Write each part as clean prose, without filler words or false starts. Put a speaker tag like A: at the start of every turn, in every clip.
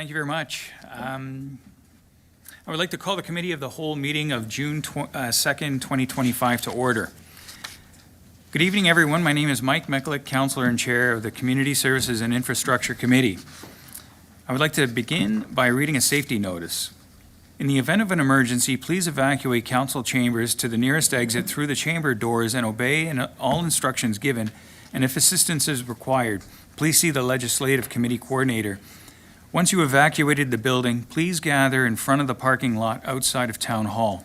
A: Thank you very much. I would like to call the Committee of the Whole meeting of June 2nd, 2025 to order. Good evening, everyone. My name is Mike Mikulik, Councillor and Chair of the Community Services and Infrastructure Committee. I would like to begin by reading a safety notice. In the event of an emergency, please evacuate council chambers to the nearest exit through the chamber doors and obey all instructions given, and if assistance is required, please see the Legislative Committee Coordinator. Once you evacuated the building, please gather in front of the parking lot outside of Town Hall.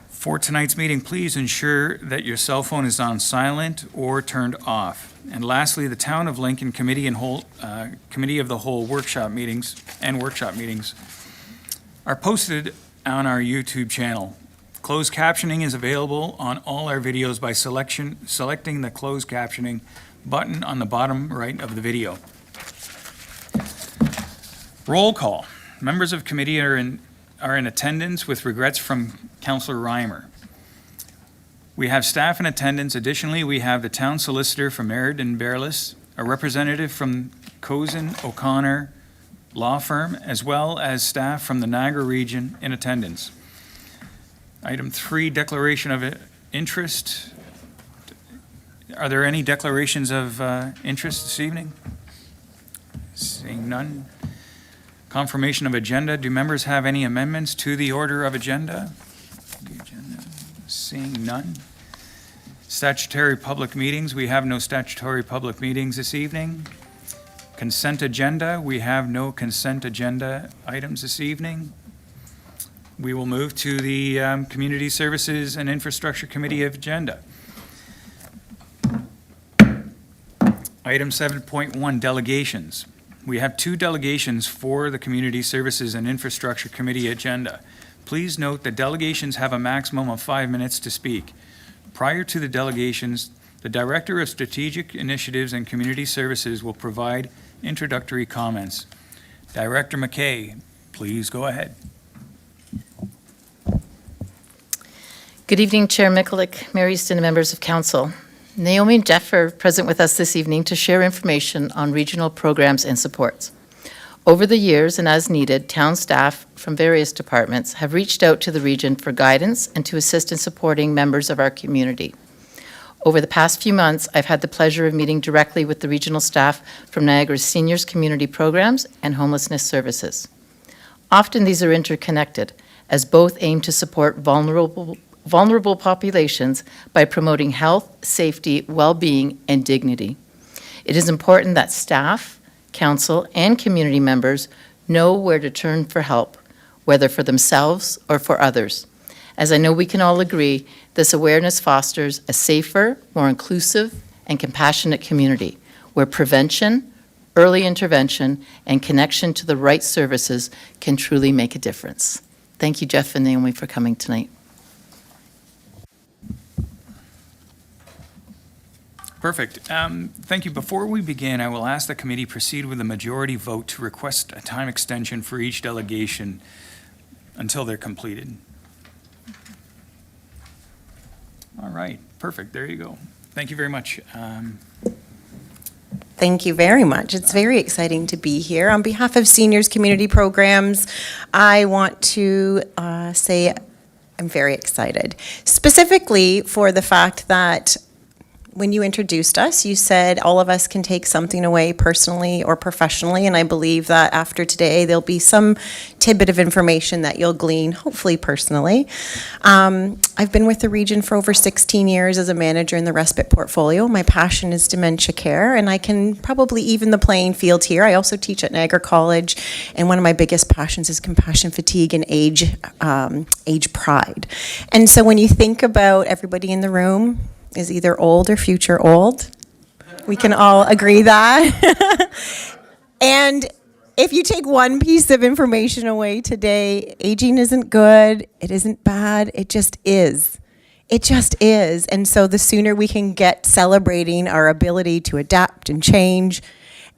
A: For tonight's meeting, please ensure that your cell phone is on silent or turned off. And lastly, the Town of Lincoln Committee of the Whole workshop meetings are posted on our YouTube channel. Closed captioning is available on all our videos by selecting the closed captioning button on the bottom right of the video. Roll call. Members of committee are in attendance with regrets from Councillor Reimer. We have staff in attendance. Additionally, we have the town solicitor from Meriden Baerlis, a representative from Cozen O'Connor Law Firm, as well as staff from the Niagara region in attendance. Item 3, declaration of interest. Are there any declarations of interest this evening? Seeing none. Confirmation of agenda. Do members have any amendments to the order of agenda? Seeing none. Statutory public meetings. We have no statutory public meetings this evening. Consent agenda. We have no consent agenda items this evening. We will move to the Community Services and Infrastructure Committee agenda. Item 7.1, delegations. We have 2 delegations for the Community Services and Infrastructure Committee agenda. Please note that delegations have a maximum of 5 minutes to speak. Prior to the delegations, the Director of Strategic Initiatives and Community Services will provide introductory comments. Director McKay, please go ahead.
B: Good evening, Chair Mikulik, Mayor Easton, and members of Council. Naomi and Jeff are present with us this evening to share information on regional programs and supports. Over the years and as needed, town staff from various departments have reached out to the region for guidance and to assist in supporting members of our community. Over the past few months, I've had the pleasure of meeting directly with the regional staff from Niagara's Seniors Community Programs and Homelessness Services. Often these are interconnected, as both aim to support vulnerable populations by promoting health, safety, well-being, and dignity. It is important that staff, council, and community members know where to turn for help, whether for themselves or for others. As I know we can all agree, this awareness fosters a safer, more inclusive, and compassionate community where prevention, early intervention, and connection to the right services can truly make a difference. Thank you, Jeff and Naomi, for coming tonight.
A: Perfect. Thank you. Before we begin, I will ask the committee proceed with a majority vote to request a time extension for each delegation until they're completed. All right. Perfect. There you go. Thank you very much.
C: Thank you very much. It's very exciting to be here. On behalf of Seniors Community Programs, I want to say I'm very excited, specifically for the fact that when you introduced us, you said all of us can take something away personally or professionally, and I believe that after today, there'll be some tidbit of information that you'll glean, hopefully personally. I've been with the region for over 16 years as a manager in the respite portfolio. My passion is dementia care, and I can probably even the playing field here. I also teach at Niagara College, and one of my biggest passions is compassion fatigue and age pride. And so when you think about everybody in the room, is either old or future old. We can all agree that. And if you take one piece of information away today, aging isn't good, it isn't bad, it just is. It just is. And so the sooner we can get celebrating our ability to adapt and change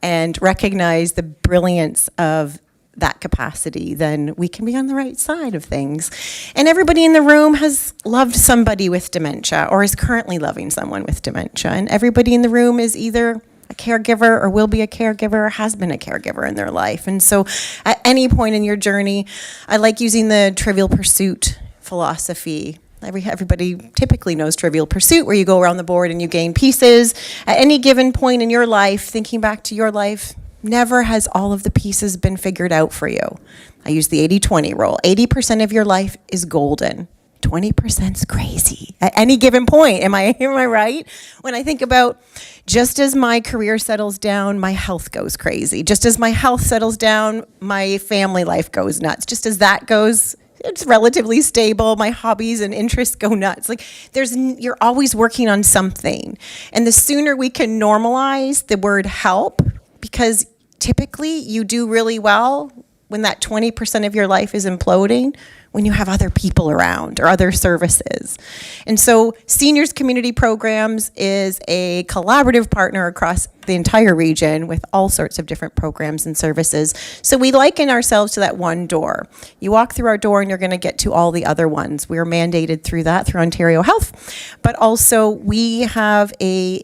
C: and recognize the brilliance of that capacity, then we can be on the right side of things. And everybody in the room has loved somebody with dementia or is currently loving someone with dementia. And everybody in the room is either a caregiver or will be a caregiver or has been a caregiver in their life. And so at any point in your journey, I like using the Trivial Pursuit philosophy. Everybody typically knows Trivial Pursuit, where you go around the board and you gain pieces. At any given point in your life, thinking back to your life, never has all of the pieces been figured out for you. I use the 80-20 rule. 80% of your life is golden. 20% is crazy. At any given point, am I right? When I think about just as my career settles down, my health goes crazy. Just as my health settles down, my family life goes nuts. Just as that goes, it's relatively stable. My hobbies and interests go nuts. Like you're always working on something. And the sooner we can normalize the word help, because typically you do really well when that 20% of your life is imploding, when you have other people around or other services. And so Seniors Community Programs is a collaborative partner across the entire region with all sorts of different programs and services. So we liken ourselves to that one door. You walk through our door and you're going to get to all the other ones. We are mandated through that, through Ontario Health. But also we have a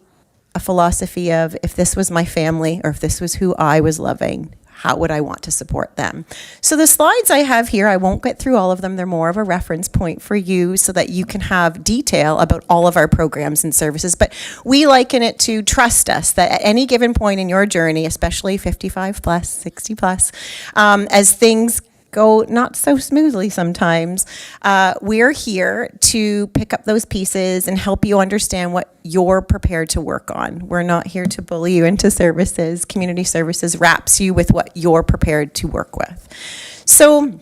C: philosophy of, if this was my family or if this was who I was loving, how would I want to support them? So the slides I have here, I won't get through all of them. They're more of a reference point for you so that you can have detail about all of our programs and services. But we liken it to trust us that at any given point in your journey, especially 55 plus, 60 plus, as things go not so smoothly sometimes, we're here to pick up those pieces and help you understand what you're prepared to work on. We're not here to bully you into services. Community services wraps you with what you're prepared to work with. So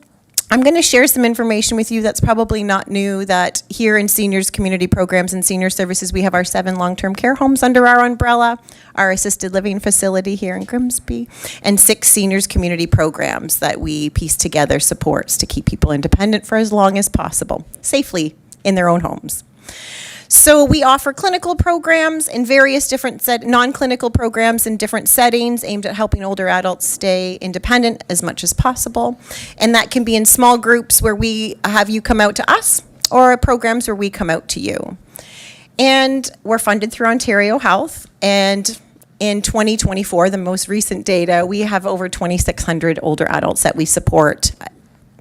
C: I'm going to share some information with you that's probably not new, that here in Seniors Community Programs and Senior Services, we have our 7 long-term care homes under our umbrella, our assisted living facility here in Grimsby, and 6 Seniors Community Programs that we piece together supports to keep people independent for as long as possible, safely in their own homes. So we offer clinical programs in various different non-clinical programs in different settings aimed at helping older adults stay independent as much as possible. And that can be in small groups where we have you come out to us, or programs where we come out to you. And we're funded through Ontario Health. And in 2024, the most recent data, we have over 2,600 older adults that we support.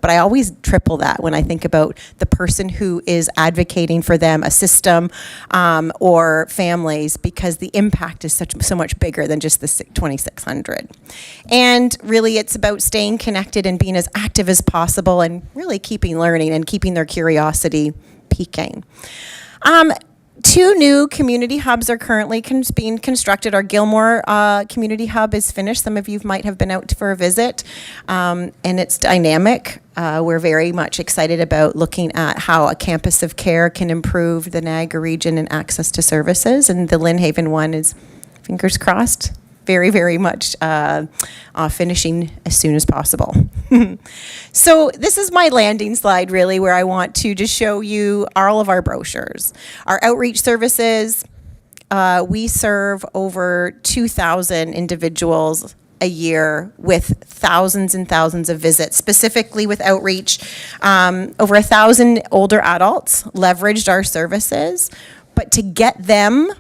C: But I always triple that when I think about the person who is advocating for them, a system or families, because the impact is so much bigger than just the 2,600. And really it's about staying connected and being as active as possible and really keeping learning and keeping their curiosity peaking. 2 new community hubs are currently being constructed. Our Gilmore Community Hub is finished. Some of you might have been out for a visit, and it's dynamic. We're very much excited about looking at how a campus of care can improve the Niagara region and access to services, and the Lynnhaven one is, fingers crossed, very, very much finishing as soon as possible. So this is my landing slide, really, where I want to just show you all of our brochures. Our outreach services, we serve over 2,000 individuals a year with thousands and thousands of visits, specifically with outreach. Over 1,000 older adults leveraged our services, but to get them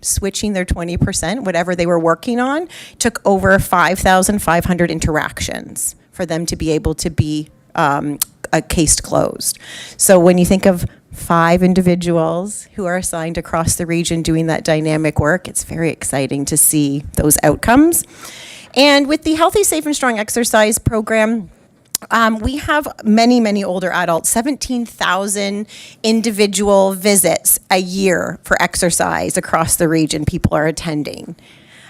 C: switching their 20%, whatever they were working on, took over 5,500 interactions for them to be able to be a case closed. So when you think of 5 individuals who are assigned across the region doing that dynamic work, it's very exciting to see those outcomes. And with the Healthy, Safe, and Strong Exercise program, we have many, many older adults, 17,000 individual visits a year for exercise across the region people are attending.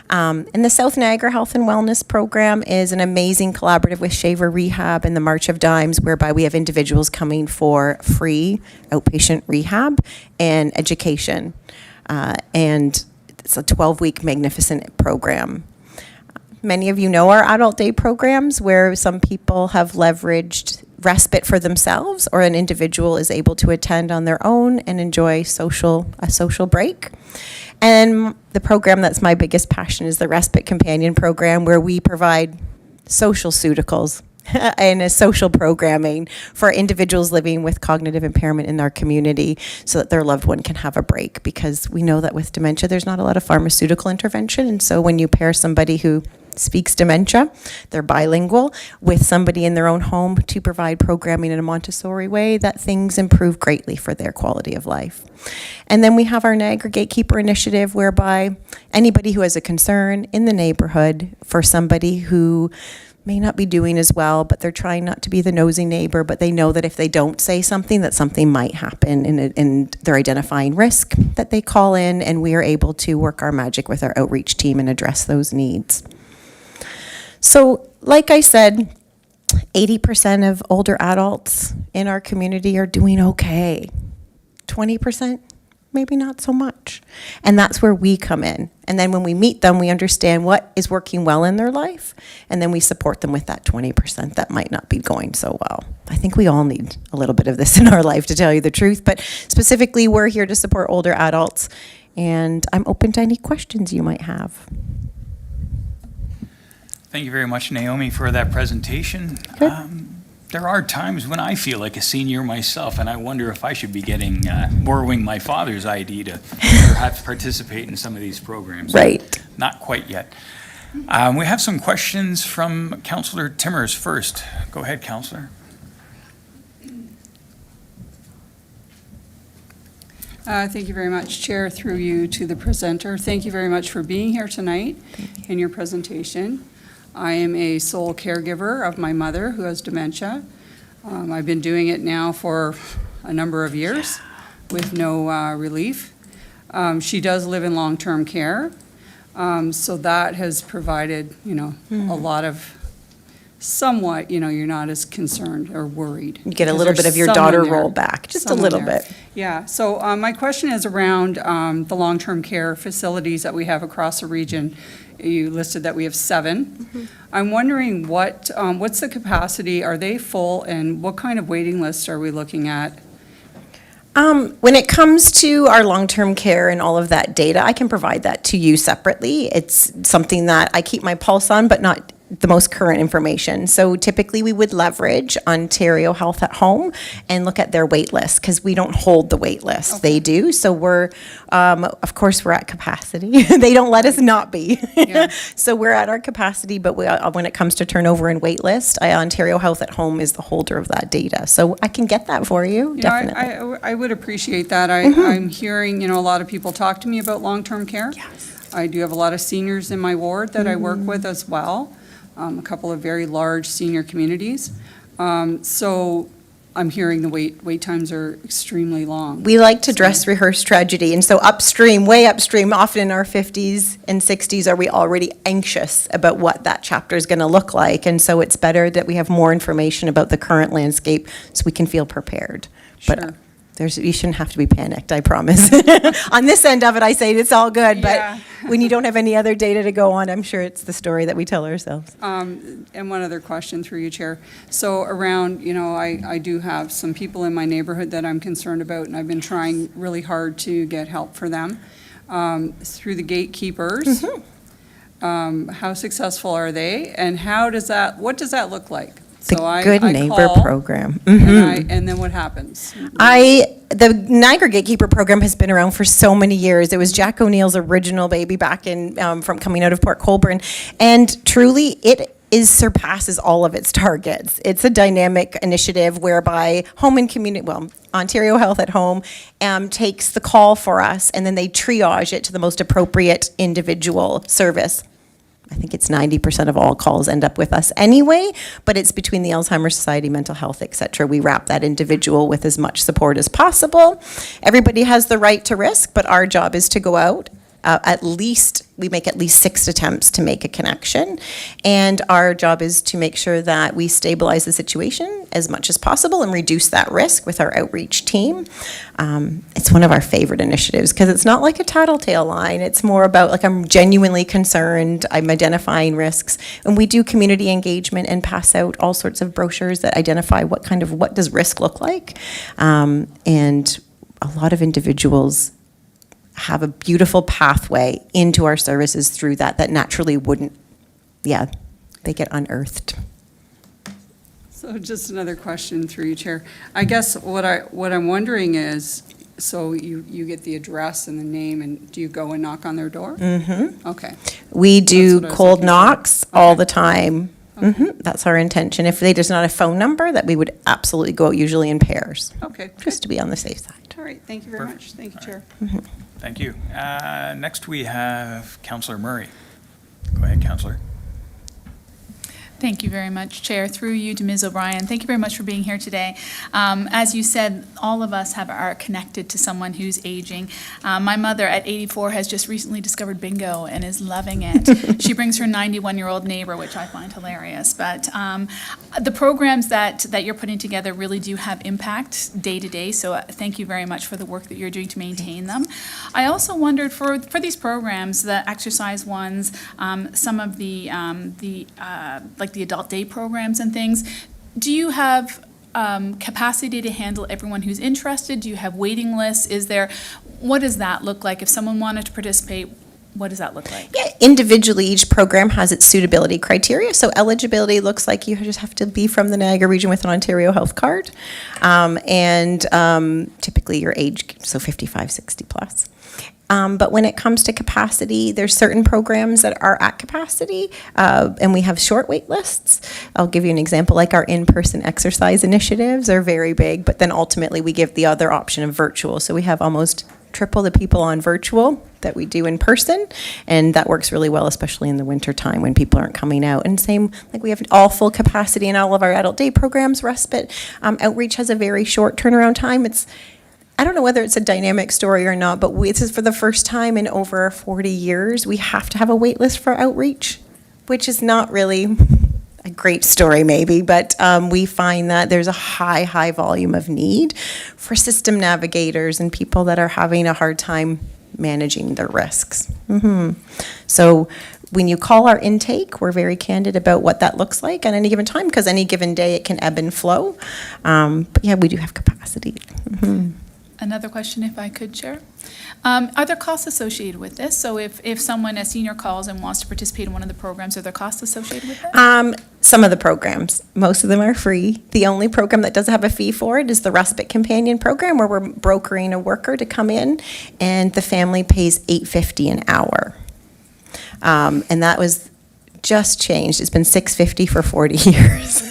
C: And the South Niagara Health and Wellness Program is an amazing collaborative with Shaver Rehab and the March of Dimes, whereby we have individuals coming for free outpatient rehab and education. And it's a 12-week magnificent program. Many of you know our adult day programs, where some people have leveraged respite for themselves, or an individual is able to attend on their own and enjoy a social break. And the program that's my biggest passion is the Respite Companion program, where we provide social-ceuticals and a social programming for individuals living with cognitive impairment in our community so that their loved one can have a break, because we know that with dementia there's not a lot of pharmaceutical intervention, and so when you pair somebody who speaks dementia, they're bilingual, with somebody in their own home to provide programming in a Montessori way, that things improve greatly for their quality of life. And then we have our Niagara Gatekeeper initiative, whereby anybody who has a concern in the neighborhood for somebody who may not be doing as well, but they're trying not to be the nosy neighbor, but they know that if they don't say something, that something might happen, and they're identifying risk, that they call in, and we are able to work our magic with our outreach team and address those needs. So, like I said, 80% of older adults in our community are doing okay. 20%, maybe not so much. And that's where we come in. And then when we meet them, we understand what is working well in their life, and then we support them with that 20% that might not be going so well. I think we all need a little bit of this in our life, to tell you the truth, but specifically we're here to support older adults, and I'm open to any questions you might have.
A: Thank you very much, Naomi, for that presentation.
C: Good.
A: There are times when I feel like a senior myself, and I wonder if I should be borrowing my father's ID to perhaps participate in some of these programs.
C: Right.
A: Not quite yet. We have some questions from Councillor Timmers first. Go ahead, Councillor.
D: Thank you very much, Chair, through you to the presenter. Thank you very much for being here tonight in your presentation. I am a sole caregiver of my mother who has dementia. I've been doing it now for a number of years with no relief. She does live in long-term care, so that has provided, a lot of somewhat, you're not as concerned or worried.
C: You get a
D: because
C: little bit
D: there's
C: of your
D: someone
C: daughter
D: there.
C: roll back, just a
D: Someone
C: little
D: there.
C: bit.
D: Yeah, so my question is around the long-term care facilities that we have across the region. You listed that we have 7.
C: Mm-hmm.
D: I'm wondering what's the capacity? Are they full, and what kind of waiting lists are we looking at?
C: When it comes to our long-term care and all of that data, I can provide that to you separately. It's something that I keep my pulse on, but not the most current information. So typically we would leverage Ontario Health at Home and look at their wait list, because we don't hold the wait list.
D: Okay.
C: They do. So we're, of course, we're at capacity. They don't let us not be.
D: Yeah.
C: So we're at our capacity, but when it comes to turnover and wait list, Ontario Health at Home is the holder of that data. So I can get that for you, definitely.
D: I would appreciate that. I'm hearing, a lot of people talk to me about long-term care.
C: Yes.
D: I do have a lot of seniors in my ward that I work with as well, a couple of very large senior communities. So I'm hearing the wait times are extremely long.
C: We like to dress rehearse tragedy, and so upstream, way upstream, often in our 50s and 60s, are we already anxious about what that chapter is going to look like, and so it's better that we have more information about the current landscape so we can feel prepared.
D: Sure.
C: But you shouldn't have to be panicked, I promise. On this end of it, I say it's all good,
D: Yeah.
C: but when you don't have any other data to go on, I'm sure it's the story that we tell ourselves.
D: And one other question through you, Chair. So around, I do have some people in my neighborhood that I'm concerned about, and I've been trying really hard to get help for them through the gatekeepers. How successul are they, and what does that look like?
C: The
D: So I
C: Good Neighbor
D: call,
C: program.
D: and then what happens?
C: The Niagara Gatekeeper program has been around for so many years. It was Jack O'Neill's original baby back in from coming out of Port Colborne, and truly it surpasses all of its targets. It's a dynamic initiative whereby Home and Community, Ontario Health at Home takes the call for us, and then they triage it to the most appropriate individual service. I think it's 90% of all calls end up with us anyway, but it's between the Alzheimer's Society, mental health, et cetera. We wrap that individual with as much support as possible. Everybody has the right to risk, but our job is to go out. We make at least 6 attempts to make a connection, and our job is to make sure that we stabilize the situation as much as possible and reduce that risk with our outreach team. It's one of our favorite initiatives because it's not like a tattletale line. It's more about like, I'm genuinely concerned, I'm identifying risks, and we do community engagement and pass out all sorts of brochures that identify what does risk look like, and a lot of individuals have a beautiful pathway into our services through that naturally wouldn't, they get unearthed.
D: So just another question through you, Chair. I guess what I'm wondering is, so you get the address and the name, and do you go and knock on their door? Mm-hmm. Okay.
C: We do
D: That's what I was
C: cold
D: looking for.
C: knocks all
D: Okay.
C: the time. That's our intention. If there's not a phone number, that we would absolutely go out usually in pairs,
D: Okay,
C: just to be on the safe side.
D: all right, thank you very
A: Perfect.
D: much. Thank you, Chair.
A: Thank you. Next, we have Councillor Murray. Go ahead, Councillor.
E: Thank you very much, Chair. Through you to Ms. O'Brien, thank you very much for being here today. As you said, all of us are connected to someone who's aging. My mother at 84 has just recently discovered bingo and is loving it. She brings her 91-year-old neighbor, which I find hilarious. But the programs that you're putting together really do have impact day to day, so thank you very much for the work that you're doing to maintain them. I also wondered, for these programs, the exercise ones, some of the like the adult day programs and things, do you have capacity to handle everyone who's interested? Do you have waiting lists? What does that look like? If someone wanted to participate, what does that look like?
C: Yeah, individually, each program has its suitability criteria. So eligibility looks like you just have to be from the Niagara region with an Ontario health card. Typically your age, so 55, 60 plus. But when it comes to capacity, there's certain programs that are at capacity, and we have short wait lists. I'll give you an example, like our in-person exercise initiatives are very big, but then ultimately we give the other option of virtual. So we have almost triple the people on virtual that we do in person, and that works really well, especially in the winter time when people aren't coming out. And same, like we have all full capacity in all of our adult day programs. Respite outreach has a very short turnaround time. I don't know whether it's a dynamic story or not, but this is for the first time in over 40 years, we have to have a wait list for outreach, which is not really a great story maybe, but we find that there's a high volume of need for system navigators and people that are having a hard time managing their risks. So when you call our intake, we're very candid about what that looks like at any given time, because any given day it can ebb and flow. But yeah, we do have capacity.
E: Another question, if I could, Chair. Are there costs associated with this? So if someone, a senior, calls and wants to participate in one of the programs, are there costs associated with that?
C: Some of the programs, most of them are free. The only program that doesn't have a fee for it is the Respite Companion program, where we're brokering a worker to come in, and the family pays $8.50 an hour. And that was just changed. It's been $6.50 for 40 years.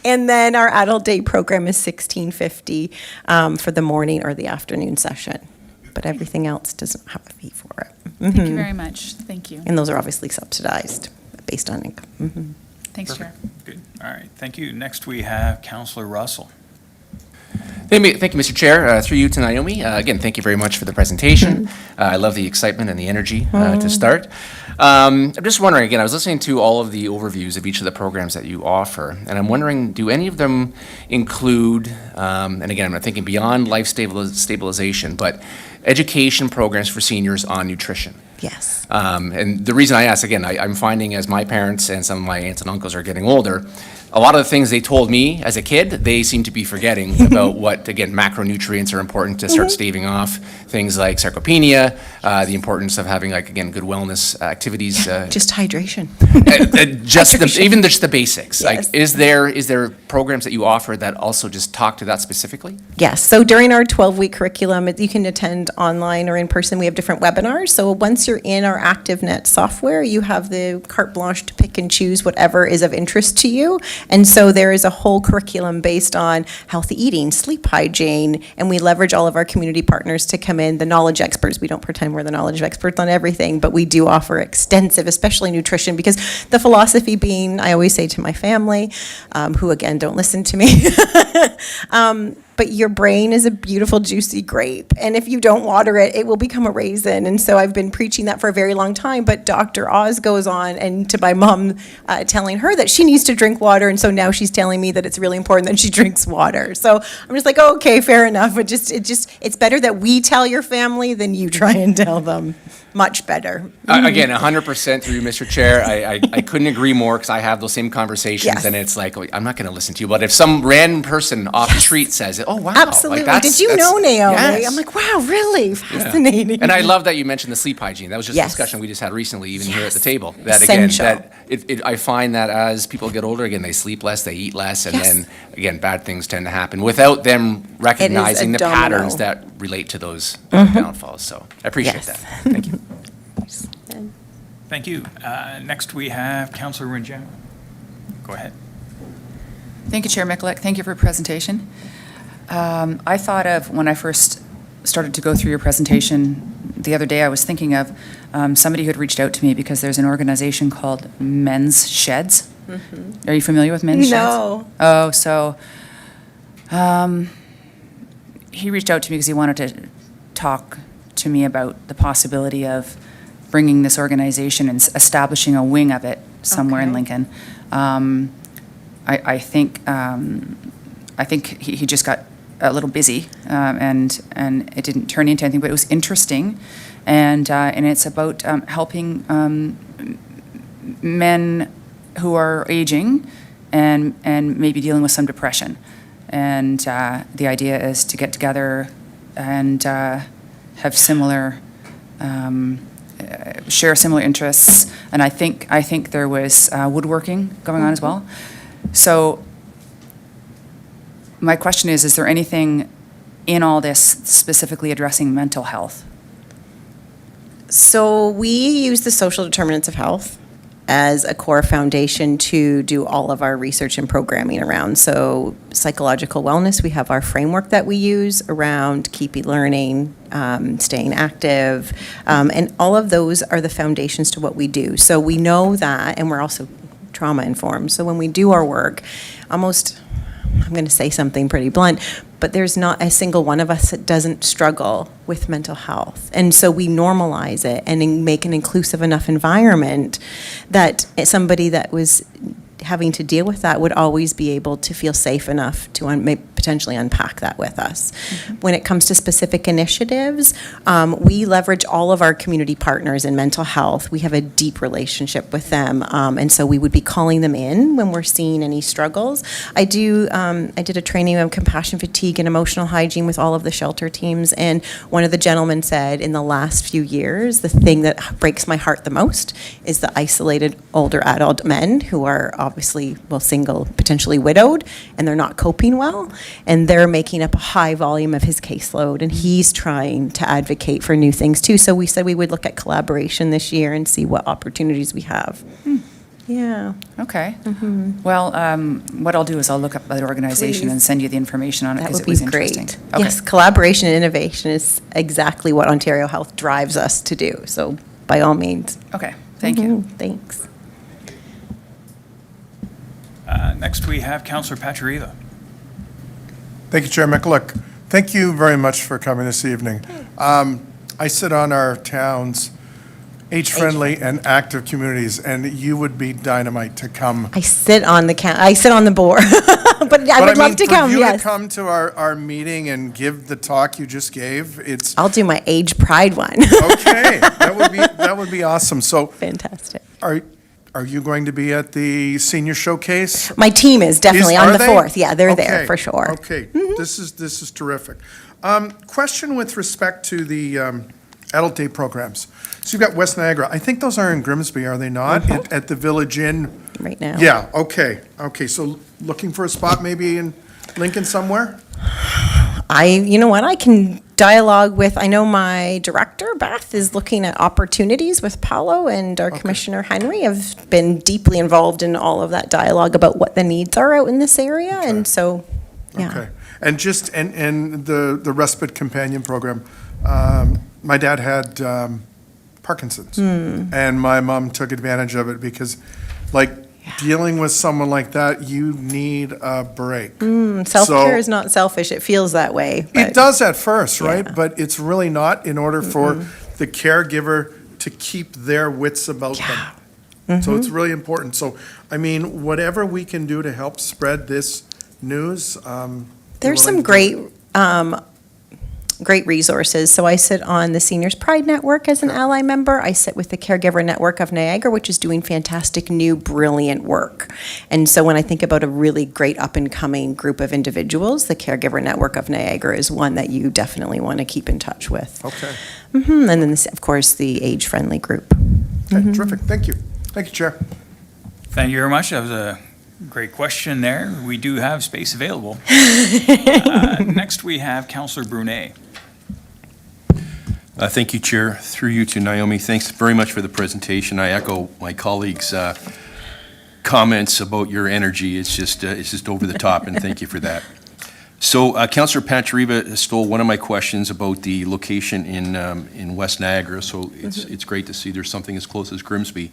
C: And then our adult day program is $16.50 for the morning or the afternoon session. But everything else doesn't have a fee for it.
E: Thank you very much. Thank you.
C: And those are obviously subsidized based on income.
E: Thanks, Chair.
A: Good. All right. Thank you. Next, we have Councillor Russell.
F: Thank you, Mr. Chair. Through you to Naomi. Again, thank you very much for the presentation. I love the excitement and the energy to start. I'm just wondering, again, I was listening to all of the overviews of each of the programs that you offer, and I'm wondering, do any of them include, and again, I'm thinking beyond life stabilization, but education programs for seniors on nutrition?
C: Yes.
F: And the reason I ask, again, I'm finding as my parents and some of my aunts and uncles are getting older, a lot of the things they told me as a kid, they seem to be forgetting about what, again, macronutrients are important to start staving off things like sarcopenia, the importance of having, like, again, good wellness activities.
C: Just hydration.
F: Even just the basics.
C: Yes.
F: Like, is there programs that you offer that also just talk to that specifically?
C: Yes, so during our 12-week curriculum, you can attend online or in person. We have different webinars. So once you're in our ActiveNet software, you have the carte blanche to pick and choose whatever is of interest to you. And so there is a whole curriculum based on healthy eating, sleep hygiene, and we leverage all of our community partners to come in, the knowledge experts. We don't pretend we're the knowledge experts on everything, but we do offer extensive, especially nutrition, because the philosophy being, I always say to my family, who again don't listen to me, but your brain is a beautiful, juicy grape. And if you don't water it, it will become a raisin. And so I've been preaching that for a very long time. But Dr. Oz goes on and to my mom, telling her that she needs to drink water. And so now she's telling me that it's really important that she drinks water. So I'm just like, okay, fair enough. But it's better that we tell your family than you try and tell them. much better.
F: Again, 100% through you, Mr. Chair. I couldn't agree more because I have those same conversations
C: Yes.
F: and it's like, I'm not going to listen to you. But if some random person off the street says it, oh, wow. like,
C: Absolutely.
F: that's-
C: Did you
F: that's-
C: know, Naomi?
F: Yes.
C: I'm like, wow, really? Fascinating.
F: And I love that you mentioned the sleep hygiene. That was just a
C: Yes.
F: discussion we just had recently, even here at the
C: Yes.
F: table. That again,
C: Essential.
F: that I find that as people get older, again, they sleep less, they eat less, and
C: Yes.
F: then, again, bad things tend to happen without them recognizing the
C: domino.
F: patterns that relate to those downfalls. So I appreciate
C: Yes.
F: that. Thank you.
A: Thank you. Next, we have Councillor Winjam. Go ahead.
G: Thank you, Chair Mikulik. Thank you for your presentation. I thought of, when I first started to go through your presentation the other day, I was thinking of somebody who had reached out to me because there's an organization called Men's Sheds. Are you familiar with Men's Sheds?
C: No.
G: Oh, so he reached out to me because he wanted to talk to me about the possibility of bringing this organization and establishing a wing of it somewhere in
C: Okay.
G: Lincoln. I think he just got a little busy, and it didn't turn into anything, but it was interesting, and it's about helping men who are aging and maybe dealing with some depression. And the idea is to get together and have similar, share similar interests. And I think there was woodworking going on as well. So my question is there anything in all this specifically addressing mental health?
C: So we use the social determinants of health as a core foundation to do all of our research and programming around. So psychological wellness, we have our framework that we use around keeping learning, staying active, and all of those are the foundations to what we do. So we know that, and we're also trauma informed. So when we do our work, almost, I'm going to say something pretty blunt, but there's not a single one of us that doesn't struggle with mental health. And so we normalize it and make an inclusive enough environment that somebody that was having to deal with that would always be able to feel safe enough to potentially unpack that with us. When it comes to specific initiatives, we leverage all of our community partners in mental health. We have a deep relationship with them, and so we would be calling them in when we're seeing any struggles. I did a training on compassion fatigue and emotional hygiene with all of the shelter teams, and one of the gentlemen said in the last few years, the thing that breaks my heart the most is the isolated older adult men who are obviously, single, potentially widowed, and they're not coping well, and they're making up a high volume of his caseload, and he's trying to advocate for new things too. So we said we would look at collaboration this year and see what opportunities we have. Yeah.
G: Okay. Well, what I'll do is I'll look up that organization
C: Please.
G: and send you the information on it
C: That
G: because
C: would
G: it was
C: be
G: interesting.
C: great.
G: Okay.
C: Yes, collaboration and innovation is exactly what Ontario Health drives us to do. So by all means.
G: Okay, thank you.
C: Thanks.
A: Next, we have Councillor Pachariva.
H: Thank you, Chair Mikulik. Thank you very much for coming this evening. I sit on our town's age-friendly and active communities, and you would be dynamite to come.
C: I sit on the board, but I would love to come,
H: For you
C: yes.
H: to come to our meeting and give the talk you just gave, it's,
C: I'll do my age pride one.
H: okay, that would be awesome. So
C: Fantastic.
H: are you going to be at the senior showcase?
C: My team is definitely on
H: Are
C: the
H: they?
C: 4th. Yeah, they're there
H: Okay,
C: for sure.
H: Okay, this is terrific. Question with respect to the adult day programs. So you've got West Niagara. I think those are in Grimsby, are they not? At the Village Inn?
C: Right now.
H: Yeah, okay. So looking for a spot maybe in Lincoln somewhere?
C: You know what, I can dialogue with, I know my director, Beth, is looking at opportunities with Paolo, and our Commissioner Henry have been deeply involved in all of that dialogue about what the needs are out in this area, and so, yeah.
H: Okay. And just, and the respite companion program, my dad had Parkinson's, and my mom took advantage of it because, like, dealing with someone like that, you need a break.
C: Self-care is not selfish, it feels that way.
H: It
C: but-
H: does at first, right?
C: Yeah.
H: But it's really not in order for the caregiver to keep their wits about them. So it's really important. So, I mean, whatever we can do to help spread this news.
C: There's
H: we're
C: some
H: willing to do
C: great great resources. So I sit on the Seniors Pride Network as an ally member. I sit with the Caregiver Network of Niagara, which is doing fantastic, new, brilliant work. And so when I think about a really great up-and-coming group of individuals, the Caregiver Network of Niagara is one that you definitely want to keep in touch with.
H: Okay.
C: And then, of course, the age-friendly group.
H: Okay, terrific. Thank you. Thank you, Chair.
A: Thank you very much. That was a great question there. We do have space available. Next, we have Councillor Brunet.
I: Thank you, Chair. Through you to Naomi, thanks very much for the presentation. I echo my colleagues' comments about your energy. It's just over the top, and thank you for that. So Councillor Panchariva stole one of my questions about the location in West Niagara, so it's great to see there's something as close as Grimsby.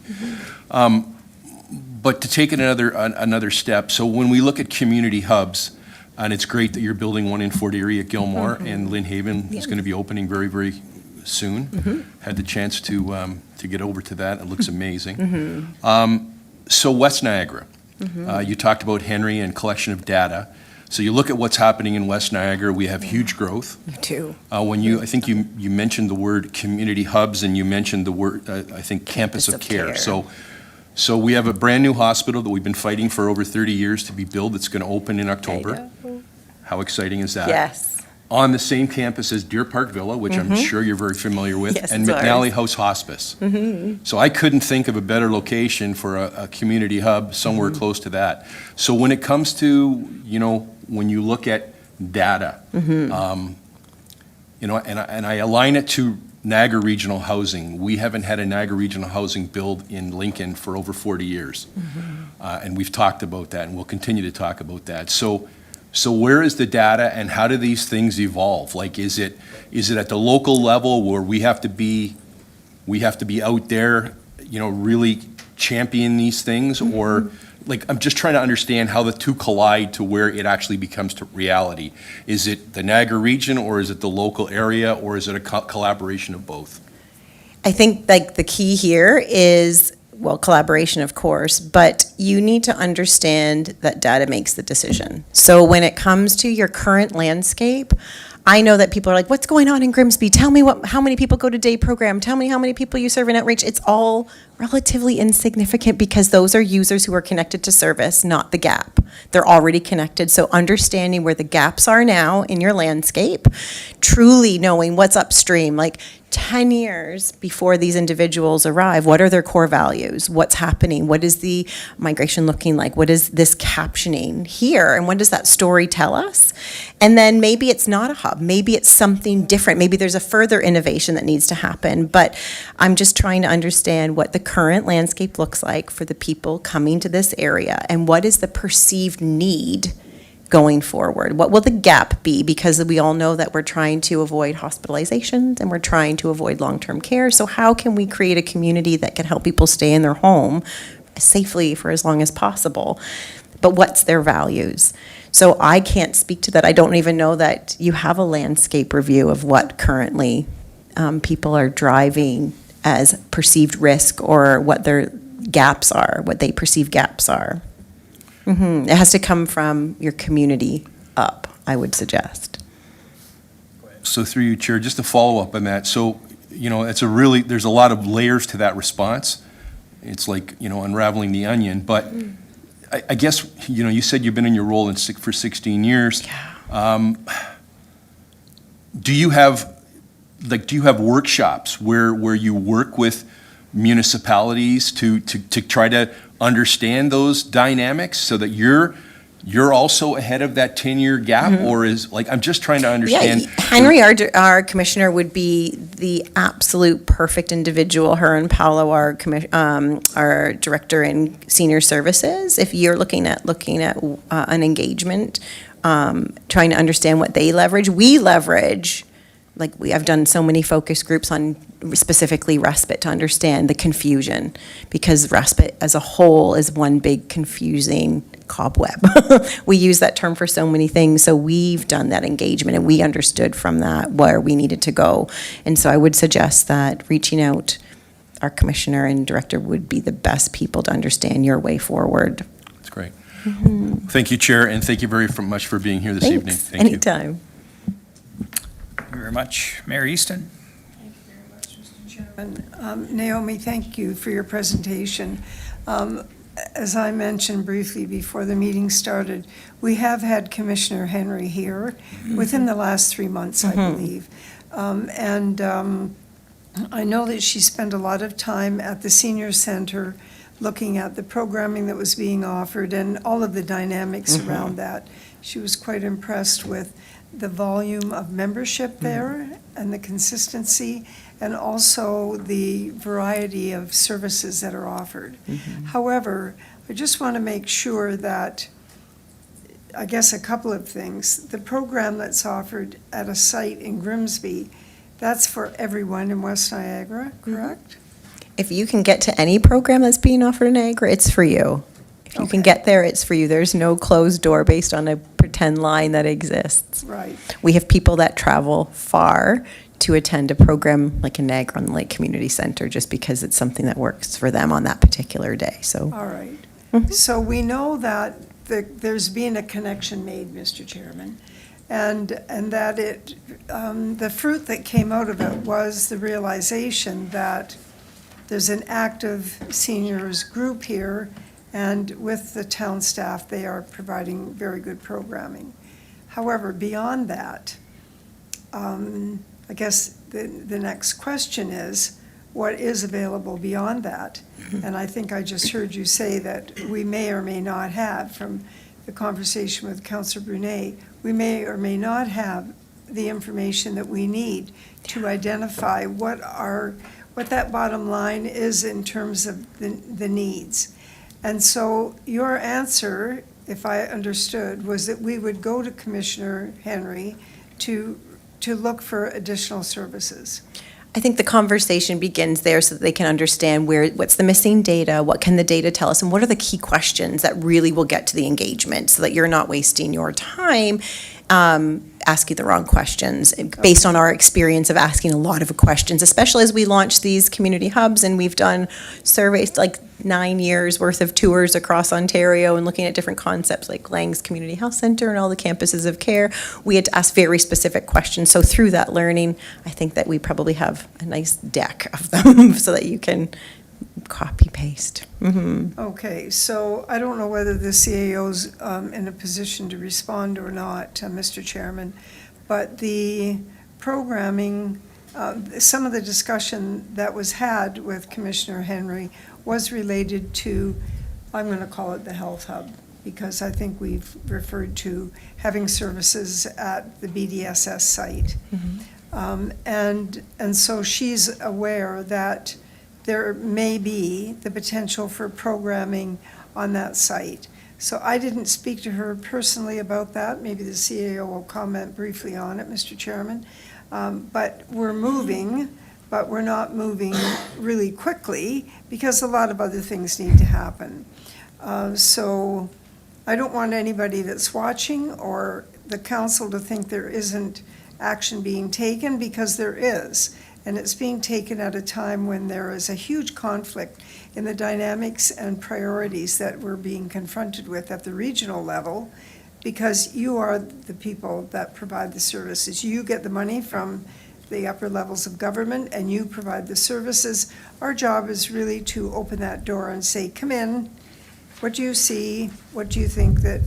I: But to take it another step, so when we look at community hubs, and it's great that you're building one in Fort Erie at Gilmore, and Lynn Haven is going to be opening very, very soon. Had the chance to get over to that. It looks amazing. So West Niagara, you talked about Henry and collection of data. So you look at what's happening in West Niagara, we have huge growth.
C: You too.
I: I think you mentioned the word community hubs, and you mentioned the word, I think, campus of care. So we have a brand-new hospital that we've been fighting for over 30 years to be built. It's going to open in October. How exciting is that?
C: Yes.
I: On the same campus as Deer Park Villa, which I'm sure you're very familiar with,
C: Yes,
I: and
C: it's
I: McNally
C: ours.
I: House Hospice. So I couldn't think of a better location for a community hub somewhere close to that. So when it comes to, when you look at data, and I align it to Niagara Regional Housing. We haven't had a Niagara Regional Housing build in Lincoln for over 40 years. And we've talked about that, and we'll continue to talk about that. So where is the data, and how do these things evolve? Like, is it at the local level where we have to be out there, really champion these things? Or, I'm just trying to understand how the two collide to where it actually becomes to reality. Is it the Niagara region, or is it the local area, or is it a collaboration of both?
C: I think the key here is, well, collaboration, of course, but you need to understand that data makes the decision. So when it comes to your current landscape, I know that people are like, what's going on in Grimsby? Tell me how many people go to day program. Tell me how many people you serve in outreach. It's all relatively insignificant because those are users who are connected to service, not the gap. They're already connected. So understanding where the gaps are now in your landscape, truly knowing what's upstream, like 10 years before these individuals arrive, what are their core values? What's happening? What is the migration looking like? What is this captioning here? And what does that story tell us? And then maybe it's not a hub. Maybe it's something different. Maybe there's a further innovation that needs to happen. But I'm just trying to understand what the current landscape looks like for the people coming to this area, and what is the perceived need going forward? What will the gap be? Because we all know that we're trying to avoid hospitalizations and we're trying to avoid long-term care. So how can we create a community that can help people stay in their home safely for as long as possible? But what's their values? So I can't speak to that. I don't even know that you have a landscape review of what currently people are driving as perceived risk, or what their gaps are, what they perceive gaps are. It has to come from your community up, I would suggest.
I: So through you, Chair, just to follow up on that. So, there's a lot of layers to that response. It's like, unraveling the onion. But I guess, you said you've been in your role for 16 years.
C: Yeah.
I: Do you have workshops where you work with municipalities to try to understand those dynamics so that you're also ahead of that 10-year gap? Or I'm just trying to understand.
C: Yeah, Henry, our commissioner, would be the absolute perfect individual. Her and Paolo, our director in senior services. If you're looking at an engagement, trying to understand what they leverage, we leverage. I've done so many focus groups on specifically respite to understand the confusion, because respite as a whole is one big confusing cobweb. We use that term for so many things. So we've done that engagement, and we understood from that where we needed to go. And so I would suggest that reaching out, our commissioner and director would be the best people to understand your way forward.
I: That's great. Thank you, Chair, and thank you very much for being here this evening.
C: Thanks.
I: Thank you.
C: Anytime.
A: Thank you very much. Mayor Easton?
J: Naomi, thank you for your presentation. As I mentioned briefly before the meeting started, we have had Commissioner Henry here within the last 3 months, I believe. I know that she spent a lot of time at the senior center looking at the programming that was being offered and all of the dynamics around that. She was quite impressed with the volume of membership there and the consistency, and also the variety of services that are offered. However, I just want to make sure that, I guess a couple of things. The program that's offered at a site in Grimsby, that's for everyone in West Niagara, correct?
C: If you can get to any program that's being offered in Niagara, it's for you. If you can
J: Okay.
C: get there, it's for you. There's no closed door based on a pretend line that exists.
J: Right.
C: We have people that travel far to attend a program like in Niagara-on-the-Lake Community Center just because it's something that works for them on that particular day, so.
J: All right. So we know that there's been a connection made, Mr. Chairman, and that the fruit that came out of it was the realization that there's an active seniors group here, and with the town staff, they are providing very good programming. However, beyond that, I guess the next question is, what is available beyond that? And I think I just heard you say that we may or may not have, from the conversation with Councillor Brunet, we may or may not have the information that we need to identify what that bottom line is in terms of the needs. And so your answer, if I understood, was that we would go to Commissioner Henry to look for additional services.
C: I think the conversation begins there so that they can understand what's the missing data, what can the data tell us, and what are the key questions that really will get to the engagement so that you're not wasting your time asking the wrong questions based on our experience of asking a lot of questions, especially as we launch these community hubs and we've done surveys, like 9 years worth of tours across Ontario and looking at different concepts like Lang's Community Health Center and all the campuses of care. We had to ask very specific questions. So through that learning, I think that we probably have a nice deck of them so that you can copy paste.
J: Okay, so I don't know whether the CAO's in a position to respond or not, Mr. Chairman, but the programming, some of the discussion that was had with Commissioner Henry was related to, I'm going to call it the Health Hub, because I think we've referred to having services at the BDSS site. And so she's aware that there may be the potential for programming on that site. So I didn't speak to her personally about that. Maybe the CAO will comment briefly on it, Mr. Chairman. But we're moving, but we're not moving really quickly because a lot of other things need to happen. So I don't want anybody that's watching or the council to think there isn't action being taken, because there is. And it's being taken at a time when there is a huge conflict in the dynamics and priorities that we're being confronted with at the regional level, because you are the people that provide the services. You get the money from the upper levels of government, and you provide the services. Our job is really to open that door and say, come in, what do you see? What do you think that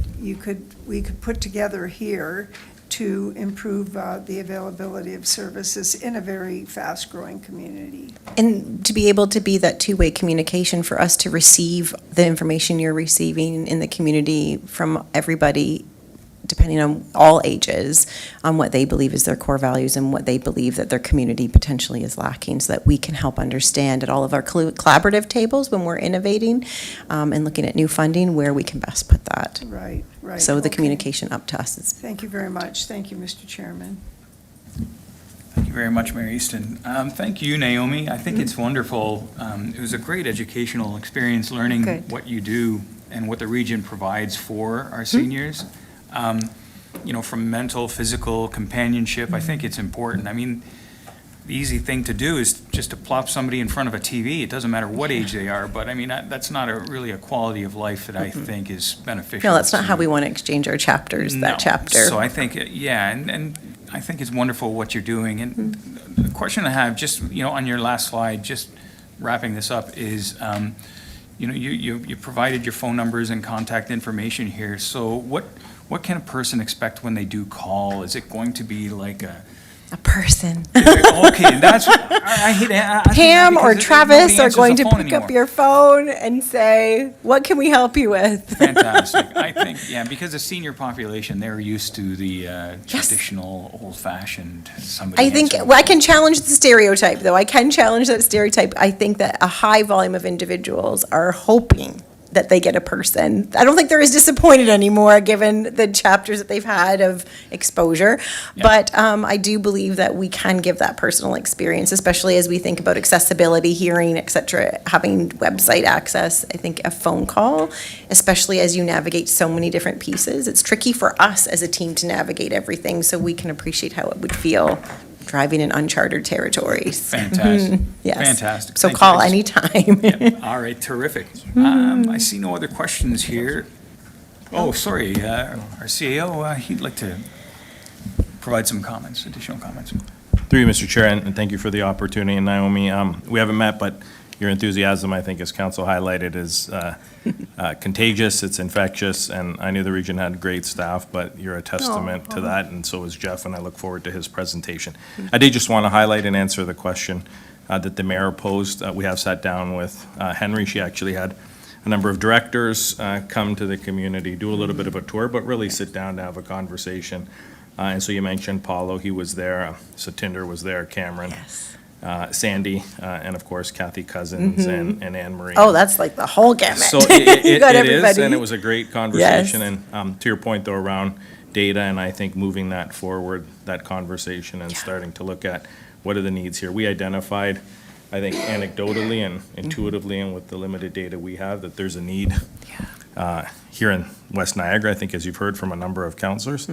J: we could put together here to improve the availability of services in a very fast-growing community?
C: And to be able to be that two-way communication for us to receive the information you're receiving in the community from everybody, depending on all ages, on what they believe is their core values and what they believe that their community potentially is lacking, so that we can help understand at all of our collaborative tables when we're innovating and looking at new funding where we can best put that.
J: Right, right.
C: So the
J: okay.
C: communication up to us is.
J: Thank you very much. Thank you, Mr. Chairman.
A: Thank you very much, Mayor Easton. Thank you, Naomi. I think it's wonderful. It was a great educational experience learning
C: Good.
A: what you do and what the region provides for our seniors. From mental, physical, companionship, I think it's important. I mean, the easy thing to do is just to plop somebody in front of a TV. It doesn't matter what age they are, but I mean, that's not really a quality of life that I think is beneficial.
C: No, that's not
A: to-
C: how we want to exchange our chapters, that
A: No.
C: chapter.
A: So I think, yeah, and I think it's wonderful what you're doing. And the question I have, just, on your last slide, just wrapping this up, is, you provided your phone numbers and contact information here. So what can a person expect when they do call? Is it going to be like
C: A person.
A: okay, that's, I hate asking
C: Pam
A: that
C: or
A: because
C: Travis
A: nobody
C: are
A: answers
C: going
A: the
C: to
A: phone
C: pick up
A: anymore.
C: your phone and say, what can we help you with?
A: Fantastic. I think, because the senior population, they're used to the traditional, old-fashioned, somebody
C: I think,
A: answering
C: well, I
A: the
C: can challenge the stereotype, though. I can challenge that stereotype. I think that a high volume of individuals are hoping that they get a person. I don't think they're as disappointed anymore, given the chapters that they've had of exposure.
A: Yeah.
C: But I do believe that we can give that personal experience, especially as we think about accessibility, hearing, et cetera, having website access. I think a phone call, especially as you navigate so many different pieces, it's tricky for us as a team to navigate everything, so we can appreciate how it would feel driving in uncharted territories.
A: Fantastic.
C: Yes.
A: Fantastic.
C: So
A: Thank you.
C: call anytime.
A: Yeah. All right, terrific. I see no other questions here. Oh, sorry, our CAO, he'd like to provide some comments, additional comments.
K: Through you, Mr. Chair, and thank you for the opportunity. And Naomi, we haven't met, but your enthusiasm, I think, as council highlighted, is contagious, it's infectious, and I knew the region had great staff, but you're a testament to that, and so is Jeff, and I look forward to his presentation. I did just want to highlight and answer the question that the mayor posed. We have sat down with Henry. She actually had a number of directors come to the community, do a little bit of a tour, but really sit down to have a conversation. And so you mentioned Paulo, he was there, Satinder was there, Cameron.
C: Yes.
K: Sandy, and of course Kathy Cousins and Anne Marie.
C: Oh, that's like the whole gamut.
K: So
C: You got
K: it is,
C: everybody.
K: and it was a great conversation.
C: Yes.
K: And to your point though, around data, and I think moving that forward, that conversation, and starting to look at what are the needs here. We identified, I think anecdotally and intuitively, and with the limited data we have, that there's a need here in West Niagara, I think, as you've heard from a number of councillors.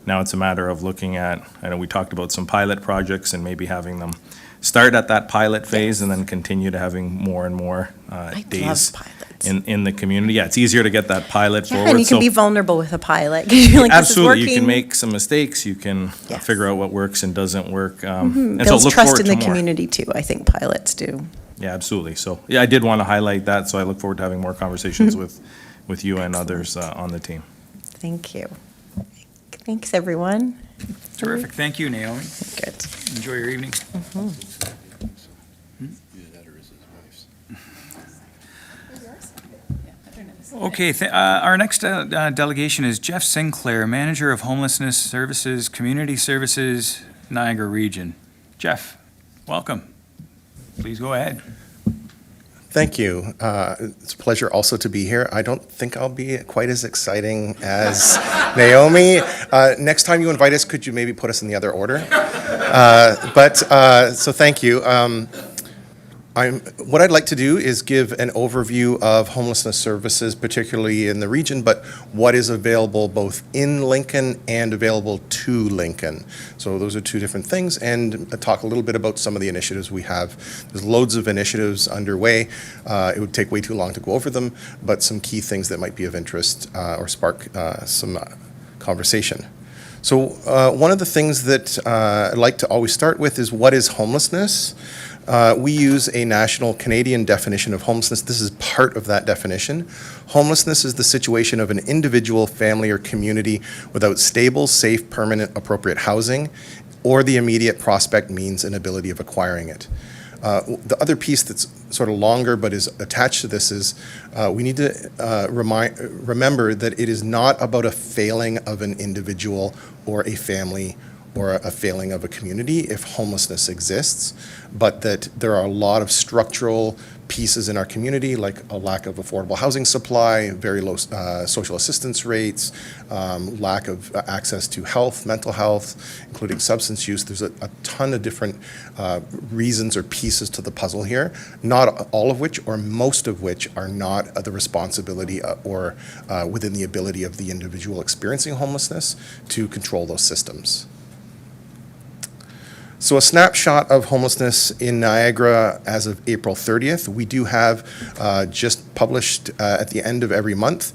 K: Now it's a matter of looking at, I know we talked about some pilot projects and maybe having them start at that pilot phase and then continue to having more and more
C: I
K: days
C: love pilots.
K: in the community. Yeah, it's easier to get that pilot
C: Yeah,
K: forward.
C: and you can
K: so-
C: be vulnerable with a pilot, because you're like, this is
K: Absolutely, you can
C: working.
K: make some mistakes, you can
C: Yes.
K: figure out what works and doesn't work. And so
C: Builds
K: look
C: trust
K: forward
C: in
K: to
C: the
K: more.
C: community too, I think pilots do.
K: Yeah, absolutely. So, yeah, I did want to highlight that, so I look forward to having more conversations with you and others on the team.
C: Thank you. Thanks, everyone.
A: Terrific. Thank you, Naomi.
C: Good.
A: Enjoy your evening. Okay, our next delegation is Jeff Sinclair, Manager of Homelessness Services, Community Services, Niagara Region. Jeff, welcome. Please go ahead.
L: Thank you. It's a pleasure also to be here. I don't think I'll be quite as exciting as Naomi. Next time you invite us, could you maybe put us in the other order? So thank you. What I'd like to do is give an overview of homelessness services, particularly in the region, but what is available both in Lincoln and available to Lincoln. So those are two different things, and talk a little bit about some of the initiatives we have. There's loads of initiatives underway. It would take way too long to go over them, but some key things that might be of interest or spark some conversation. So one of the things that I'd like to always start with is, what is homelessness? We use a national Canadian definition of homelessness. This is part of that definition. Homelessness is the situation of an individual, family, or community without stable, safe, permanent, appropriate housing, or the immediate prospect, means, and ability of acquiring it. The other piece that's sort of longer but is attached to this is we need to remember that it is not about a failing of an individual or a family or a failing of a community if homelessness exists, but that there are a lot of structural pieces in our community, like a lack of affordable housing supply, very low social assistance rates, lack of access to health, mental health, including substance use. There's a ton of different reasons or pieces to the puzzle here, not all of which or most of which are not the responsibility or within the ability of the individual experiencing homelessness to control those systems. So a snapshot of homelessness in Niagara as of April 30th. We do have just published at the end of every month.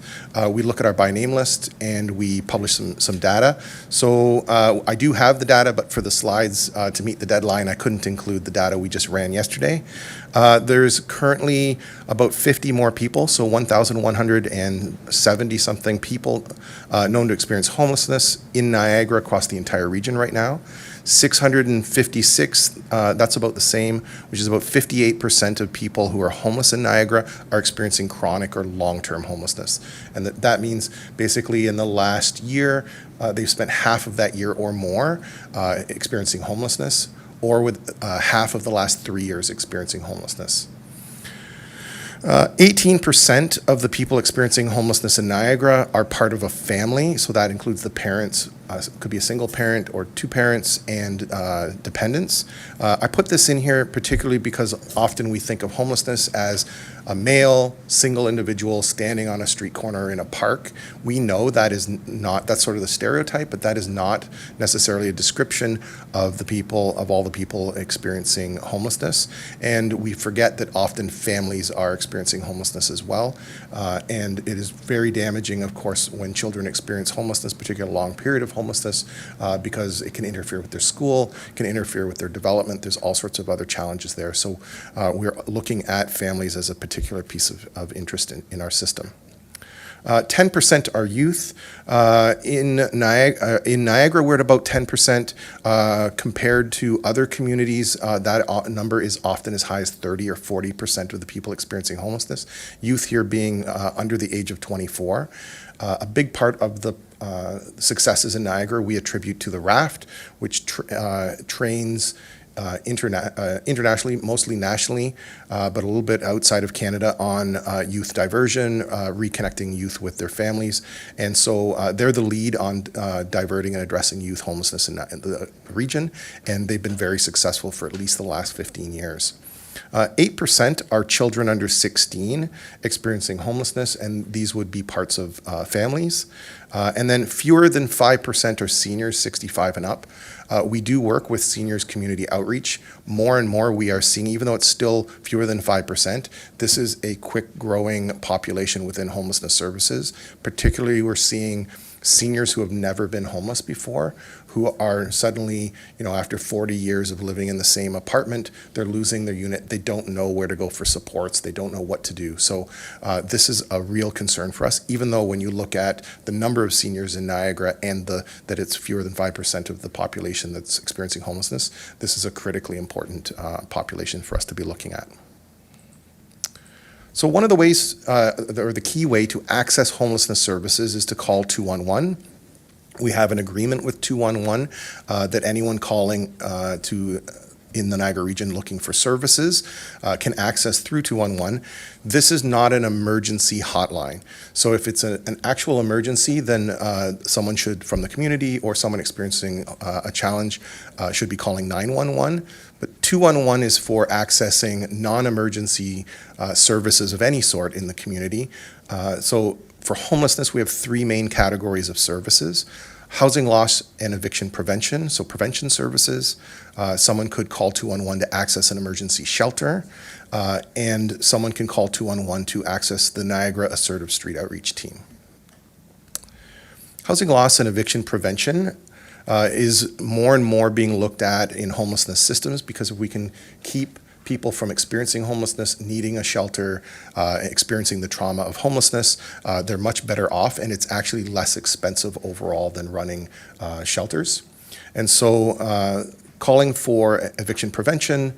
L: We look at our by name list and we publish some data. So I do have the data, but for the slides to meet the deadline, I couldn't include the data we just ran yesterday. There's currently about 50 more people, so 1,170 something people known to experience homelessness in Niagara across the entire region right now. 656, that's about the same, which is about 58% of people who are homeless in Niagara are experiencing chronic or long-term homelessness. And that means basically in the last year, they've spent half of that year or more experiencing homelessness, or with half of the last 3 years experiencing homelessness. 18% of the people experiencing homelessness in Niagara are part of a family, so that includes the parents, could be a single parent or two parents, and dependents. I put this in here particularly because often we think of homelessness as a male, single individual standing on a street corner in a park. We know that is not, that's sort of the stereotype, but that is not necessarily a description of the people, of all the people experiencing homelessness. And we forget that often families are experiencing homelessness as well. And it is very damaging, of course, when children experience homelessness, particularly a long period of homelessness, because it can interfere with their school, can interfere with their development. There's all sorts of other challenges there. So we're looking at families as a particular piece of interest in our system. 10% are youth. In Niagara, we're at about 10%. Compared to other communities, that number is often as high as 30 or 40% of the people experiencing homelessness. Youth here being under the age of 24. A big part of the successes in Niagara we attribute to the RAFT, which trains internationally, mostly nationally, but a little bit outside of Canada on youth diversion, reconnecting youth with their families. And so they're the lead on diverting and addressing youth homelessness in the region, and they've been very successful for at least the last 15 years. 8% are children under 16 experiencing homelessness, and these would be parts of families. And then fewer than 5% are seniors 65 and up. We do work with seniors community outreach. More and more we are seeing, even though it's still fewer than 5%, this is a quick growing population within homelessness services. Particularly we're seeing seniors who have never been homeless before, who are suddenly, after 40 years of living in the same apartment, they're losing their unit. They don't know where to go for supports. They don't know what to do. So this is a real concern for us, even though when you look at the number of seniors in Niagara and that it's fewer than 5% of the population that's experiencing homelessness, this is a critically important population for us to be looking at. So one of the ways, or the key way to access homelessness services is to call 211. We have an agreement with 211 that anyone calling in the Niagara region looking for services can access through 211. This is not an emergency hotline. So if it's an actual emergency, then someone should, from the community or someone experiencing a challenge, should be calling 911. But 211 is for accessing non-emergency services of any sort in the community. So for homelessness, we have three main categories of services: housing loss and eviction prevention, so prevention services. Someone could call 211 to access an emergency shelter, and someone can call 211 to access the Niagara Assertive Street Outreach Team. Housing loss and eviction prevention is more and more being looked at in homelessness systems, because if we can keep people from experiencing homelessness, needing a shelter, experiencing the trauma of homelessness, they're much better off, and it's actually less expensive overall than running shelters. And so calling for eviction prevention,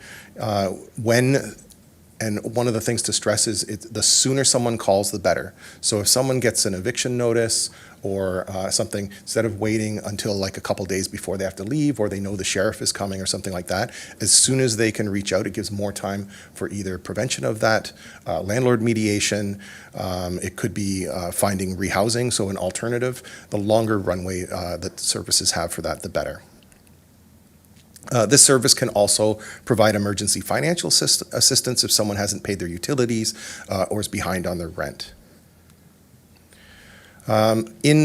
L: and one of the things to stress is the sooner someone calls, the better. So if someone gets an eviction notice or something, instead of waiting until like a couple days before they have to leave, or they know the sheriff is coming or something like that, as soon as they can reach out, it gives more time for either prevention of that, landlord mediation, it could be finding rehousing, so an alternative. The longer runway that services have for that, the better. This service can also provide emergency financial assistance if someone hasn't paid their utilities or is behind on their rent. In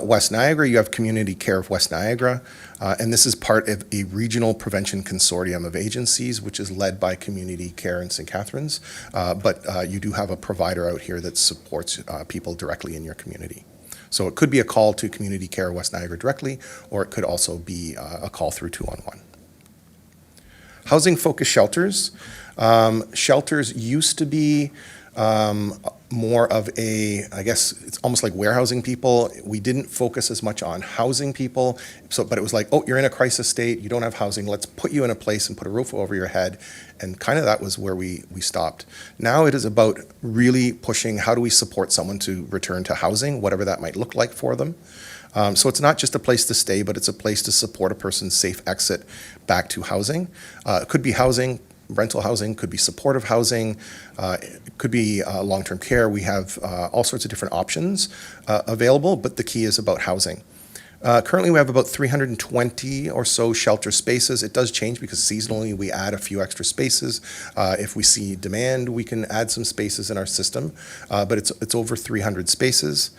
L: West Niagara, you have Community Care of West Niagara, and this is part of a regional prevention consortium of agencies, which is led by Community Care in St. Catharines, but you do have a provider out here that supports people directly in your community. So it could be a call to Community Care West Niagara directly, or it could also be a call through 211. Housing-focused shelters. Shelters used to be more of a, I guess, it's almost like warehousing people. We didn't focus as much on housing people, but it was like, oh, you're in a crisis state, you don't have housing, let's put you in a place and put a roof over your head. And kind of that was where we stopped. Now it is about really pushing, how do we support someone to return to housing, whatever that might look like for them. So it's not just a place to stay, but it's a place to support a person's safe exit back to housing. It could be housing, rental housing, could be supportive housing, it could be long-term care. We have all sorts of different options available, but the key is about housing. Currently, we have about 320 or so shelter spaces. It does change because seasonally we add a few extra spaces. If we see demand, we can add some spaces in our system, but it's over 300 spaces.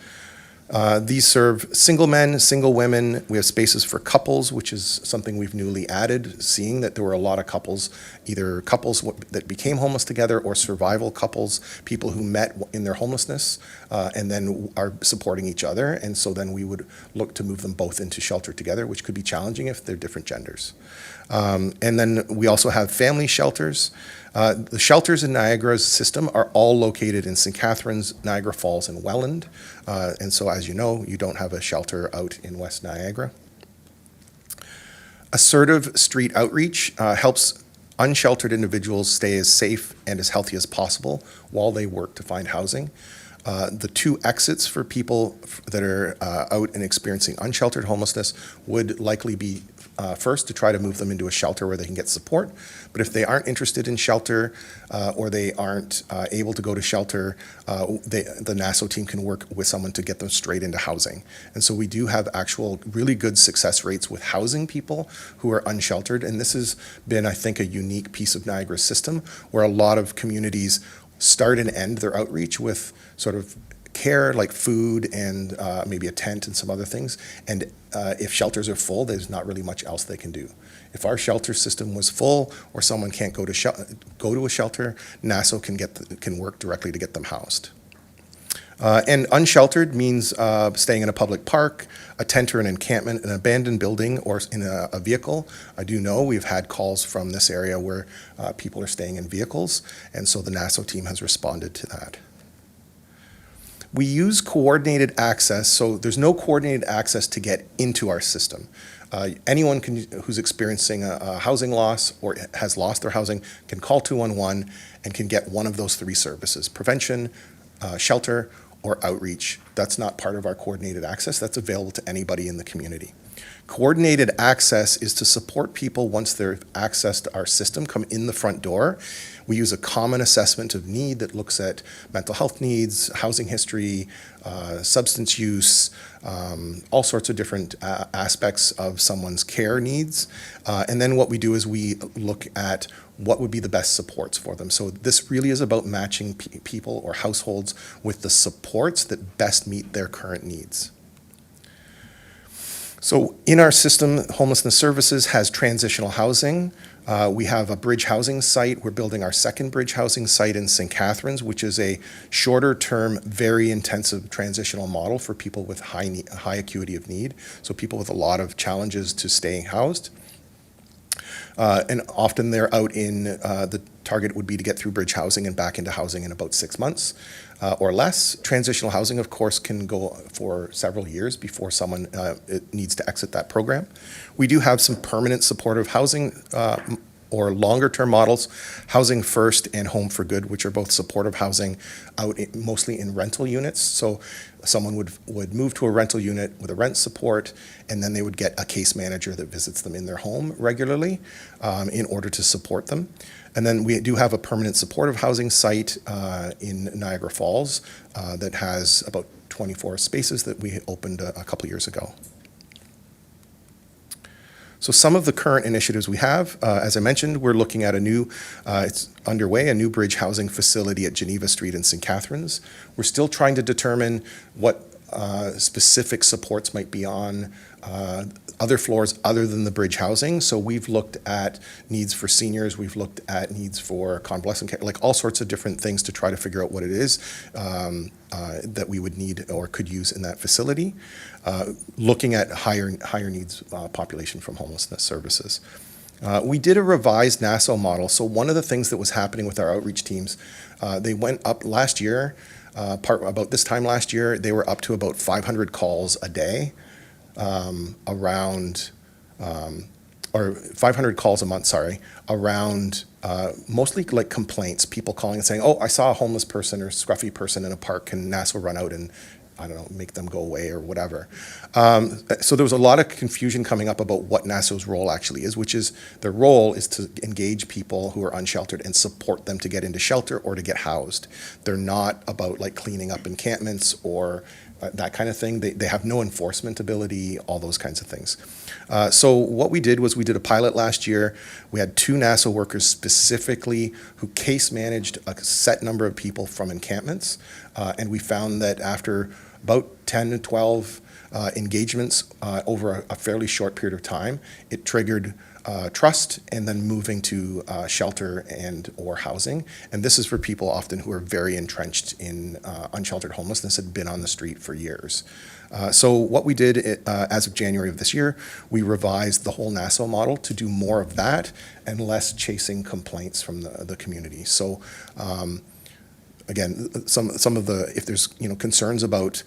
L: These serve single men, single women. We have spaces for couples, which is something we've newly added, seeing that there were a lot of couples, either couples that became homeless together or survival couples, people who met in their homelessness and then are supporting each other. And so then we would look to move them both into shelter together, which could be challenging if they're different genders. And then we also have family shelters. The shelters in Niagara's system are all located in St. Catharines, Niagara Falls, and Welland. And so, as you know, you don't have a shelter out in West Niagara. Assertive street outreach helps unsheltered individuals stay as safe and as healthy as possible while they work to find housing. The two exits for people that are out and experiencing unsheltered homelessness would likely be first to try to move them into a shelter where they can get support. But if they aren't interested in shelter or they aren't able to go to shelter, the NASO team can work with someone to get them straight into housing. And so we do have actual really good success rates with housing people who are unsheltered. And this has been, I think, a unique piece of Niagara's system where a lot of communities start and end their outreach with sort of care like food and maybe a tent and some other things. And if shelters are full, there's not really much else they can do. If our shelter system was full or someone can't go to a shelter, NASO can work directly to get them housed. And unsheltered means staying in a public park, a tent or an encampment, an abandoned building, or in a vehicle. I do know we've had calls from this area where people are staying in vehicles, and so the NASO team has responded to that. We use coordinated access, so there's no coordinated access to get into our system. Anyone who's experiencing a housing loss or has lost their housing can call 211 and can get one of those three services: prevention, shelter, or outreach. That's not part of our coordinated access. That's available to anybody in the community. Coordinated access is to support people once they've accessed our system, come in the front door. We use a common assessment of need that looks at mental health needs, housing history, substance use, all sorts of different aspects of someone's care needs. And then what we do is we look at what would be the best supports for them. So this really is about matching people or households with the supports that best meet their current needs. So in our system, Homelessness Services has transitional housing. We have a bridge housing site. We're building our second bridge housing site in St. Catharines, which is a shorter term, very intensive transitional model for people with high acuity of need. So people with a lot of challenges to staying housed. And often they're out in, the target would be to get through bridge housing and back into housing in about 6 months or less. Transitional housing, of course, can go for several years before someone needs to exit that program. We do have some permanent supportive housing or longer-term models, Housing First and Home for Good, which are both supportive housing out mostly in rental units. So someone would move to a rental unit with a rent support, and then they would get a case manager that visits them in their home regularly in order to support them. And then we do have a permanent supportive housing site in Niagara Falls that has about 24 spaces that we opened a couple years ago. So some of the current initiatives we have, as I mentioned, we're looking at it's underway, a new bridge housing facility at Geneva Street in St. Catharines. We're still trying to determine what specific supports might be on other floors other than the bridge housing. So we've looked at needs for seniors, we've looked at needs for convalescent care, like all sorts of different things to try to figure out what it is that we would need or could use in that facility, looking at higher needs population from homelessness services. We did a revised NASO model. So one of the things that was happening with our outreach teams, they went up last year, about this time last year, they were up to about 500 calls a day, or 500 calls a month, sorry, around mostly like complaints, people calling and saying, oh, I saw a homeless person or scruffy person in a park, can NASO run out and, I don't know, make them go away or whatever. So there was a lot of confusion coming up about what NASO's role actually is, which is their role is to engage people who are unsheltered and support them to get into shelter or to get housed. They're not about like cleaning up encampments or that kind of thing. They have no enforcement ability, all those kinds of things. So what we did was we did a pilot last year. We had 2 NASO workers specifically who case managed a set number of people from encampments. And we found that after about 10 to 12 engagements over a fairly short period of time, it triggered trust and then moving to shelter and or housing. And this is for people often who are very entrenched in unsheltered homelessness, had been on the street for years. So what we did as of January of this year, we revised the whole NASO model to do more of that and less chasing complaints from the community. So again, some of the, if there's concerns about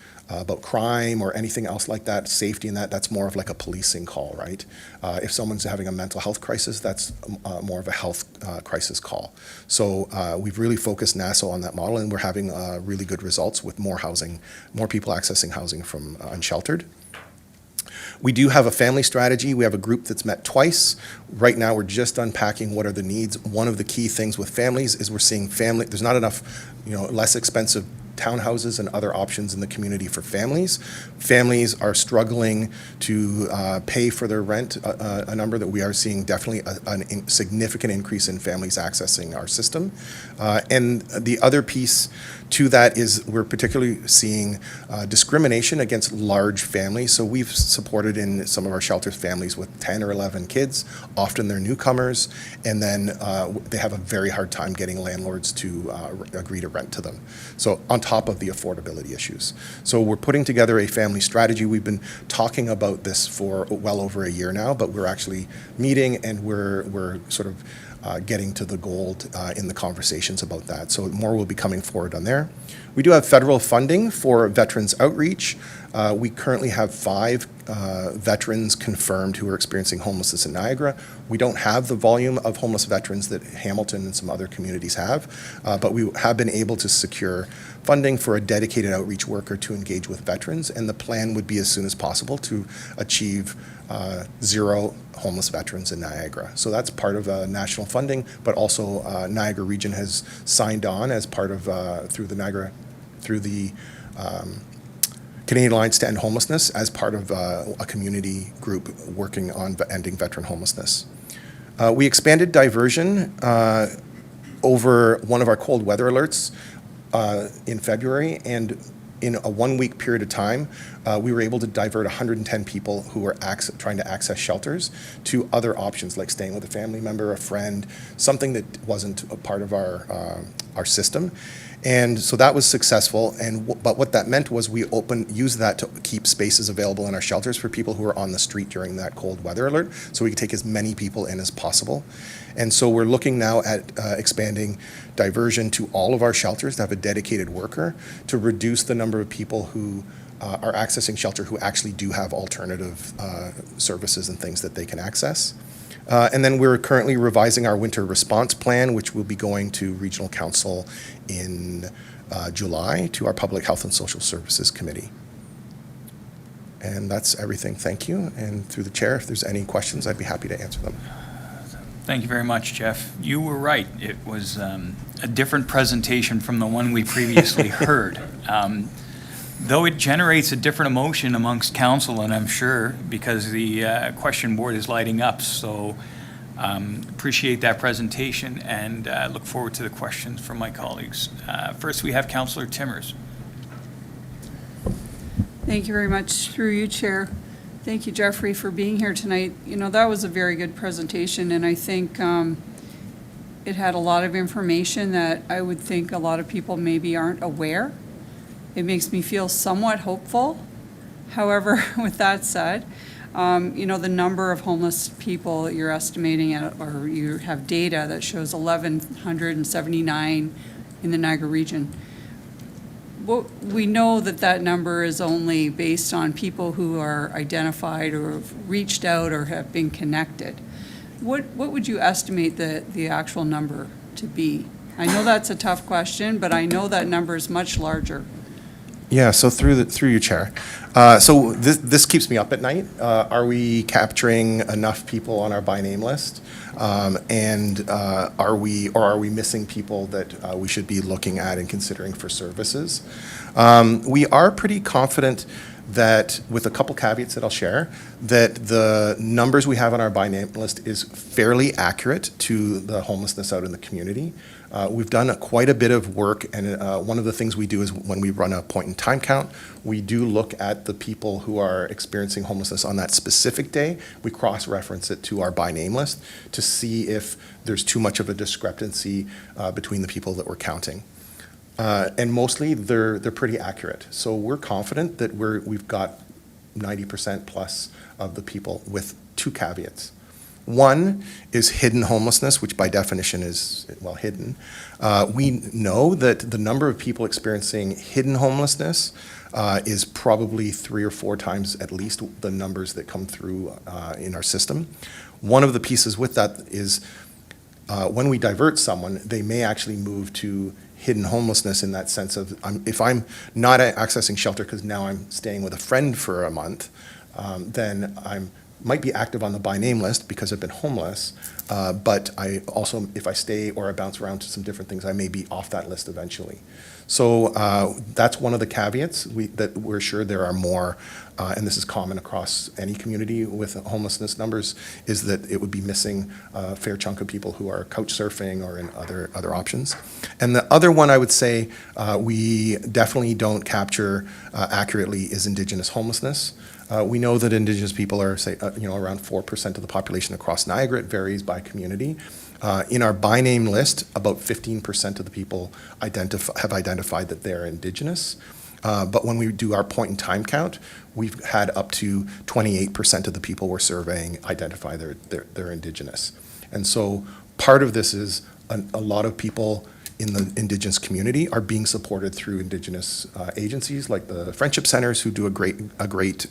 L: crime or anything else like that, safety and that's more of like a policing call, right? If someone's having a mental health crisis, that's more of a health crisis call. So we've really focused NASO on that model, and we're having really good results with more housing, more people accessing housing from unsheltered. We do have a family strategy. We have a group that's met twice. Right now, we're just unpacking what are the needs. One of the key things with families is we're seeing there's not enough, less expensive townhouses and other options in the community for families. Families are struggling to pay for their rent, a number that we are seeing definitely a significant increase in families accessing our system. And the other piece to that is we're particularly seeing discrimination against large families. So we've supported in some of our shelters families with 10 or 11 kids. Often they're newcomers, and then they have a very hard time getting landlords to agree to rent to them. So on top of the affordability issues. So we're putting together a family strategy. We've been talking about this for well over a year now, but we're actually meeting, and we're sort of getting to the gold in the conversations about that. So more will be coming forward on there. We do have federal funding for veterans outreach. We currently have 5 veterans confirmed who are experiencing homelessness in Niagara. We don't have the volume of homeless veterans that Hamilton and some other communities have, but we have been able to secure funding for a dedicated outreach worker to engage with veterans, and the plan would be as soon as possible to achieve 0 homeless veterans in Niagara. So that's part of national funding, but also Niagara Region has signed on as part of through the Canadian Alliance to End Homelessness as part of a community group working on ending veteran homelessness. We expanded diversion over one of our cold weather alerts in February, and in a 1-week period of time, we were able to divert 110 people who were trying to access shelters to other options like staying with a family member, a friend, something that wasn't a part of our system. And so that was successful. But what that meant was we used that to keep spaces available in our shelters for people who were on the street during that cold weather alert, so we could take as many people in as possible. And so we're looking now at expanding diversion to all of our shelters to have a dedicated worker to reduce the number of people who are accessing shelter who actually do have alternative services and things that they can access. And then we're currently revising our winter response plan, which will be going to Regional Council in July to our Public Health and Social Services Committee. And that's everything. Thank you. And through the chair, if there's any questions, I'd be happy to answer them.
A: Thank you very much, Jeff. You were right. It was a different presentation from the one we previously heard. Though it generates a different emotion amongst council, and I'm sure because the question board is lighting up. So appreciate that presentation and look forward to the questions from my colleagues. First, we have Councillor Timmers.
D: Thank you very much, through you, Chair. Thank you, Jeffrey, for being here tonight. You know, that was a very good presentation, and I think it had a lot of information that I would think a lot of people maybe aren't aware. It makes me feel somewhat hopeful. However, with that said, you know, the number of homeless people that you're estimating, or you have data that shows 1,179 in the Niagara region. Well, we know that that number is only based on people who are identified or have reached out or have been connected. What would you estimate the actual number to be? I know that's a tough question, but I know that number is much larger.
L: Yeah, so through you, Chair. So this keeps me up at night. Are we capturing enough people on our by name list? And are we missing people that we should be looking at and considering for services? We are pretty confident that, with a couple caveats that I'll share, that the numbers we have on our by name list is fairly accurate to the homelessness out in the community. We've done quite a bit of work, and one of the things we do is when we run a point in time count, we do look at the people who are experiencing homelessness on that specific day. We cross-reference it to our by name list to see if there's too much of a discrepancy between the people that we're counting. And mostly, they're pretty accurate. So we're confident that we've got 90% plus of the people, with two caveats. One is hidden homelessness, which by definition is, well, hidden. We know that the number of people experiencing hidden homelessness is probably 3 or 4 times at least the numbers that come through in our system. One of the pieces with that is when we divert someone, they may actually move to hidden homelessness in that sense of, if I'm not accessing shelter because now I'm staying with a friend for a month, then I'm might be active on the by name list because I've been homeless, but I also, if I stay or I bounce around to some different things, I may be off that list eventually. So that's one of the caveats that we're sure there are more, and this is common across any community with homelessness numbers, is that it would be missing a fair chunk of people who are couch surfing or in other options. And the other one I would say we definitely don't capture accurately is Indigenous homelessness. We know that Indigenous people are, say, around 4% of the population across Niagara. It varies by community. In our by name list, about 15% of the people have identified that they're Indigenous. But when we do our point in time count, we've had up to 28% of the people we're surveying identify they're Indigenous. And so part of this is a lot of people in the Indigenous community are being supported through Indigenous agencies like the Friendship Centers, who do a great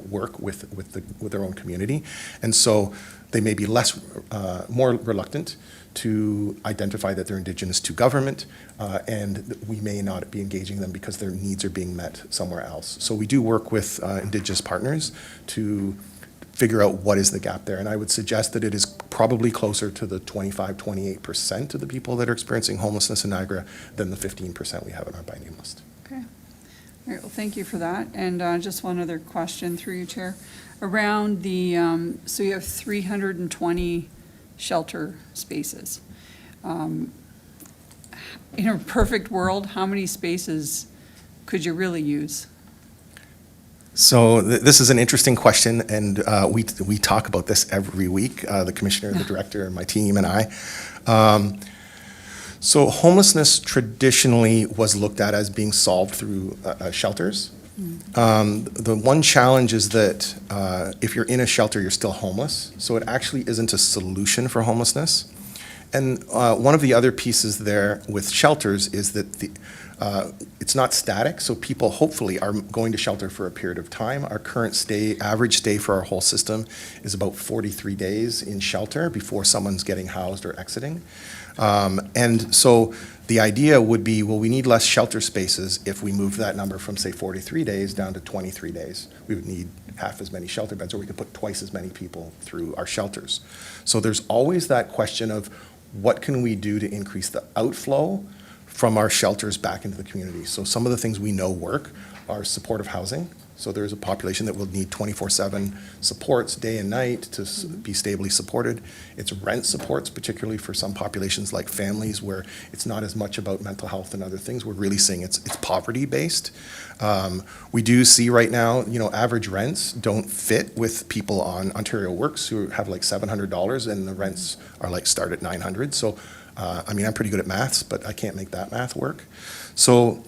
L: work with their own community, and so they may be more reluctant to identify that they're Indigenous to government, and we may not be engaging them because their needs are being met somewhere else. So we do work with Indigenous partners to figure out what is the gap there. And I would suggest that it is probably closer to the 25-28% of the people that are experiencing homelessness in Niagara than the 15% we have on our by name list.
D: Okay. All right, well, thank you for that. And just one other question through you, Chair. Around the, so you have 320 shelter spaces. In a perfect world, how many spaces could you really use?
L: So this is an interesting question, and we talk about this every week, the commissioner, the director, and my team and I. So homelessness traditionally was looked at as being solved through shelters. The one challenge is that if you're in a shelter, you're still homeless, so it actually isn't a solution for homelessness. And one of the other pieces there with shelters is that it's not static, so people hopefully are going to shelter for a period of time. Our current average stay for our whole system is about 43 days in shelter before someone's getting housed or exiting. And so the idea would be, well, we need less shelter spaces if we move that number from, say, 43 days down to 23 days. We would need half as many shelter beds, or we could put twice as many people through our shelters. So there's always that question of what can we do to increase the outflow from our shelters back into the community. So some of the things we know work are supportive housing, So there's a population that will need 24/7 supports day and night to be stably supported. It's rent supports, particularly for some populations like families where it's not as much about mental health and other things. We're really seeing it's poverty-based. We do see right now, average rents don't fit with people on Ontario Works who have like $700 and the rents are like start at $900. So, I'm pretty good at maths, but I can't make that math work. So,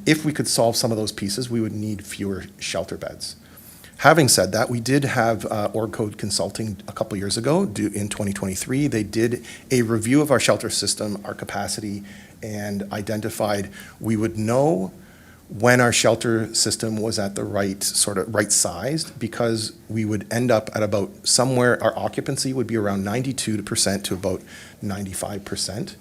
L: if we could solve some of those pieces, we would need fewer shelter beds. Having said that, we did have OrgCode Consulting a couple years ago, in 2023. They did a review of our shelter system, our capacity, and identified we would know when our shelter system was at the right sized, because we would end up at about somewhere, our occupancy would be around 92% to about 95%.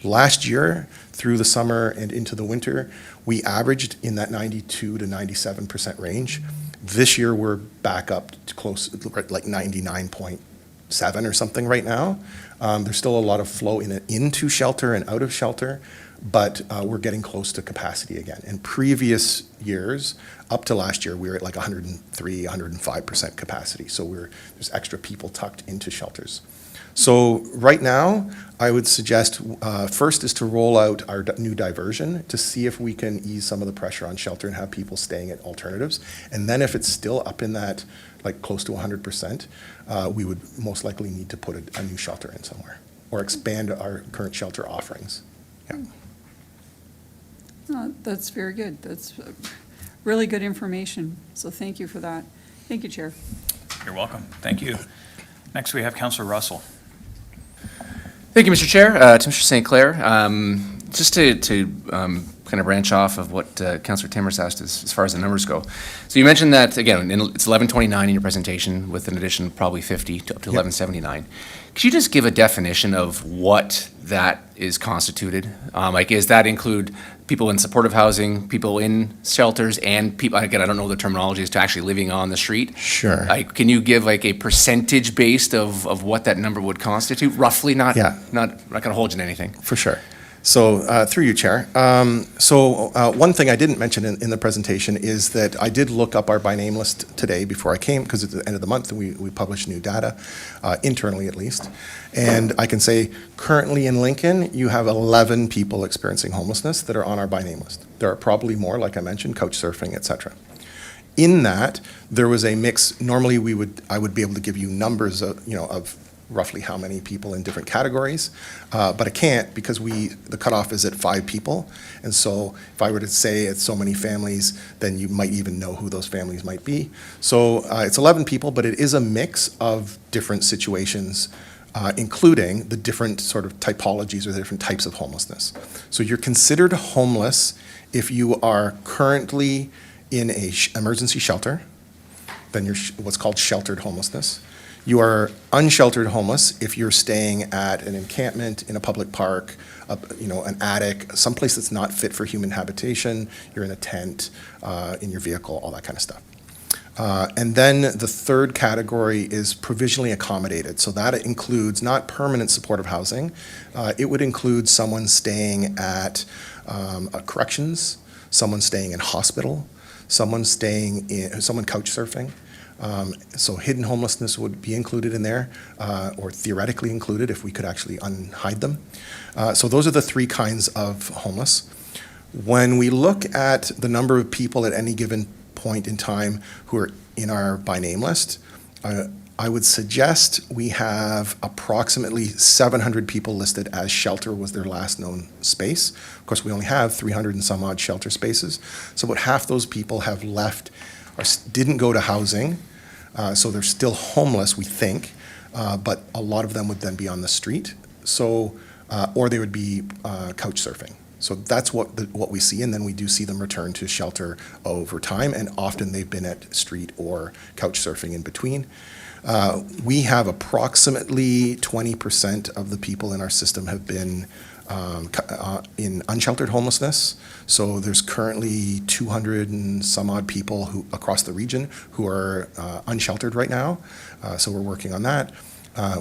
L: Last year, through the summer and into the winter, we averaged in that 92 to 97% range. This year, we're back up to close, like 99.7 or something right now. There's still a lot of flow into shelter and out of shelter, but we're getting close to capacity again. In previous years, up to last year, we were at like 103, 105% capacity. So there's extra people tucked into shelters. So right now, I would suggest first is to roll out our new diversion to see if we can ease some of the pressure on shelter and have people staying at alternatives. And then if it's still up in that, like close to 100%, we would most likely need to put a new shelter in somewhere or expand our current shelter offerings. Yeah.
D: That's very good. That's really good information. So thank you for that. Thank you, Chair.
A: You're welcome. Thank you. Next, we have Councillor Russell.
F: Thank you, Mr. Chair. To Mr. St. Clair, just to kind of branch off of what Councillor Timmers asked as far as the numbers go. So you mentioned that, again, it's 1129 in your presentation with an addition of probably 50 to up to 1179. Could you just give a definition of what that is constituted? Like, does that include people in supportive housing, people in shelters, and people, again, I don't know the terminology as to actually living on the street?
L: Sure.
F: Like, can you give like a percentage based of what that number would constitute, roughly? Not going to hold you to anything.
L: For sure. So through you, Chair. One thing I didn't mention in the presentation is that I did look up our by name list today before I came, because at the end of the month we publish new data, internally at least. And I can say currently in Lincoln, you have 11 people experiencing homelessness that are on our by name list. There are probably more, like I mentioned, couch surfing, et cetera. In that, there was a mix. Normally I would be able to give you numbers of roughly how many people in different categories, but I can't because the cutoff is at 5 people. And so if I were to say it's so many families, then you might even know who those families might be. So it's 11 people, but it is a mix of different situations, including the different sort of typologies or the different types of homelessness. So you're considered homeless if you are currently in a emergency shelter, then you're what's called sheltered homelessness. You are unsheltered homeless if you're staying at an encampment, in a public park, an attic, someplace that's not fit for human habitation. You're in a tent, in your vehicle, all that kind of stuff. And then the third category is provisionally accommodated. So that includes not permanent supportive housing. It would include someone staying at corrections, someone staying in hospital, someone couch surfing. So hidden homelessness would be included in there, or theoretically included if we could actually unhide them. So those are the 3 kinds of homeless. When we look at the number of people at any given point in time who are in our by name list, I would suggest we have approximately 700 people listed as shelter was their last known space. Of course, we only have 300 and some odd shelter spaces. So about half those people have left or didn't go to housing. So they're still homeless, we think, but a lot of them would then be on the street. So, or they would be couch surfing. So that's what we see, and then we do see them return to shelter over time, and often they've been at street or couch surfing in between. We have approximately 20% of the people in our system have been in unsheltered homelessness. So there's currently 200 and some odd people across the region who are unsheltered right now. So we're working on that.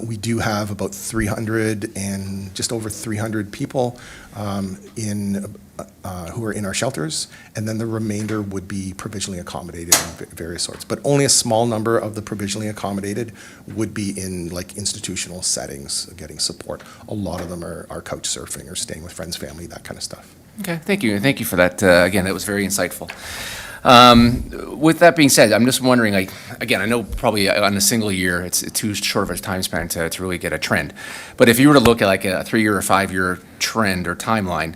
L: We do have about 300 and just over 300 people who are in our shelters, and then the remainder would be provisionally accommodated in various sorts. But only a small number of the provisionally accommodated would be in like institutional settings, getting support. A lot of them are couch surfing or staying with friends, family, that kind of stuff.
F: Okay, thank you, and thank you for that. Again, that was very insightful. With that being said, I'm just wondering, like, again, I know probably on a single year, it's too short of a time span to really get a trend. But if you were to look at like a 3-year or 5-year trend or timeline,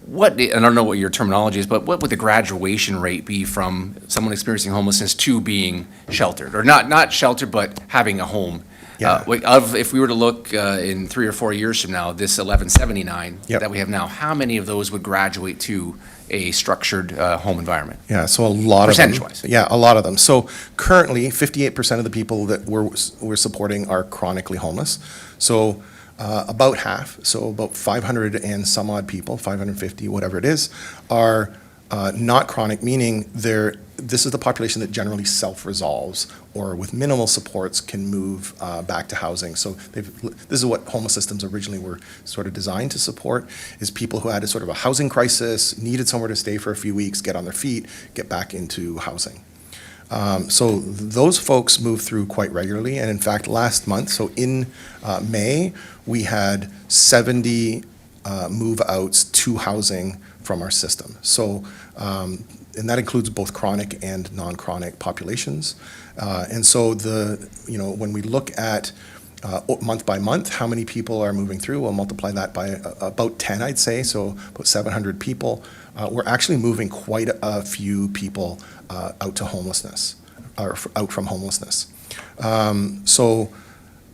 F: and I don't know what your terminology is, but what would the graduation rate be from someone experiencing homelessness to being sheltered? Or not sheltered, but having a home?
L: Yeah.
F: If we were to look in 3 or 4 years from now, this 1179
L: Yep.
F: that we have now, how many of those would graduate to a structured home environment?
L: Yeah, so a lot of them.
F: Percentage-wise.
L: Yeah, a lot of them. So currently, 58% of the people that we're supporting are chronically homeless. So about half, so about 500 and some odd people, 550, whatever it is, are not chronic, meaning this is the population that generally self-resolves or with minimal supports can move back to housing. So this is what homeless systems originally were sort of designed to support, is people who had a sort of a housing crisis, needed somewhere to stay for a few weeks, get on their feet, get back into housing. So those folks move through quite regularly, and in fact, last month, so in May, we had 70 move-outs to housing from our system. So, and that includes both chronic and non-chronic populations. And so when we look at month by month, how many people are moving through, we'll multiply that by about 10, I'd say, so about 700 people. We're actually moving quite a few people out to homelessness, or out from homelessness. So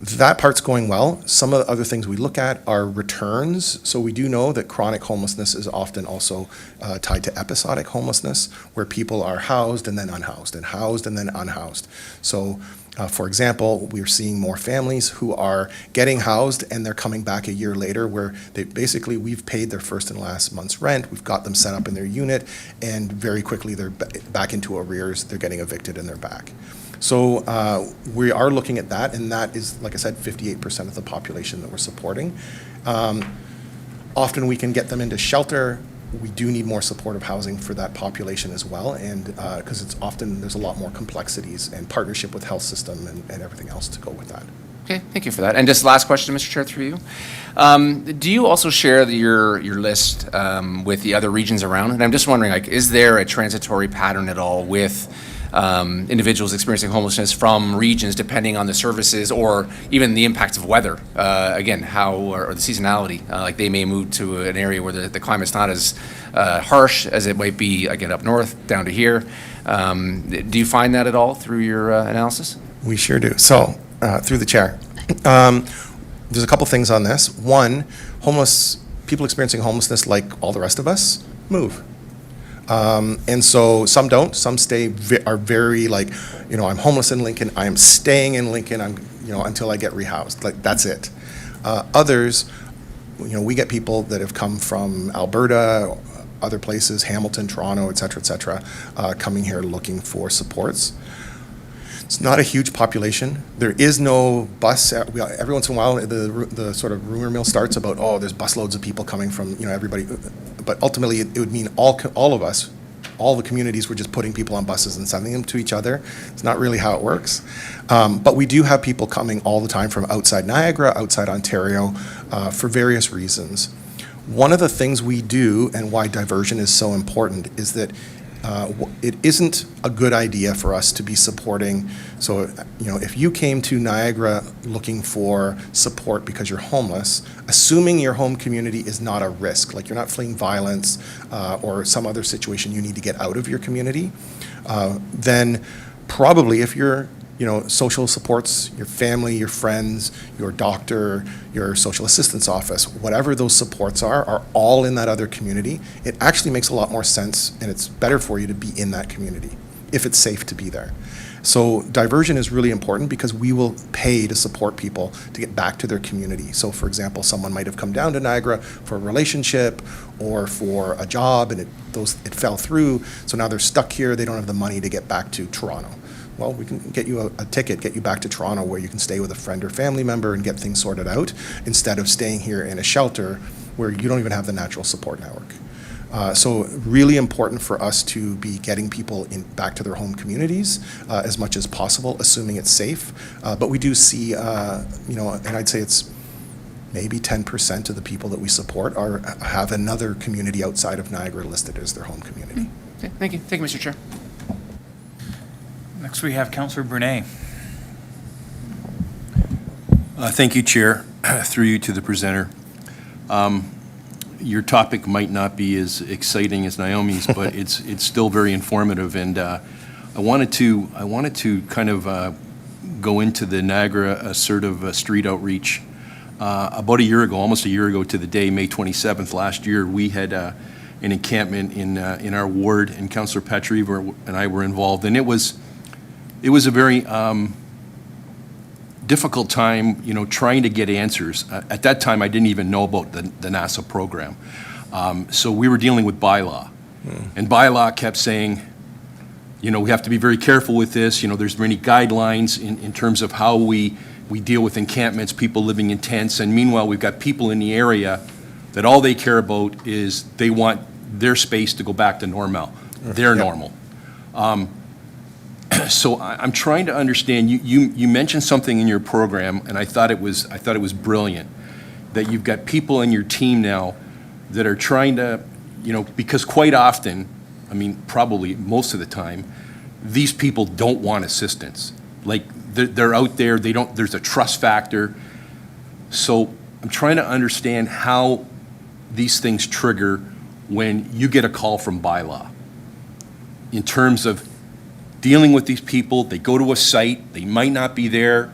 L: that part's going well. Some of the other things we look at are returns. So we do know that chronic homelessness is often also tied to episodic homelessness, where people are housed and then unhoused, and housed and then unhoused. So for example, we're seeing more families who are getting housed and they're coming back a year later, where we've paid their first and last month's rent, we've got them set up in their unit, and very quickly they're back into arrears, they're getting evicted and they're back. So we are looking at that, and that is, like I said, 58% of the population that we're supporting. Often we can get them into shelter. We do need more supportive housing for that population as well, and because there's a lot more complexities and partnership with health system and everything else to go with that.
F: Okay, thank you for that. And just last question, Mr. Chair, through you. Do you also share your list with the other regions around? And I'm just wondering, like, is there a transitory pattern at all with individuals experiencing homelessness from regions, depending on the services or even the impacts of weather? Again, or the seasonality, like they may move to an area where the climate's not as harsh as it might be, again, up north, down to here. Do you find that at all through your analysis?
L: We sure do. So, through the chair, there's a couple things on this. One, people experiencing homelessness, like all the rest of us, move. And so some don't, some are very like, I'm homeless in Lincoln, I am staying in Lincoln, until I get rehoused, like that's it. Others, we get people that have come from Alberta, other places, Hamilton, Toronto, et cetera, coming here looking for supports. It's not a huge population. There is no bus. Every once in a while, the sort of rumor mill starts about, there's busloads of people coming from, everybody. But ultimately, it would mean all of us, all the communities were just putting people on buses and sending them to each other. It's not really how it works. But we do have people coming all the time from outside Niagara, outside Ontario, for various reasons. One of the things we do, and why diversion is so important, is that it isn't a good idea for us to be supporting. So, if you came to Niagara looking for support because you're homeless, assuming your home community is not a risk, like you're not fleeing violence or some other situation you need to get out of your community, then probably if you're social supports, your family, your friends, your doctor, your social assistance office, whatever those supports are all in that other community. It actually makes a lot more sense, and it's better for you to be in that community if it's safe to be there. So diversion is really important because we will pay to support people to get back to their community. So for example, someone might have come down to Niagara for a relationship or for a job, and it fell through, so now they're stuck here, they don't have the money to get back to Toronto. well, we can get you a ticket, get you back to Toronto where you can stay with a friend or family member and get things sorted out, instead of staying here in a shelter where you don't even have the natural support network. So really important for us to be getting people back to their home communities as much as possible, assuming it's safe. But we do see, and I'd say it's maybe 10% of the people that we support have another community outside of Niagara listed as their home community.
F: Okay, thank you. Thank you, Mr. Chair.
A: Next, we have Councillor Brunei.
I: Thank you, Chair. Through you to the presenter. Your topic might not be as exciting as Naomi's, but it's still very informative. And I wanted to kind of go into the Niagara Assertive Street Outreach. About a year ago, almost a year ago to the day, May 27th last year, we had an encampment in our ward, and Councillor Patriva and I were involved, and it was a very difficult time, trying to get answers. At that time, I didn't even know about the NASA program. So we were dealing with bylaw. And bylaw kept saying, we have to be very careful with this. There's many guidelines in terms of how we deal with encampments, people living in tents. And meanwhile, we've got people in the area that all they care about is they want their space to go back to normal, their normal. So I'm trying to understand, you mentioned something in your program, and I thought it was brilliant, that you've got people in your team now that are trying to, because quite often, probably most of the time, these people don't want assistance. Like, they're out there, there's a trust factor. So I'm trying to understand how these things trigger when you get a call from bylaw, in terms of dealing with these people. They go to a site, they might not be there,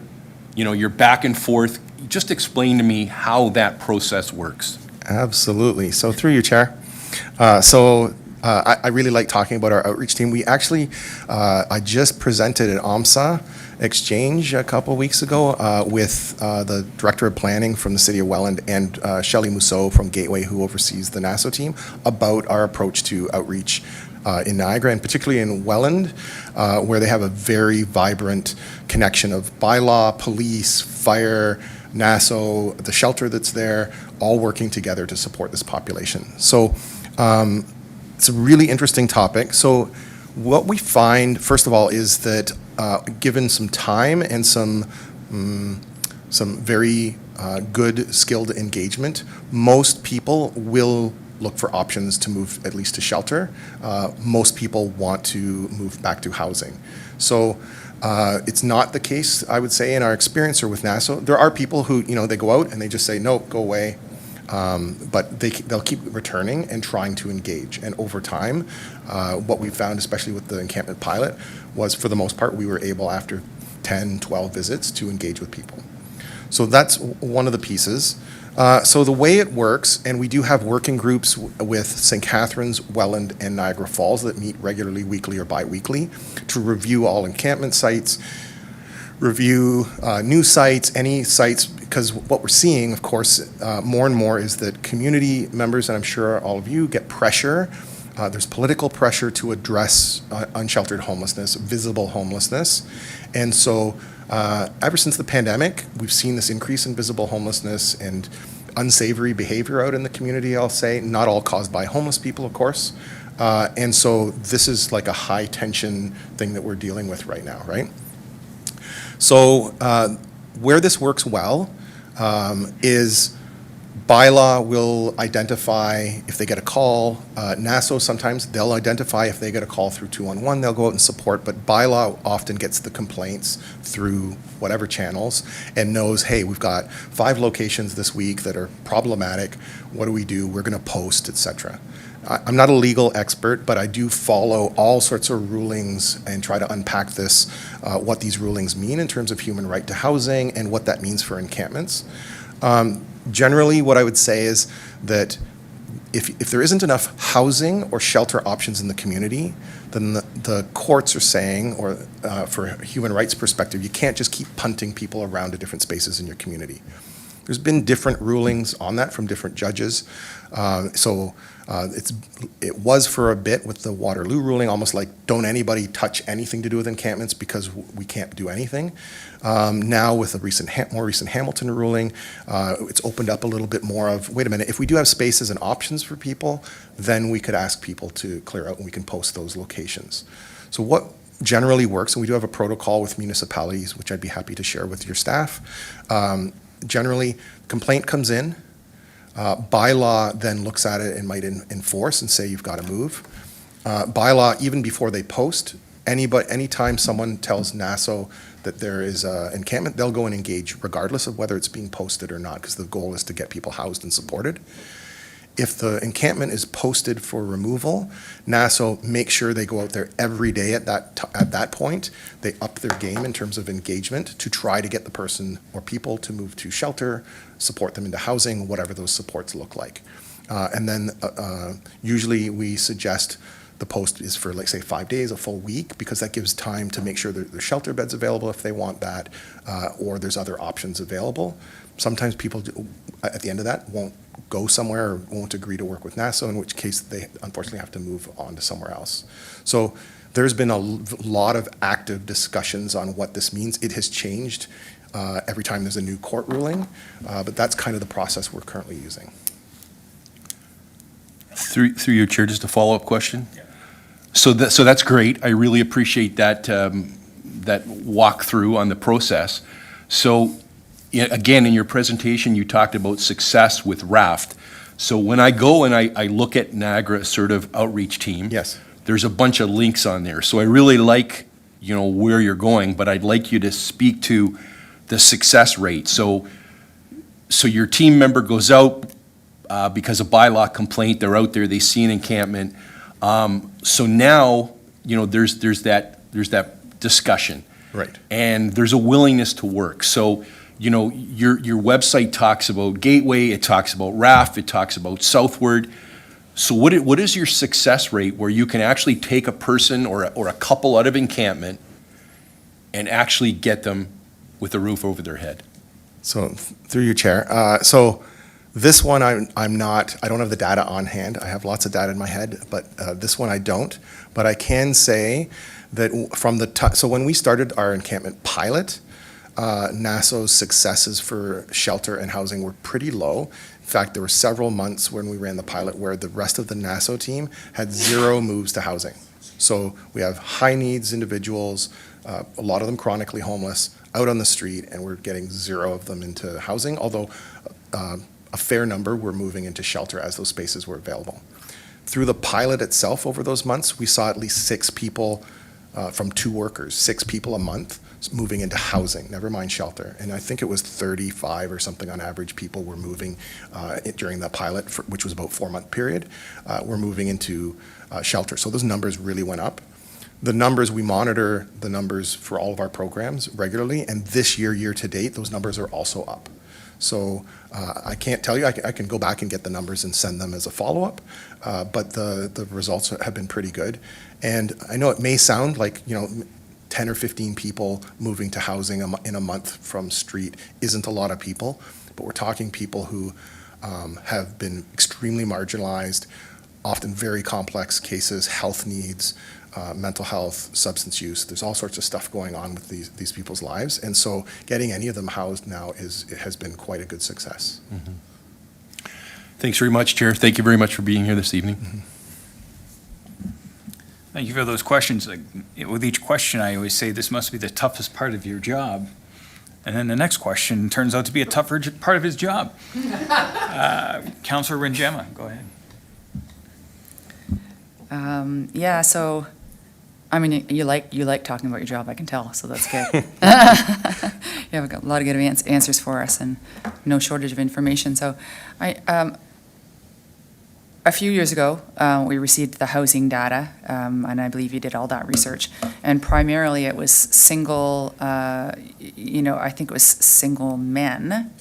I: you're back and forth. Just explain to me how that process works.
L: Absolutely. So through you, Chair. I really like talking about our outreach team. We actually, I just presented at OMSA Exchange a couple weeks ago with the Director of Planning from the City of Welland and Shelley Mousseau from Gateway, who oversees the NASO team, about our approach to outreach in Niagara, and particularly in Welland, where they have a very vibrant connection of bylaw, police, fire, NASO, the shelter that's there, all working together to support this population. So it's a really interesting topic. So what we find, first of all, is that given some time and some very good, skilled engagement, most people will look for options to move at least to shelter. Most people want to move back to housing. So it's not the case, I would say, in our experience or with NASO. There are people who, they go out and they just say, no, go away. But they'll keep returning and trying to engage. And over time, what we found, especially with the encampment pilot, was for the most part, we were able, after 10, 12 visits, to engage with people. So that's one of the pieces. So the way it works, and we do have working groups with St. Catharines, Welland, and Niagara Falls that meet regularly, weekly or bi-weekly, to review all encampment sites, review new sites, any sites, because what we're seeing, of course, more and more is that community members, and I'm sure all of you, get pressure. There's political pressure to address unsheltered homelessness, visible homelessness. And so ever since the pandemic, we've seen this increase in visible homelessness and unsavory behavior out in the community, I'll say, not all caused by homeless people, of course. And so this is like a high tension thing that we're dealing with right now, right? So where this works well is bylaw will identify if they get a call. NASO, sometimes they'll identify if they get a call through 211, they'll go out and support, but bylaw often gets the complaints through whatever channels and knows, hey, we've got 5 locations this week that are problematic. What do we do? We're going to post, etc. I'm not a legal expert, but I do follow all sorts of rulings and try to unpack this, what these rulings mean in terms of human right to housing and what that means for encampments. Generally, what I would say is that if there isn't enough housing or shelter options in the community, then the courts are saying, or for a human rights perspective, you can't just keep punting people around to different spaces in your community. There's been different rulings on that from different judges. So It was for a bit with the Waterloo ruling, almost like don't anybody touch anything to do with encampments because we can't do anything. Now with the more recent Hamilton ruling, it's opened up a little bit more of, wait a minute, if we do have spaces and options for people, then we could ask people to clear out and we can post those locations. So what generally works, and we do have a protocol with municipalities, which I'd be happy to share with your staff. Generally, complaint comes in, bylaw then looks at it and might enforce and say you've got to move. Bylaw, even before they post, anytime someone tells NASO that there is an encampment, they'll go and engage regardless of whether it's being posted or not, because the goal is to get people housed and supported. If the encampment is posted for removal, NASO makes sure they go out there every day at that point. They up their game in terms of engagement to try to get the person or people to move to shelter, support them into housing, whatever those supports look like. And then usually we suggest the post is for, like, say, 5 days, a full week, because that gives time to make sure there's shelter beds available if they want that, or there's other options available. Sometimes people, at the end of that, won't go somewhere or won't agree to work with NASO, in which case they unfortunately have to move on to somewhere else. So there's been a lot of active discussions on what this means. It has changed every time there's a new court ruling, but that's kind of the process we're currently using.
I: Through your chair, just a follow-up question? Yeah. So that's great. I really appreciate that, that walkthrough on the process. So, again, in your presentation, you talked about success with RAFT. So when I go and I look at Niagara Assertive Outreach Team,
L: Yes.
I: there's a bunch of links on there. So I really like, where you're going, but I'd like you to speak to the success rate. So your team member goes out because of bylaw complaint, they're out there, they see an encampment. So now, there's that discussion.
L: Right.
I: And there's a willingness to work. So, your website talks about Gateway, it talks about RAFT, it talks about Southward. So what is your success rate where you can actually take a person or a couple out of encampment and actually get them with a roof over their head?
L: So through your chair. So this one, I don't have the data on hand. I have lots of data in my head, but this one I don't. But I can say that from so when we started our encampment pilot, NASO's successes for shelter and housing were pretty low. In fact, there were several months when we ran the pilot where the rest of the NASO team had 0 moves to housing. So we have high needs individuals, a lot of them chronically homeless, out on the street, and we're getting 0 of them into housing, although a fair number were moving into shelter as those spaces were available. Through the pilot itself over those months, we saw at least 6 people from 2 workers, 6 people a month moving into housing, never mind shelter. And I think it was 35 or something on average people were moving during the pilot, which was about 4-month period, were moving into shelter. So those numbers really went up. The numbers, we monitor the numbers for all of our programs regularly, and this year to date, those numbers are also up. So I can't tell you, I can go back and get the numbers and send them as a follow-up, but the results have been pretty good. And I know it may sound like, 10 or 15 people moving to housing in a month from street isn't a lot of people, but we're talking people who have been extremely marginalized, often very complex cases, health needs, mental health, substance use. There's all sorts of stuff going on with these people's lives. And so getting any of them housed now has been quite a good success.
I: Mm-hmm. Thanks very much, Chair. Thank you very much for being here this evening.
L: Mm-hmm.
A: Thank you for those questions. With each question, I always say this must be the toughest part of your job. And then the next question turns out to be a tougher part of his job. Councillor Wynne-Gemma, go ahead.
G: Yeah, so, you like talking about your job, I can tell, so that's good. You have a lot of good answers for us and no shortage of information. So a few years ago, we received the housing data, and I believe you did all that research. And primarily it was single, I think it was single men.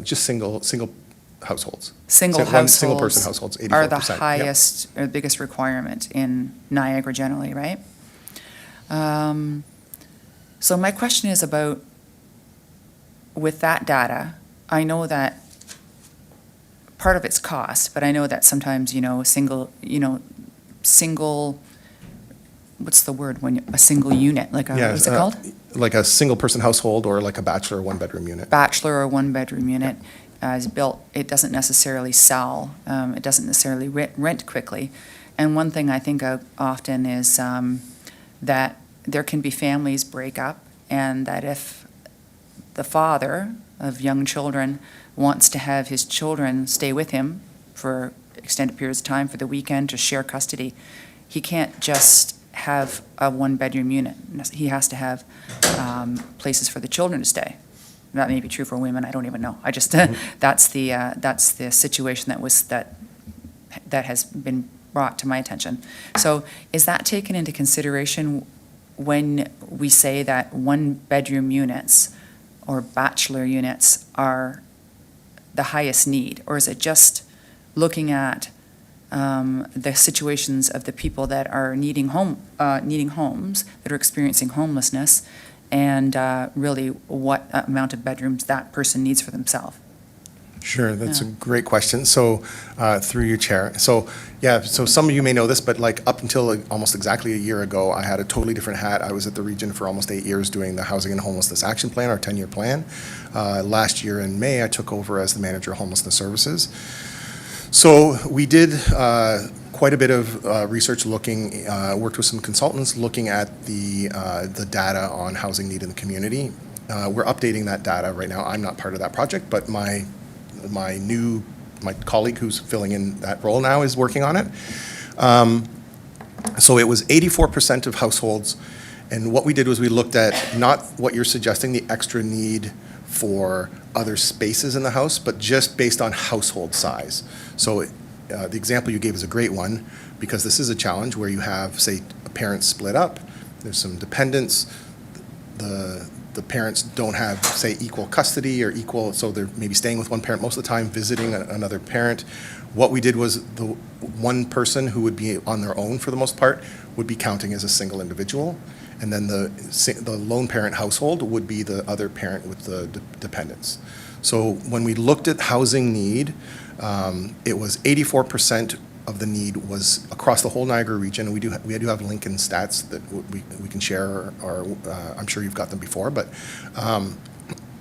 L: Just single households.
G: Single households.
L: Single-person households, 84%.
G: Are the highest, or the biggest requirement in Niagara generally, right? So my question is about, with that data, I know that part of it's cost, but I know that sometimes, single, what's the word, a single unit, like
L: Yeah,
G: what's it called?
L: Like a single-person household or like a bachelor one-bedroom unit.
G: Bachelor or one-bedroom unit is built, it doesn't necessarily sell, it doesn't necessarily rent quickly. And one thing I think of often is that there can be families break up, and that if the father of young children wants to have his children stay with him for extended periods of time for the weekend to share custody, he can't just have a one-bedroom unit. He has to have places for the children to stay. That may be true for women, I don't even know. I just, that's the situation that has been brought to my attention. So is that taken into consideration when we say that one-bedroom units or bachelor units are the highest need? Or is it just looking at the situations of the people that are needing homes, that are experiencing homelessness, and really what amount of bedrooms that person needs for themselves?
L: Sure, that's a
G: Yeah.
L: great question. So, through you, Chair. So, yeah, so some of you may know this, but like up until almost exactly a year ago, I had a totally different hat. I was at the region for almost 8 years doing the Housing and Homelessness Action Plan, our 10-year plan. Last year in May, I took over as the Manager of Homelessness Services. So we did quite a bit of research looking, worked with some consultants looking at the data on housing need in the community. We're updating that data right now. I'm not part of that project, but my colleague who's filling in that role now is working on it. So it was 84% of households, and what we did was we looked at not what you're suggesting, the extra need for other spaces in the house, but just based on household size. So the example you gave is a great one, because this is a challenge where you have, say, a parent split up, there's some dependents, the parents don't have, say, equal custody or equal, so they're maybe staying with one parent most of the time, visiting another parent. What we did was the one person who would be on their own for the most part would be counting as a single individual, and then the lone parent household would be the other parent with the dependents. So when we looked at housing need, it was 84% of the need was across the whole Niagara region. We do have Lincoln stats that we can share, or I'm sure you've got them before, but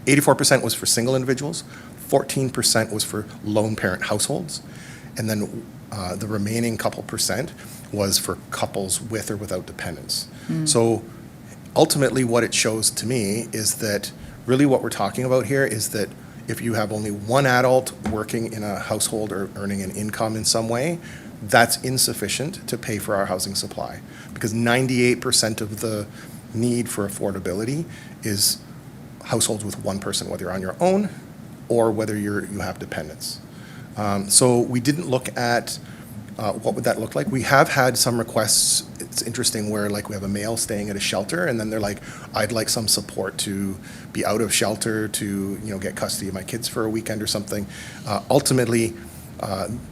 L: 84% was for single individuals, 14% was for lone parent households, and then the remaining couple percent was for couples with or without dependents. So ultimately what it shows to me is that really what we're talking about here is that if you have only one adult working in a household or earning an income in some way, that's insufficient to pay for our housing supply, because 98% of the need for affordability is households with one person, whether you're on your own or whether you have dependents. So we didn't look at what would that look like. We have had some requests, it's interesting, where like we have a male staying at a shelter and then they're like, I'd like some support to be out of shelter to get custody of my kids for a weekend or something. Ultimately,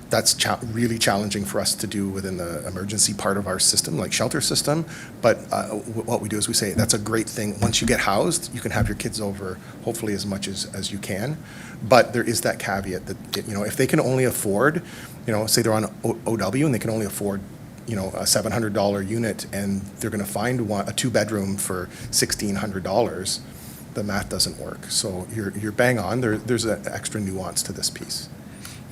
L: that's really challenging for us to do within the emergency part of our system, like shelter system. But what we do is we say that's a great thing. Once you get housed, you can have your kids over hopefully as much as you can. But there is that caveat that if they can only afford, say they're on OW and they can only afford a $700 unit and they're going to find a two-bedroom for $1,600, the math doesn't work. So you're bang on. There's an extra nuance to this piece.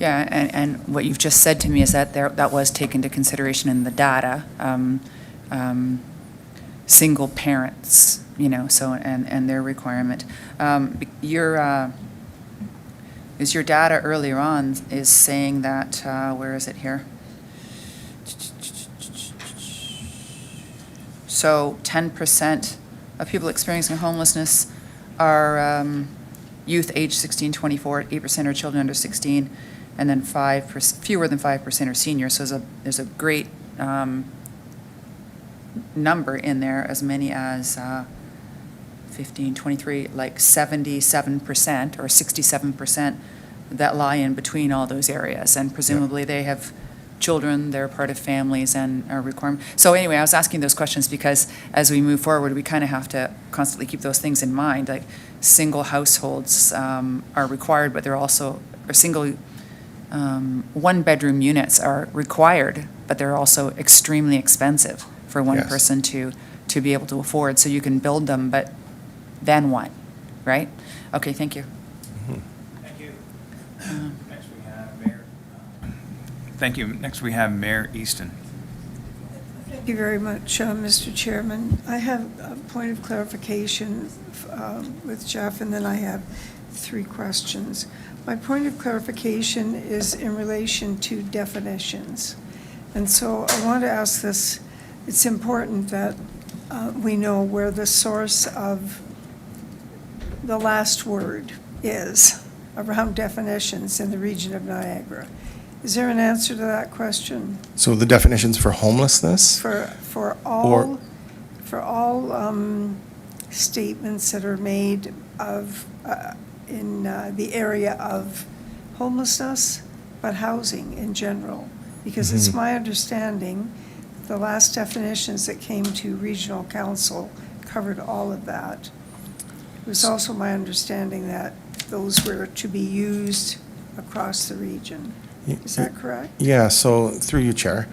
G: Yeah, and what you've just said to me is that that was taken into consideration in the data. Single parents, so and their requirement. Is your data earlier on is saying that, where is it here? So 10% of people experiencing homelessness are youth age 16-24, 8% are children under 16, and then fewer than 5% are seniors. So there's a great number in there, as many as 15, 23, like 77% or 67% that lie in between all those areas. And presumably they have children, they're part of families and are requirement. So anyway, I was asking those questions because as we move forward, we kind of have to constantly keep those things in mind. Like single households are required, but they're also, or single one-bedroom units are required, but they're also extremely expensive for one
L: Yes.
G: person to be able to afford. So you can build them, but then what, right? Okay, thank you.
A: Thank you. Next we have Mayor. Thank you. Next we have Mayor Easton.
J: Thank you very much, Mr. Chairman. I have a point of clarification with Jeff, and then I have 3 questions. My point of clarification is in relation to definitions. And so I want to ask this, it's important that we know where the source of the last word is around definitions in the region of Niagara. Is there an answer to that question?
L: So the definitions for homelessness?
J: For all statements that are made of, in the area of homelessness, but housing in general? Because it's my understanding, the last definitions that came to regional council covered all of that. It was also my understanding that those were to be used across the region. Is that correct?
L: Yeah, so through you, Chair.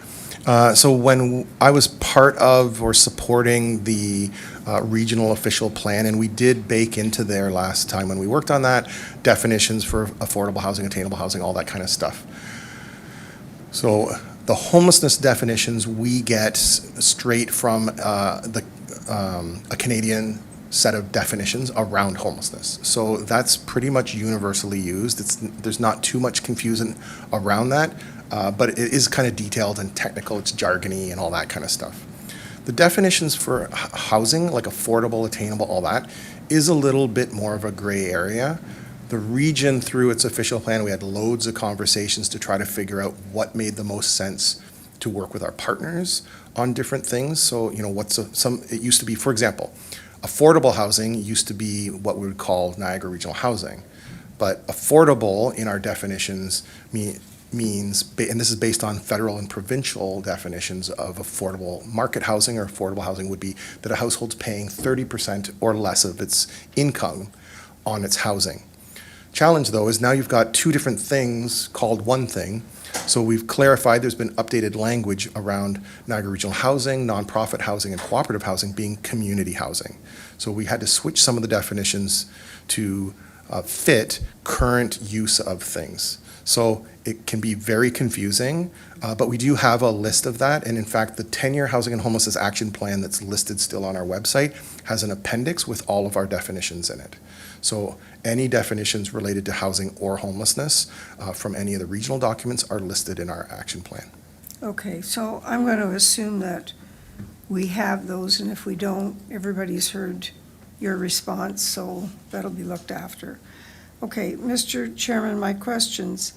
L: So when I was part of or supporting the regional official plan, and we did bake into there last time when we worked on that, definitions for affordable housing, attainable housing, all that kind of stuff. So the homelessness definitions we get straight from a Canadian set of definitions around homelessness. So that's pretty much universally used. There's not too much confusion around that, but it is kind of detailed and technical. It's jargony and all that kind of stuff. The definitions for housing, like affordable, attainable, all that, is a little bit more of a gray area. The region, through its official plan, we had loads of conversations to try to figure out what made the most sense to work with our partners on different things. So, you know, it used to be, for example, affordable housing used to be what we would call Niagara Regional Housing. But affordable in our definitions means, and this is based on federal and provincial definitions of affordable market housing, or affordable housing would be that a household's paying 30% or less of its income on its housing. Challenge, though, is now you've got 2 different things called one thing. So we've clarified, there's been updated language around Niagara Regional Housing, nonprofit housing, and cooperative housing being community housing. So we had to switch some of the definitions to fit current use of things. So it can be very confusing, but we do have a list of that. And in fact, the 10-year Housing and Homelessness Action Plan that's listed still on our website has an appendix with all of our definitions in it. So any definitions related to housing or homelessness from any of the regional documents are listed in our action plan.
J: Okay, so I'm going to assume that we have those, and if we don't, everybody's heard your response, so that'll be looked after. Okay, Mr. Chairman, my questions.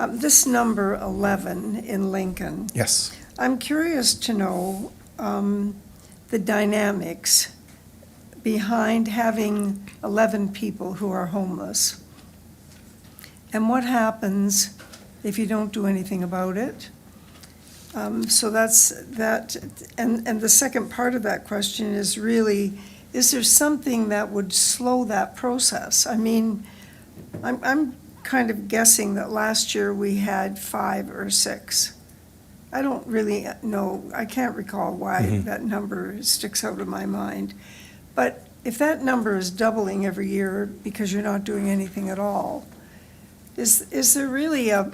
J: This number 11 in Lincoln,
L: Yes.
J: I'm curious to know the dynamics behind having 11 people who are homeless. And what happens if you don't do anything about it? So that's that. And the second part of that question is really, is there something that would slow that process? I mean, I'm kind of guessing that last year we had 5 or 6. I don't really know, I can't recall why that number sticks out of my mind. But if that number is doubling every year because you're not doing anything at all, is there really a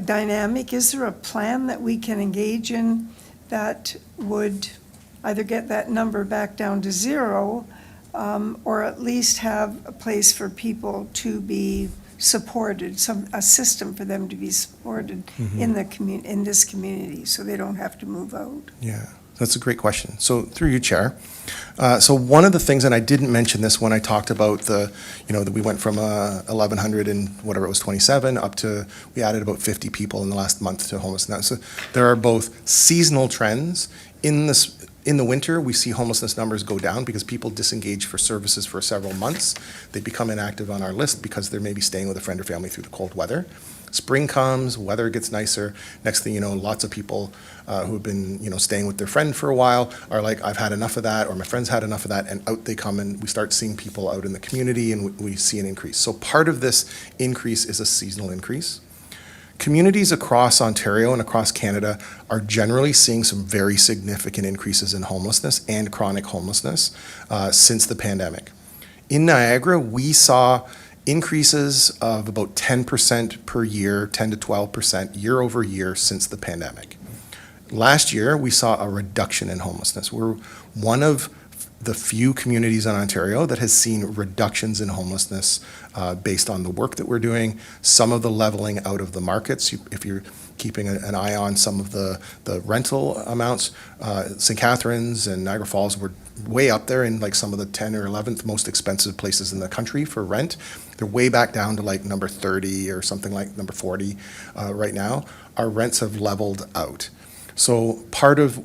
J: dynamic? Is there a plan that we can engage in that would either get that number back down to 0, or at least have a place for people to be supported, a system for them to be supported in this community, so they don't have to move out?
L: Yeah, that's a great question. So through you, Chair. So one of the things, and I didn't mention this when I talked about that we went from 1,100 and whatever it was, 27, up to, we added about 50 people in the last month to homelessness. So there are both seasonal trends. In the winter, we see homelessness numbers go down because people disengage for services for several months. They become inactive on our list because they're maybe staying with a friend or family through the cold weather. Spring comes, weather gets nicer. Next thing you know, lots of people who have been, staying with their friend for a while are like, I've had enough of that, or my friend's had enough of that, and out they come, and we start seeing people out in the community, and we see an increase. So part of this increase is a seasonal increase. communities across Ontario and across Canada are generally seeing some very significant increases in homelessness and chronic homelessness since the pandemic. In Niagara, we saw increases of about 10% per year, 10 to 12% year over year since the pandemic. Last year, we saw a reduction in homelessness. We're one of the few communities in Ontario that has seen reductions in homelessness based on the work that we're doing, some of the leveling out of the markets. If you're keeping an eye on some of the rental amounts, St. Catharines and Niagara Falls were way up there in like some of the 10th or 11th most expensive places in the country for rent. They're way back down to like number 30 or something like number 40 right now. Our rents have leveled out. So part of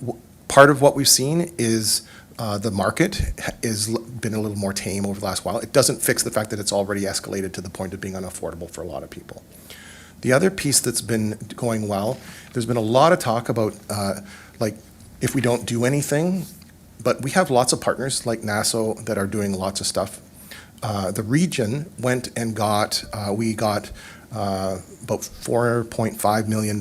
L: what we've seen is the market has been a little more tame over the last while. It doesn't fix the fact that it's already escalated to the point of being unaffordable for a lot of people. The other piece that's been going well, there's been a lot of talk about like if we don't do anything, but we have lots of partners like NASO that are doing lots of stuff. The region went and we got about $4.5 million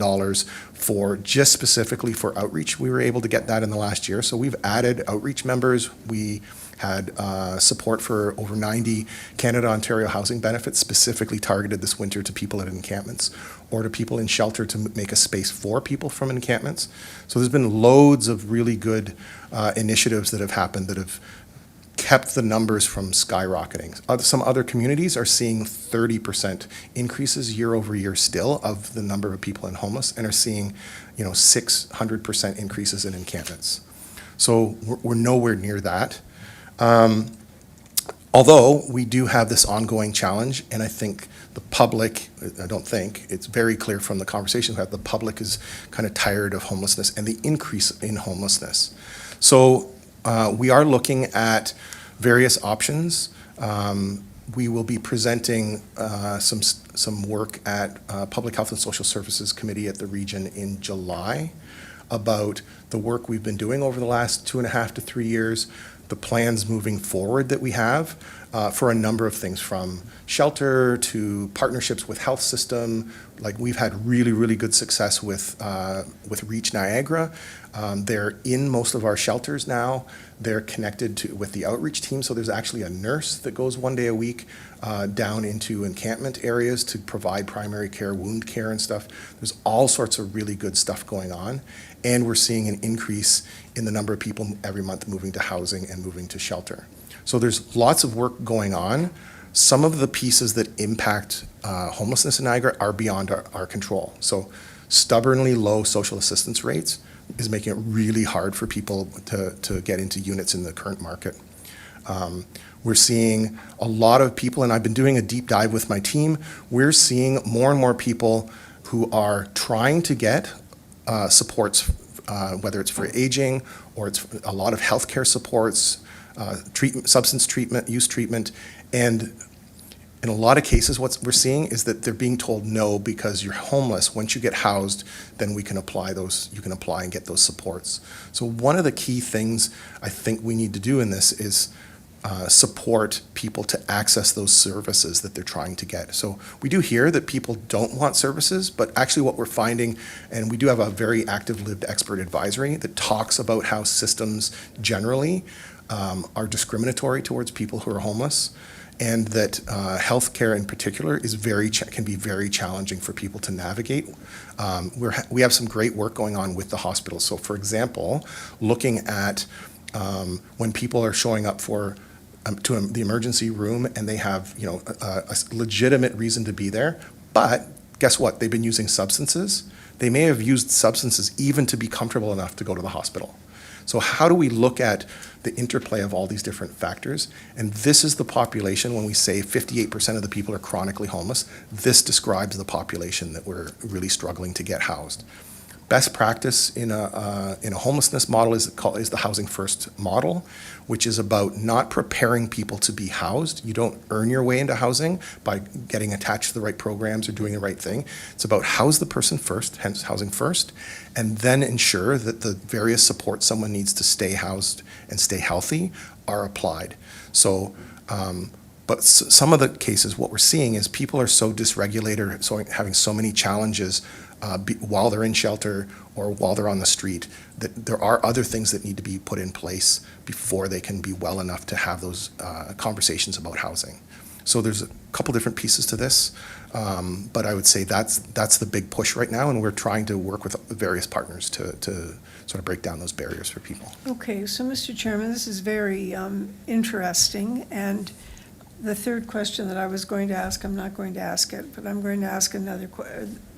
L: for just specifically for outreach. We were able to get that in the last year. So we've added outreach members. We had support for over 90 Canada-Ontario housing benefits specifically targeted this winter to people at encampments or to people in shelter to make a space for people from encampments. So there's been loads of really good initiatives that have happened that have kept the numbers from skyrocketing. Some other communities are seeing 30% increases year over year still of the number of people in homeless and are seeing, 600% increases in encampments. So we're nowhere near that. Although we do have this ongoing challenge, and I think the public, it's very clear from the conversation that the public is kind of tired of homelessness and the increase in homelessness. So we are looking at various options. We will be presenting some work at Public Health and Social Services Committee at the region in July about the work we've been doing over the last 2.5 to 3 years, the plans moving forward that we have for a number of things, from shelter to partnerships with health system. Like we've had really, really good success with Reach Niagara. They're in most of our shelters now. They're connected with the outreach team, so there's actually a nurse that goes 1 day a week down into encampment areas to provide primary care, wound care and stuff. There's all sorts of really good stuff going on, and we're seeing an increase in the number of people every month moving to housing and moving to shelter. So there's lots of work going on. Some of the pieces that impact homelessness in Niagara are beyond our control. So stubbornly low social assistance rates is making it really hard for people to get into units in the current market. We're seeing a lot of people, and I've been doing a deep dive with my team, we're seeing more and more people who are trying to get supports, whether it's for aging or it's a lot of healthcare supports, substance treatment, use treatment, and in a lot of cases, what we're seeing is that they're being told no because you're homeless. Once you get housed, then you can apply and get those supports. So one of the key things I think we need to do in this is support people to access those services that they're trying to get. So we do hear that people don't want services, but actually what we're finding, and we do have a very active lived expert advisory that talks about how systems generally are discriminatory towards people who are homeless, and that healthcare in particular is can be very challenging for people to navigate. We have some great work going on with the hospital. So for example, looking at when people are showing up to the emergency room and they have a legitimate reason to be there, but guess what? They've been using substances. They may have used substances even to be comfortable enough to go to the hospital. So how do we look at the interplay of all these different factors? And this is the population, when we say 58% of the people are chronically homeless, this describes the population that we're really struggling to get housed. Best practice in a homelessness model is the Housing First model, which is about not preparing people to be housed. You don't earn your way into housing by getting attached to the right programs or doing the right thing. It's about house the person first, hence Housing First, and then ensure that the various supports someone needs to stay housed and stay healthy are applied. So But some of the cases, what we're seeing is people are so dysregulated, so having so many challenges while they're in shelter or while they're on the street, that there are other things that need to be put in place before they can be well enough to have those conversations about housing. So there's a couple different pieces to this, but I would say that's the big push right now, and we're trying to work with various partners to sort of break down those barriers for people.
J: Okay, so Mr. Chairman, this is very interesting, and the third question that I was going to ask, I'm not going to ask it, but I'm going to ask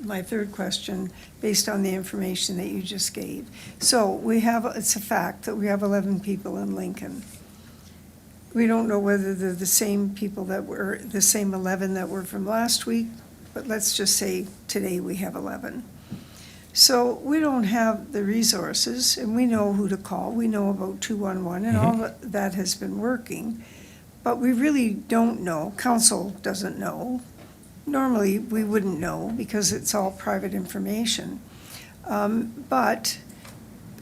J: my third question based on the information that you just gave. So it's a fact that we have 11 people in Lincoln. We don't know whether they're the same people that were, the same 11 that were from last week, but let's just say today we have 11. So we don't have the resources, and we know who to call. We know about 211, and all that has been working. But we really don't know, council doesn't know. Normally, we wouldn't know because it's all private information. But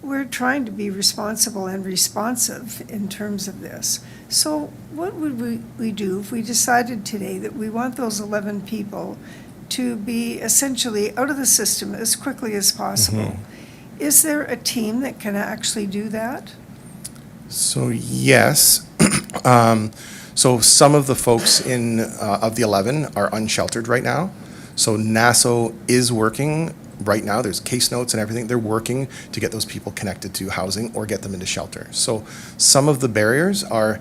J: we're trying to be responsible and responsive in terms of this. So what would we do if we decided today that we want those 11 people to be essentially out of the system as quickly as possible? Is there a team that can actually do that?
L: So yes. So some of the folks of the 11 are unsheltered right now. So NASO is working right now. There's case notes and everything. They're working to get those people connected to housing or get them into shelter. So some of the barriers are,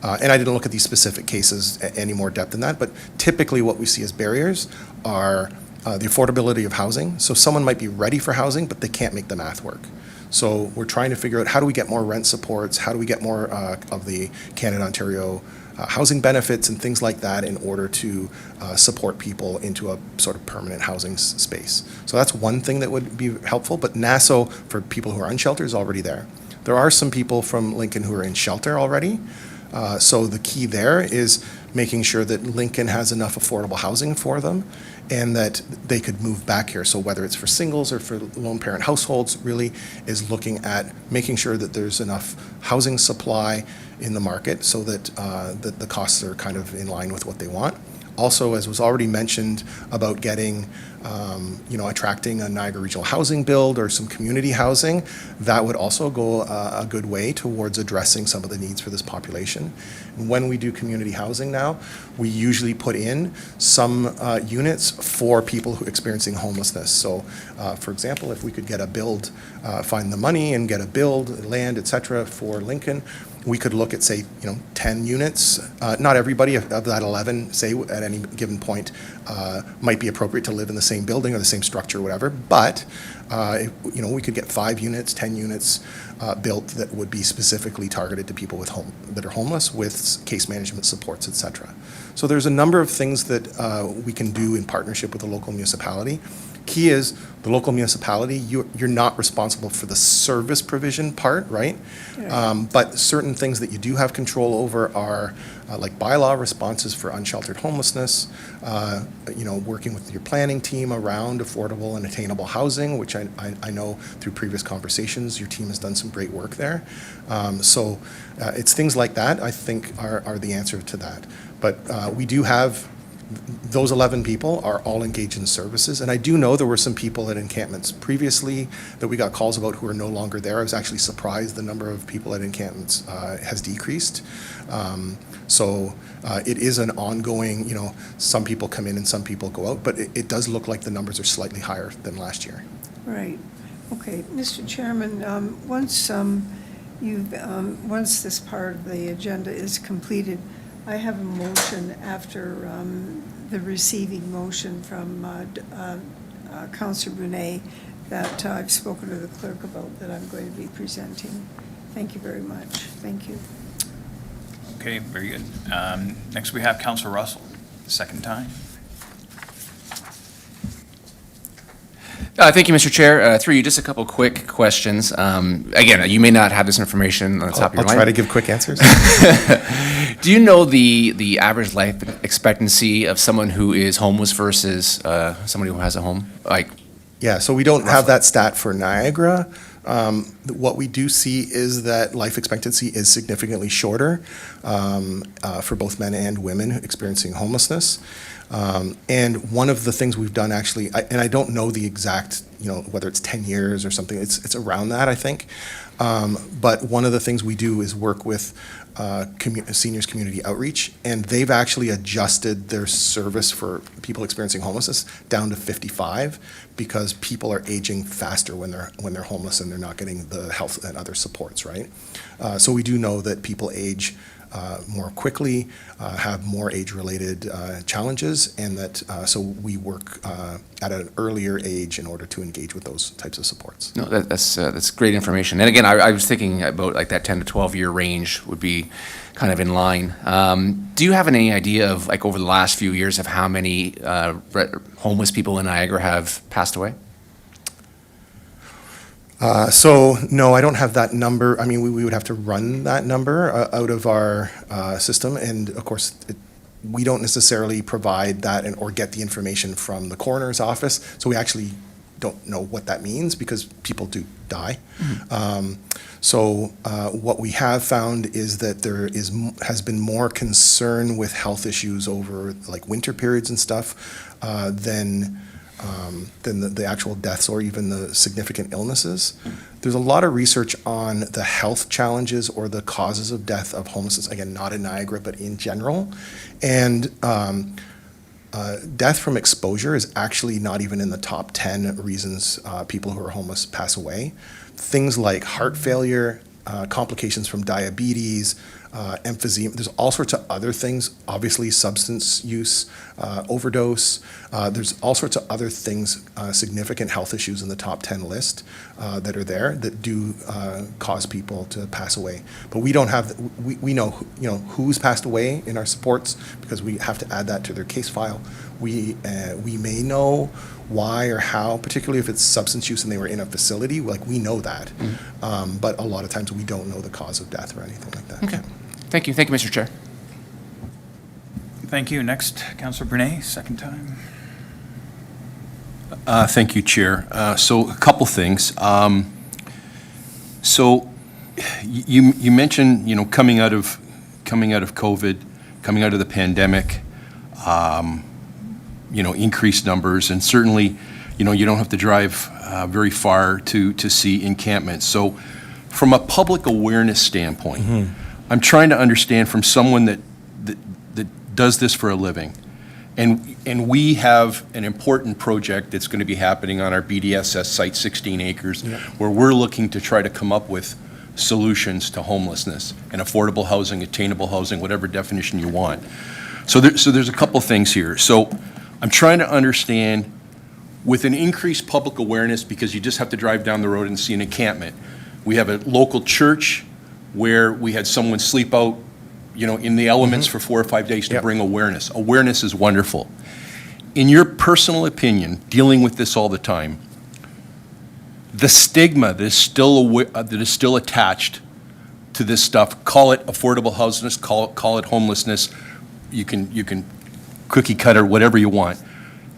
L: and I didn't look at these specific cases any more depth than that, but typically what we see as barriers are the affordability of housing. So someone might be ready for housing, but they can't make the math work. So we're trying to figure out how do we get more rent supports, how do we get more of the Canada-Ontario housing benefits and things like that in order to support people into a sort of permanent housing space. So that's one thing that would be helpful, but NASO for people who are unsheltered is already there. There are some people from Lincoln who are in shelter already. So the key there is making sure that Lincoln has enough affordable housing for them and that they could move back here. So whether it's for singles or for lone parent households, really is looking at making sure that there's enough housing supply in the market so that, that the costs are kind of in line with what they want. Also, as was already mentioned about getting, attracting a Niagara Regional housing build or some community housing, that would also go a good way towards addressing some of the needs for this population. When we do community housing now, we usually put in some units for people who are experiencing homelessness. So, for example, if we could get a build, find the money and get a build, land, et cetera, for Lincoln, we could look at, say, 10 units. Not everybody of that 11, say, at any given point, might be appropriate to live in the same building or the same structure or whatever, but, we could get 5 units, 10 units built that would be specifically targeted to people that are homeless with case management supports, et cetera. So there's a number of things that we can do in partnership with the local municipality. Key is the local municipality, you're not responsible for the service provision part, right? But certain things that you do have control over are like bylaw responses for unsheltered homelessness, working with your planning team around affordable and attainable housing, which I know through previous conversations, your team has done some great work there. So it's things like that, I think, are the answer to that. But we do have those 11 people are all engaged in services. And I do know there were some people at encampments previously that we got calls about who are no longer there. I was actually surprised the number of people at encampments has decreased. So it is an ongoing, some people come in and some people go out, but it does look like the numbers are slightly higher than last year.
J: Right. Okay, Mr. Chairman, once this part of the agenda is completed, I have a motion after the receiving motion from Councillor Brunet that I've spoken to the clerk about that I'm going to be presenting. Thank you very much. Thank you.
A: Okay, very good. Next, we have Councillor Russell, second time.
F: Thank you, Mr. Chair. Through you, just a couple quick questions. Again, you may not have this information on the top of your mind.
L: I'll try to give quick answers.
F: Do you know the average life expectancy of someone who is homeless versus somebody who has a home?
L: Yeah, so we don't have that stat for Niagara, What we do see is that life expectancy is significantly shorter for both men and women experiencing homelessness. And one of the things we've done actually, and I don't know the exact, whether it's 10 years or something, it's around that, I think. But one of the things we do is work with seniors community outreach, and they've actually adjusted their service for people experiencing homelessness down to 55 because people are aging faster when they're homeless and they're not getting the health and other supports, right? So we do know that people age more quickly, have more age-related challenges, and that so we work at an earlier age in order to engage with those types of supports.
F: No, that's great information. And again, I was thinking about like that 10 to 12-year range would be kind of in line. Do you have any idea of, like, over the last few years of how many homeless people in Niagara have passed away?
L: So, no, I don't have that number. I mean, we would have to run that number out of our system, and of course, we don't necessarily provide that or get the information from the coroner's office, so we actually don't know what that means because people do die. So what we have found is that there has been more concern with health issues over like winter periods and stuff than the actual deaths or even the significant illnesses. There's a lot of research on the health challenges or the causes of death of homelessness, again, not in Niagara, but in general. And death from exposure is actually not even in the top 10 reasons people who are homeless pass away. Things like heart failure, complications from diabetes, emphysema. There's all sorts of other things, obviously substance use, overdose. There's all sorts of other things, significant health issues in the top 10 list that are there that do cause people to pass away. But we don't have, we know, who's passed away in our supports because we have to add that to their case file. We may know why or how, particularly if it's substance use and they were in a facility, like we know that. But a lot of times we don't know the cause of death or anything like that.
F: Okay. Thank you, Mr. Chair.
A: Thank you. Next, Councillor Brunet, second time.
I: Thank you, Chair. So a couple things. So you mentioned, coming out of COVID, coming out of the pandemic, increased numbers, and certainly, you don't have to drive very far to see encampments. So from a public awareness standpoint, I'm trying to understand from someone that does this for a living, and we have an important project that's going to be happening on our BDSS site, 16 acres, where we're looking to try to come up with solutions to homelessness and affordable housing, attainable housing, whatever definition you want. So there's a couple things here. So I'm trying to understand, with an increased public awareness, because you just have to drive down the road and see an encampment. We have a local church where we had someone sleep out, in the elements for 4 or 5 days to bring awareness. Awareness is wonderful. In your personal opinion, dealing with this all the time, the stigma that is still attached to this stuff, call it affordable housing, call it homelessness, you can cookie cutter whatever you want.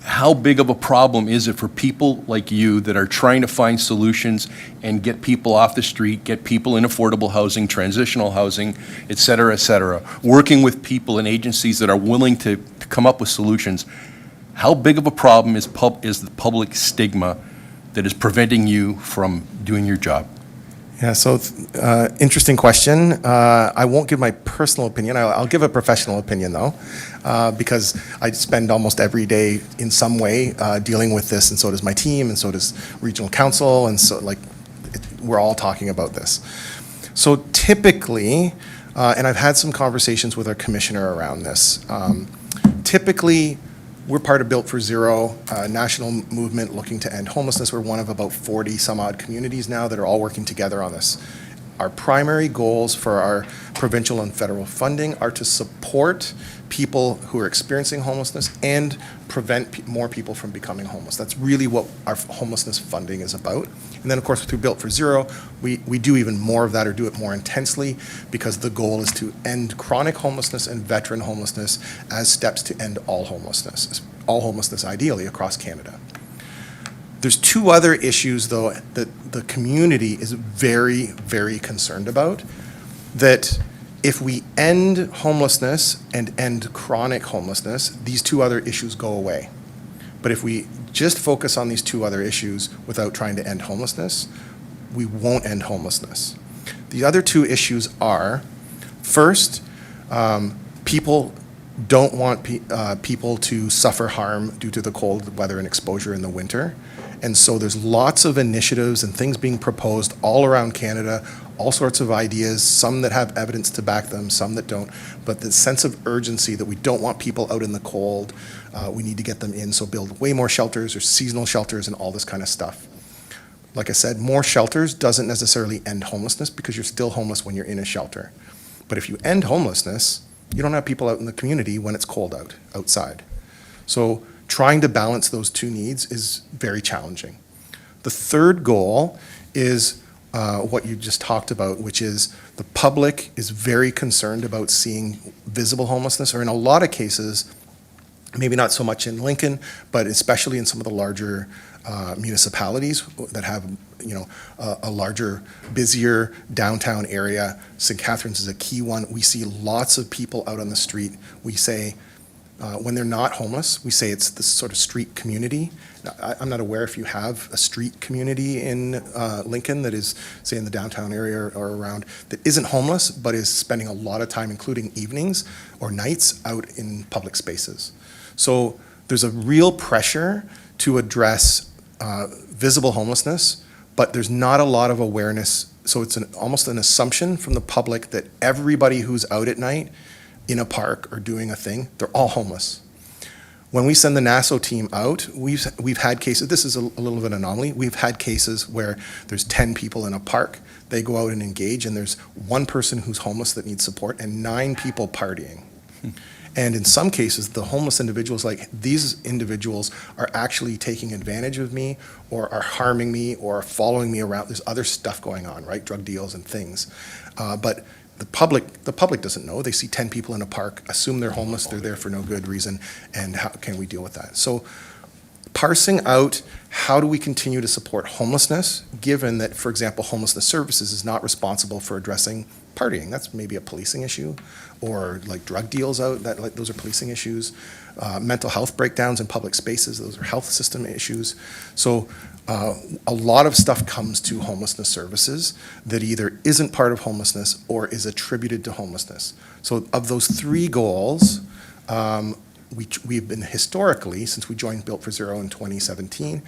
I: How big of a problem is it for people like you that are trying to find solutions and get people off the street, get people in affordable housing, transitional housing, et cetera, working with people and agencies that are willing to come up with solutions? How big of a problem is the public stigma that is preventing you from doing your job?
L: Yeah, so interesting question. I won't give my personal opinion. I'll give a professional opinion, though, because I spend almost every day in some way dealing with this, and so does my team, and so does regional council, and so we're all talking about this. So typically, and I've had some conversations with our commissioner around this, typically, we're part of Built for Zero, a national movement looking to end homelessness. We're one of about 40 some odd communities now that are all working together on this. Our primary goals for our provincial and federal funding are to support people who are experiencing homelessness and prevent more people from becoming homeless. That's really what our homelessness funding is about. And then, of course, through Built for Zero, we do even more of that, or do it more intensely, because the goal is to end chronic homelessness and veteran homelessness as steps to end all homelessness ideally across Canada. There's two other issues, though, that the community is very, very concerned about, that if we end homelessness and end chronic homelessness, these two other issues go away. But if we just focus on these two other issues without trying to end homelessness, we won't end homelessness. The other two issues are, first, people don't want people to suffer harm due to the cold weather and exposure in the winter. And so there's lots of initiatives and things being proposed all around Canada, all sorts of ideas, some that have evidence to back them, some that don't. But the sense of urgency that we don't want people out in the cold, we need to get them in, so build way more shelters or seasonal shelters and all this kind of stuff. Like I said, more shelters doesn't necessarily end homelessness because you're still homeless when you're in a shelter. But if you end homelessness, you don't have people out in the community when it's cold outside. So trying to balance those two needs is very challenging. The third goal is what you just talked about, which is the public is very concerned about seeing visible homelessness, or in a lot of cases, maybe not so much in Lincoln, but especially in some of the larger municipalities that have, a larger, busier downtown area. St. Catharines is a key one. We see lots of people out on the street. We say, when they're not homeless, we say it's this sort of street community. Now, I'm not aware if you have a street community in Lincoln that is, say, in the downtown area or around, that isn't homeless, but is spending a lot of time, including evenings or nights, out in public spaces. So there's a real pressure to address visible homelessness, but there's not a lot of awareness. So it's almost an assumption from the public that everybody who's out at night in a park or doing a thing, they're all homeless. When we send the NASO team out, we've had cases, this is a little bit of an anomaly, we've had cases where there's 10 people in a park, they go out and engage, and there's one person who's homeless that needs support and 9 people partying. And in some cases, the homeless individuals, like, these individuals are actually taking advantage of me or are harming me or following me around. There's other stuff going on, right? Drug deals and things. But the public doesn't know. They see 10 people in a park, assume they're homeless, they're there for no good reason, and how can we deal with that? So parsing out how do we continue to support homelessness, given that, for example, Homelessness Services is not responsible for addressing partying. That's maybe a policing issue, or like drug deals out, those are policing issues. Mental health breakdowns in public spaces, those are health system issues. So a lot of stuff comes to Homelessness Services that either isn't part of homelessness or is attributed to homelessness. So of those 3 goals, we've been historically, since we joined Built for Zero in 2019,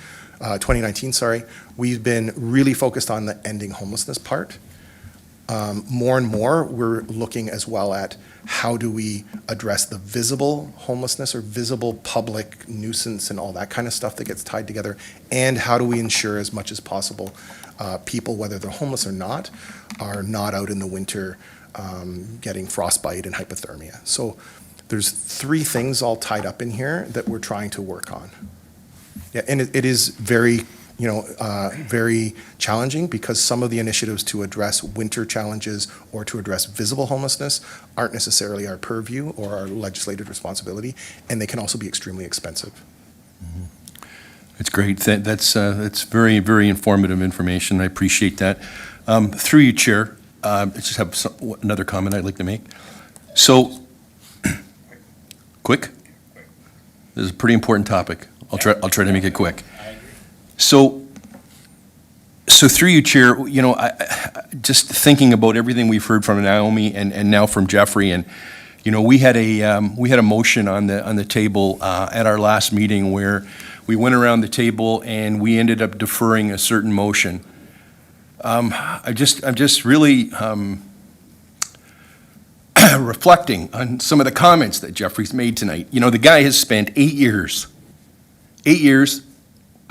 L: we've been really focused on the ending homelessness part. More and more, we're looking as well at how do we address the visible homelessness or visible public nuisance and all that kind of stuff that gets tied together, and how do we ensure as much as possible people, whether they're homeless or not, are not out in the winter getting frostbite and hypothermia. So there's 3 things all tied up in here that we're trying to work on. Yeah, and it is very, very challenging, because some of the initiatives to address winter challenges or to address visible homelessness aren't necessarily our purview or our legislative responsibility, and they can also be extremely expensive.
I: That's great. That's very, very informative information. I appreciate that. Through you, Chair, I just have another comment I'd like to make. So, quick? This is a pretty important topic. I'll try to make it quick. So through you, Chair, I just thinking about everything we've heard from Naomi and now from Jeffrey, and we had a motion on the table at our last meeting where we went around the table and we ended up deferring a certain motion. I'm just really reflecting on some of the comments that Jeffrey's made tonight. The guy has spent 8 years. 8 years.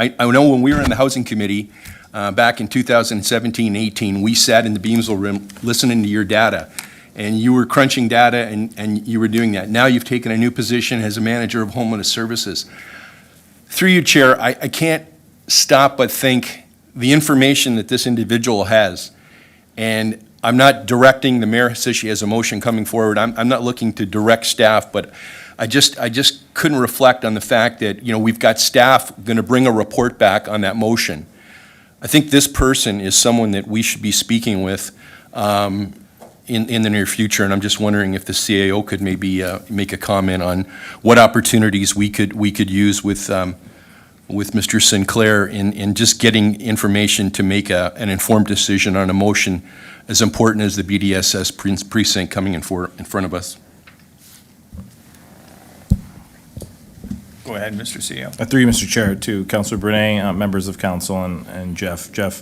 I: I know when we were in the Housing Committee back in 2017-18, we sat in the Beamsville room listening to your data, and you were crunching data and you were doing that. Now you've taken a new position as a manager of Homeless Services. Through you, Chair, I can't stop but think the information that this individual has, and I'm not directing, the mayor says she has a motion coming forward. I'm not looking to direct staff, but I just couldn't reflect on the fact that, we've got staff going to bring a report back on that motion. I think this person is someone that we should be speaking with in the near future, and I'm just wondering if the CAO could maybe make a comment on what opportunities we could use with Mr. Sinclair in just getting information to make an informed decision on a motion as important as the BDSS precinct coming in front of us.
A: Go ahead, Mr. CEO.
K: Through you, Mr. Chair, to Councillor Brunei, members of council, and Jeff. Jeff,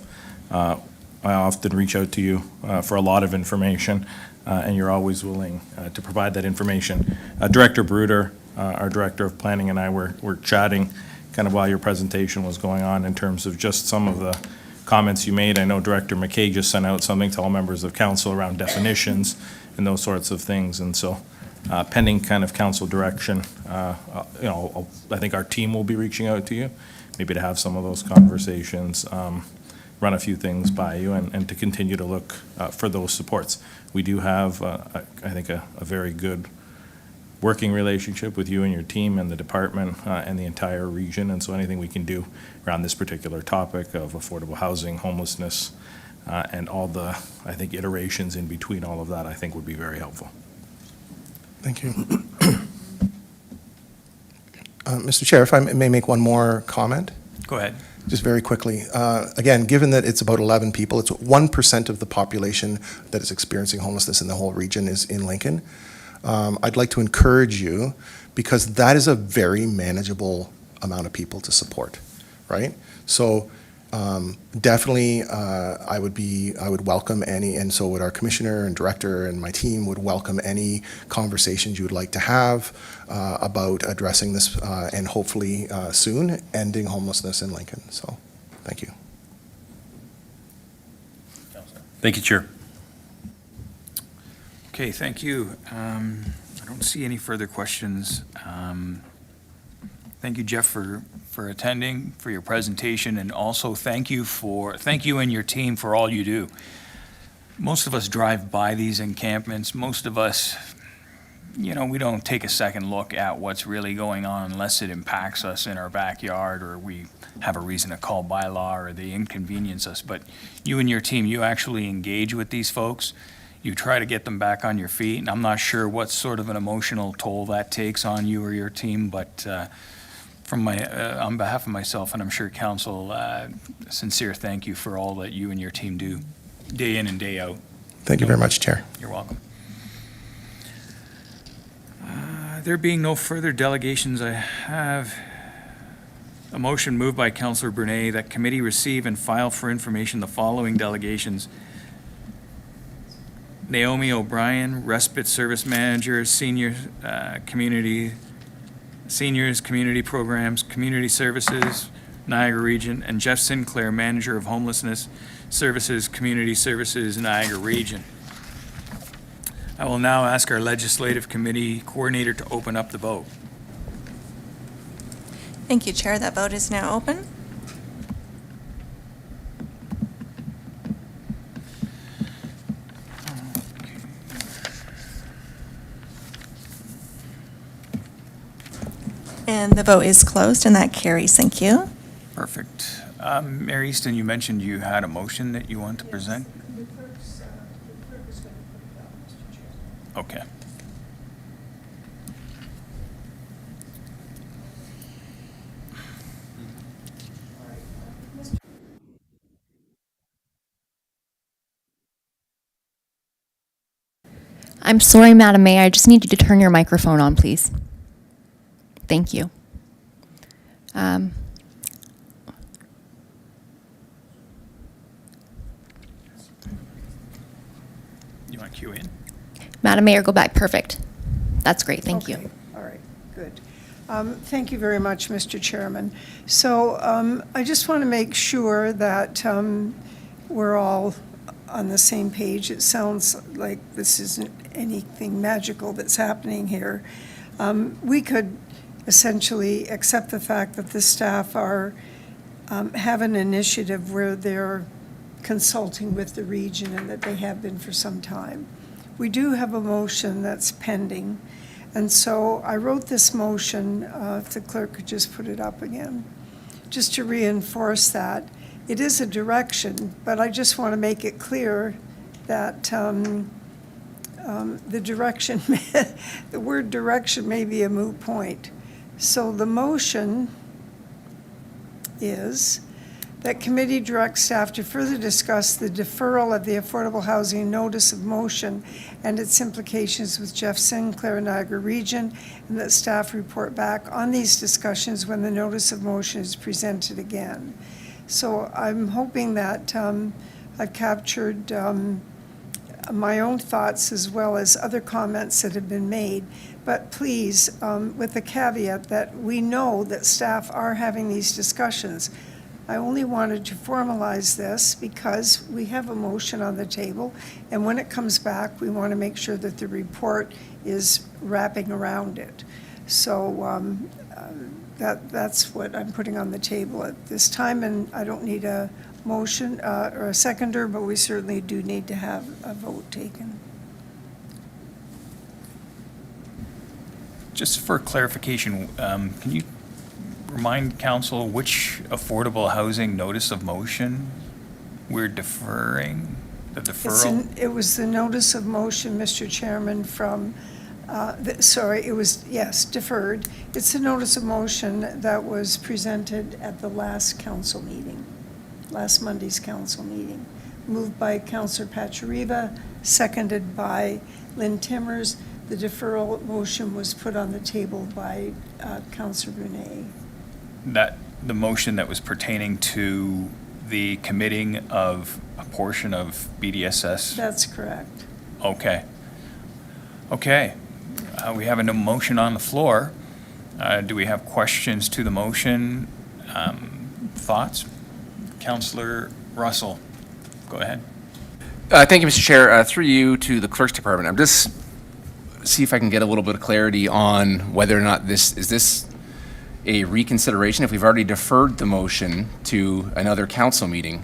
K: I often reach out to you for a lot of information, and you're always willing to provide that information. Director Bruder, our Director of Planning, and I were chatting kind of while your presentation was going on in terms of just some of the comments you made. I know Director McKay just sent out something to all members of council around definitions and those sorts of things, and so pending kind of council direction, I think our team will be reaching out to you, maybe to have some of those conversations, run a few things by you, and to continue to look for those supports. We do have, I think, a very good working relationship with you and your team and the department and the entire region, and so anything we can do around this particular topic of affordable housing, homelessness, and all the, I think, iterations in between all of that, I think would be very helpful.
L: Thank you. Mr. Chair, if I may make one more comment?
A: Go ahead.
L: Just very quickly. Again, given that it's about 11 people, it's 1% of the population that is experiencing homelessness in the whole region is in Lincoln. I'd like to encourage you, because that is a very manageable amount of people to support, right? So definitely, I would welcome any, and so would our commissioner and director and my team would welcome any conversations you would like to have about addressing this and hopefully soon ending homelessness in Lincoln. So, thank you.
I: Thank you, Chair.
A: Okay, thank you. I don't see any further questions. Thank you, Jeff, for attending, for your presentation, and also thank you and your team for all you do. Most of us drive by these encampments. Most of us, we don't take a second look at what's really going on unless it impacts us in our backyard or we have a reason to call bylaw or they inconvenience us. But you and your team, you actually engage with these folks. You try to get them back on your feet, and I'm not sure what sort of an emotional toll that takes on you or your team, but on behalf of myself, and I'm sure council, sincere thank you for all that you and your team do, day in and day out.
L: Thank you very much, Chair.
A: You're welcome. There being no further delegations, I have a motion moved by Councillor Brunei that committee receive and file for information the following delegations: Naomi O'Brien, Respite Service Manager, Seniors Community Programs, Community Services, Niagara Region, and Jeff Sinclair, Manager of Homelessness Services, Community Services, Niagara Region. I will now ask our Legislative Committee Coordinator to open up the vote.
M: Thank you, Chair. That vote is now open. And the vote is closed, and that carries. Thank you.
A: Perfect. Mary Easton, you mentioned you had a motion that you want to present? Okay.
N: I'm sorry, Madam Mayor, I just need you to turn your microphone on, please. Thank you.
A: You want to cue in?
N: Madam Mayor, go back. Perfect. That's great. Thank
J: Okay.
N: you.
J: All right, good. Thank you very much, Mr. Chairman. So I just want to make sure that we're all on the same page. It sounds like this isn't anything magical that's happening here. We could essentially accept the fact that the staff are have an initiative where they're consulting with the region and that they have been for some time. We do have a motion that's pending, and so I wrote this motion, if the clerk could just put it up again, just to reinforce that. It is a direction, but I just want to make it clear that the direction, the word direction may be a moot point. So the motion is that committee directs staff to further discuss the deferral of the Affordable Housing Notice of Motion and its implications with Jeff Sinclair, Niagara Region, and that staff report back on these discussions when the notice of motion is presented again. So I'm hoping that I've captured my own thoughts as well as other comments that have been made. But please, with the caveat that we know that staff are having these discussions. I only wanted to formalize this because we have a motion on the table, and when it comes back, we want to make sure that the report is wrapping around it. So that's what I'm putting on the table at this time, and I don't need a motion or a seconder, but we certainly do need to have a vote taken.
A: Just for clarification, can you remind council which affordable housing notice of motion we're deferring, the deferral?
J: It was the notice of motion, Mr. Chairman, from, it was, yes, deferred. It's the notice of motion that was presented at the last council meeting, last Monday's council meeting, moved by Councillor Pachariva, seconded by Lynn Timmers. The deferral motion was put on the table by Councillor Brunet.
A: That, the motion that was pertaining to the committing of a portion of BDSS?
J: That's correct.
A: Okay. Okay. We have a motion on the floor. Do we have questions to the motion? Thoughts? Councillor Russell, go ahead.
F: Thank you, Mr. Chair. Through you to the Clerk's Department. I'm just see if I can get a little bit of clarity on whether or not this is a reconsideration. If we've already deferred the motion to another council meeting,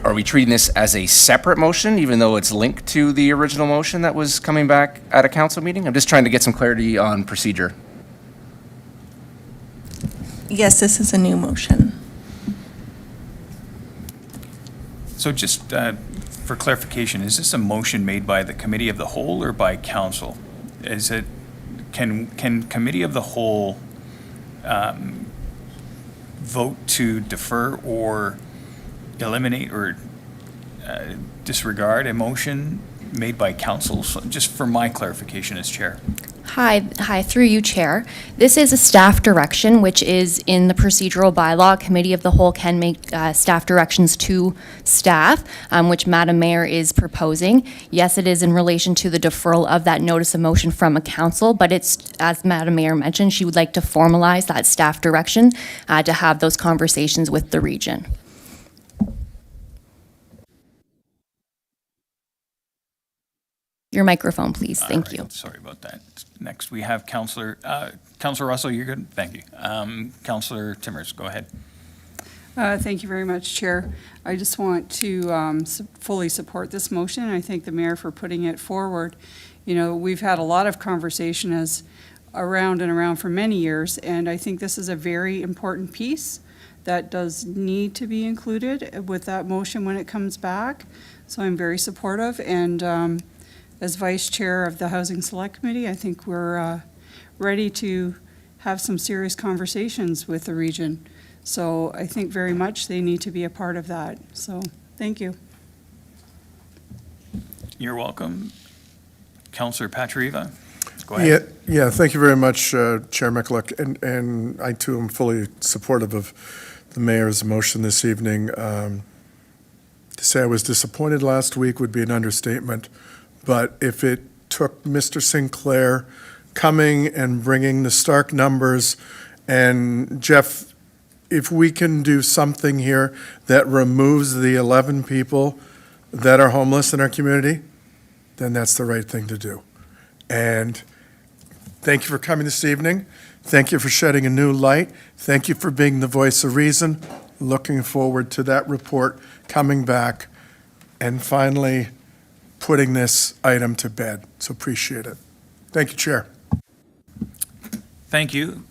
F: are we treating this as a separate motion, even though it's linked to the original motion that was coming back at a council meeting? I'm just trying to get some clarity on procedure.
M: Yes, this is a new motion.
A: So just for clarification, is this a motion made by the committee of the whole or by council? Is it, can committee of the whole vote to defer or eliminate or disregard a motion made by council? So just for my clarification as chair.
N: Hi, through you, Chair. This is a staff direction, which is in the procedural bylaw. Committee of the whole can make staff directions to staff, which Madam Mayor is proposing. Yes, it is in relation to the deferral of that notice of motion from a council, but it's, as Madam Mayor mentioned, she would like to formalize that staff direction to have those conversations with the region. Your microphone, please. Thank you.
A: Sorry about that. Next, we have Councillor Russell, you're good? Thank you. Councillor Timmers, go ahead.
D: Thank you very much, Chair. I just want to fully support this motion, and I thank the Mayor for putting it forward. You know, we've had a lot of conversation around and around for many years, and I think this is a very important piece that does need to be included with that motion when it comes back. So I'm very supportive, and as Vice Chair of the Housing Select Committee, I think we're ready to have some serious conversations with the region. So I think very much they need to be a part of that. So thank you.
A: You're welcome. Councillor Pachariva, go ahead.
H: Yeah, thank you very much, Chair Mikulik, and I too am fully supportive of the mayor's motion this evening. To say I was disappointed last week would be an understatement. But if it took Mr. Sinclair coming and bringing the stark numbers, and Jeff, if we can do something here that removes the 11 people that are homeless in our community, then that's the right thing to do. And thank you for coming this evening. Thank you for shedding a new light. Thank you for being the voice of reason. looking forward to that report coming back and finally putting this item to bed. So appreciate it. Thank you, Chair.
A: Thank you.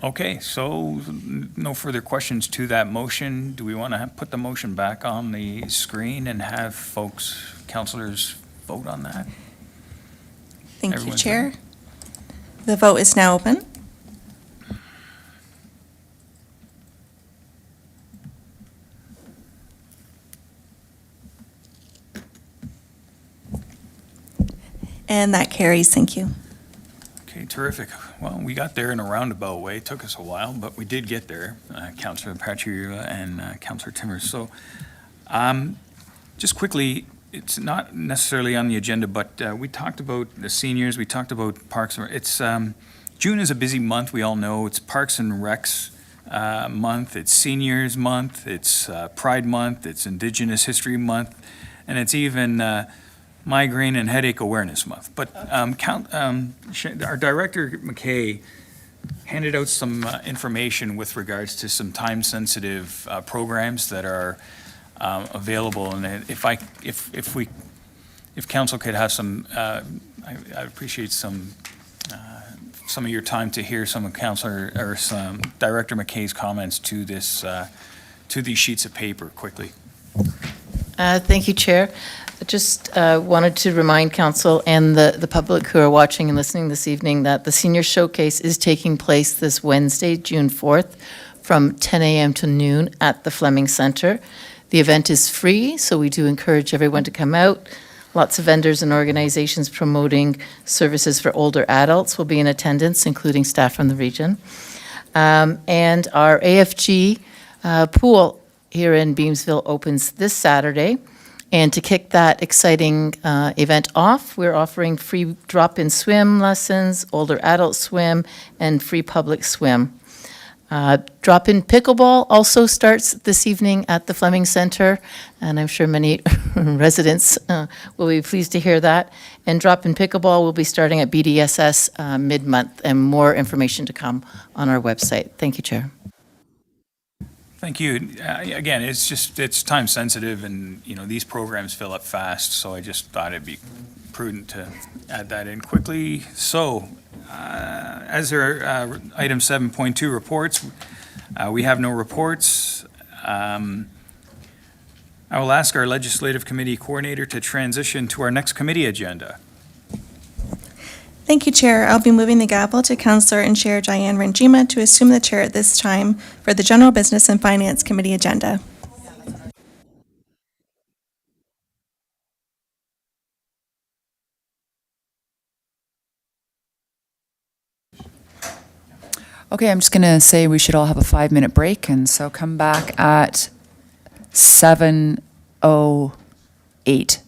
A: Okay, so no further questions to that motion. Do we want to put the motion back on the screen and have folks, councilors, vote on that?
M: Thank you,
A: Everyone's
M: Chair.
A: ready?
M: The vote is now open. And that carries. Thank you.
A: Okay, terrific. Well, we got there in a roundabout way. It took us a while, but we did get there, Councillor Patry and Councillor Timmers. So just quickly, it's not necessarily on the agenda, but we talked about the seniors, we talked about parks. It's June is a busy month, we all know. It's Parks and Recs month, it's Seniors Month, it's Pride Month, it's Indigenous History Month, and it's even Migraine and Headache Awareness Month. But our Director McKay handed out some information with regards to some time-sensitive programs that are available. And if council could have some, I'd appreciate some of your time to hear some of some Director McKay's comments to this to these sheets of paper quickly.
B: Thank you, Chair. I just wanted to remind council and the public who are watching and listening this evening that the Senior Showcase is taking place this Wednesday, June 4th, from 10 a.m. to noon at the Fleming Center. The event is free, so we do encourage everyone to come out. Lots of vendors and organizations promoting services for older adults will be in attendance, including staff from the region. And our AFG pool here in Beamsville opens this Saturday. And to kick that exciting event off, we're offering free drop-in swim lessons, older adult swim, and free public swim. Drop-in pickleball also starts this evening at the Fleming Center, and I'm sure many residents will be pleased to hear that. And drop-in pickleball will be starting at BDSS mid-month, and more information to come on our website. Thank you, Chair.
A: Thank you. Again, it's time sensitive and, these programs fill up fast, so I just thought it'd be prudent to add that in quickly. So, as there are item 7.2 reports, we have no reports. I will ask our Legislative Committee Coordinator to transition to our next committee agenda.
M: Thank you, Chair. I'll be moving the gavel to Councillor and Chair Diane Ranjima to assume the chair at this time for the General Business and Finance Committee agenda.
G: Okay, I'm just going to say we should all have a 5-minute break, and so come back at 7:08.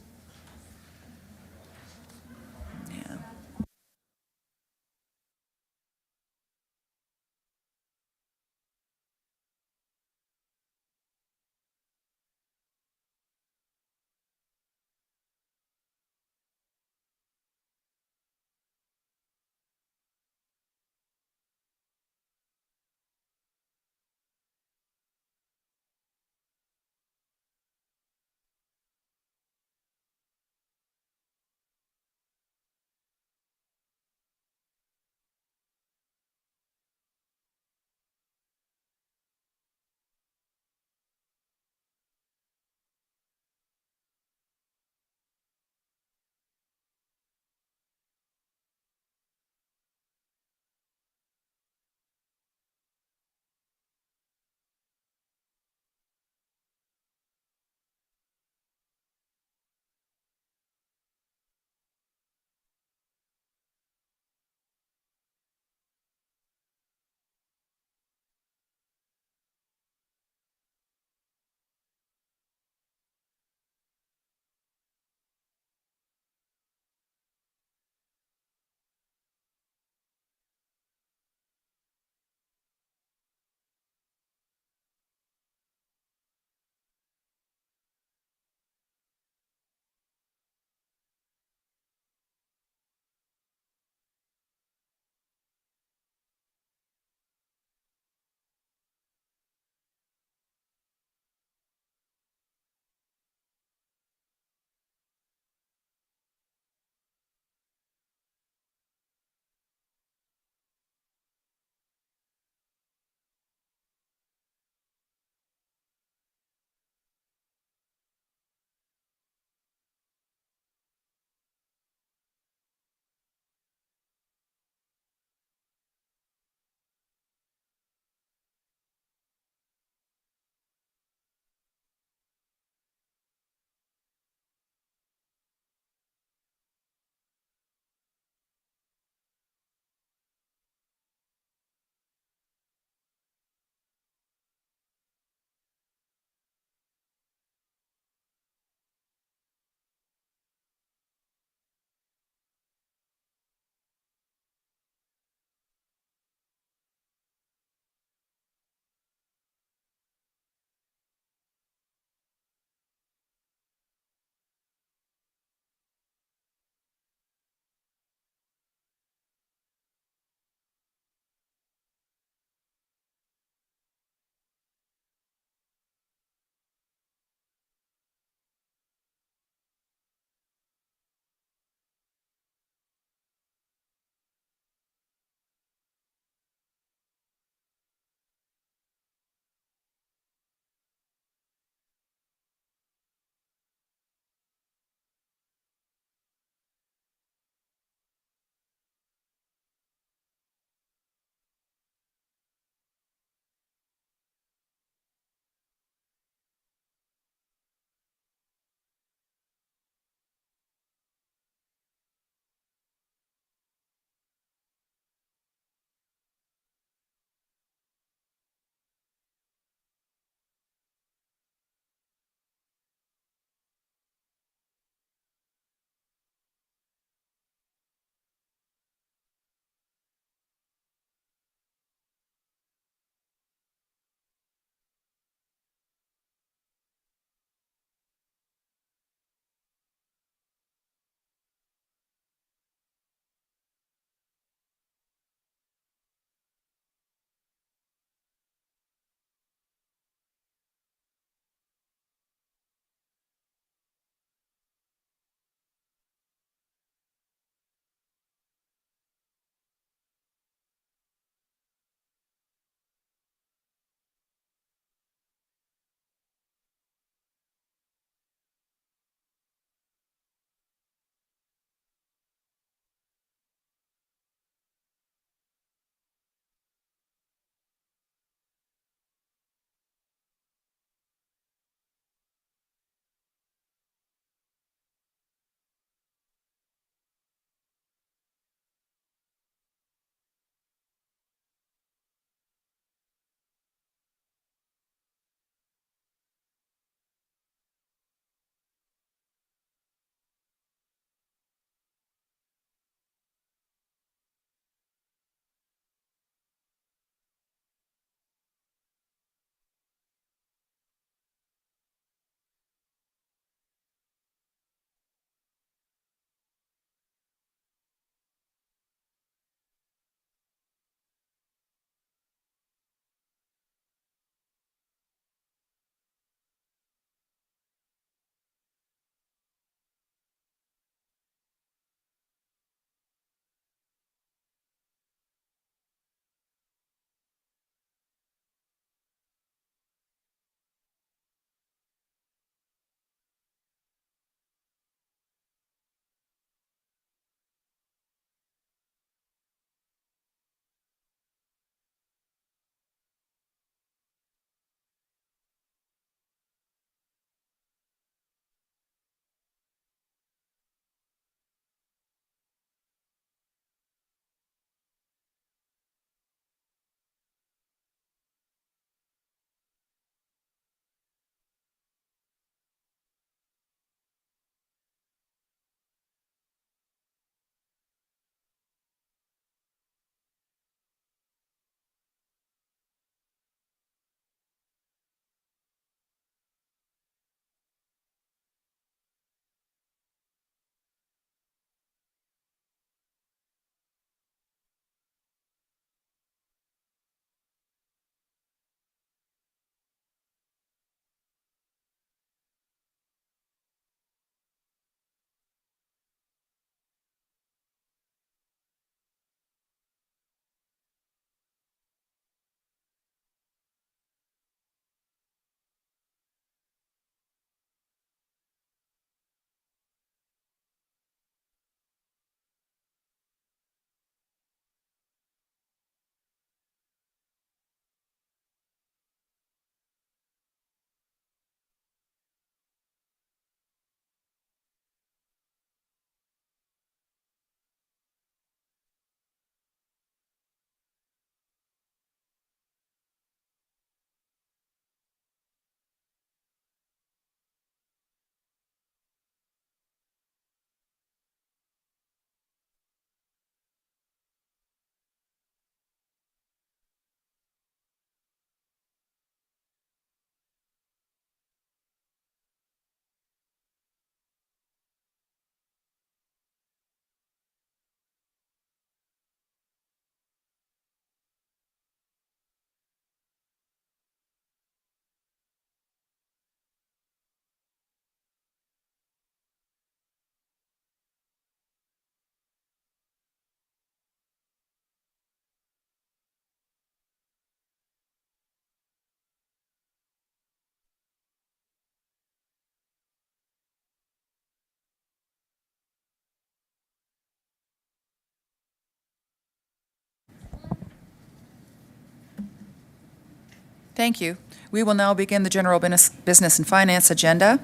G: Thank you. We will now begin the general business and finance agenda.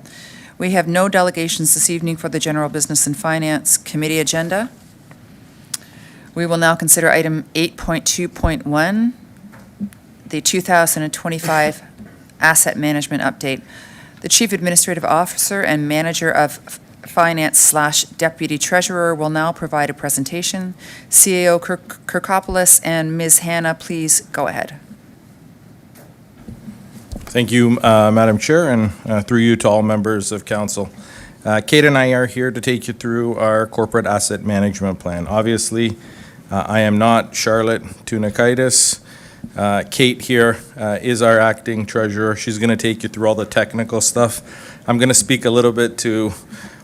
G: We have no delegations this evening for the general business and finance committee agenda. We will now consider item 8.2.1, the 2025 asset management update. The Chief Administrative Officer and Manager of Finance/Deputy Treasurer will now provide a presentation. CAO Kirkopoulos and Ms. Hannah, please go ahead.
K: Thank you, Madam Chair, and through you to all members of council. Kate and I are here to take you through our corporate asset management plan. Obviously, I am not Charlotte Tunakaitis. Kate here is our acting treasurer. She's going to take you through all the technical stuff. I'm going to speak a little bit to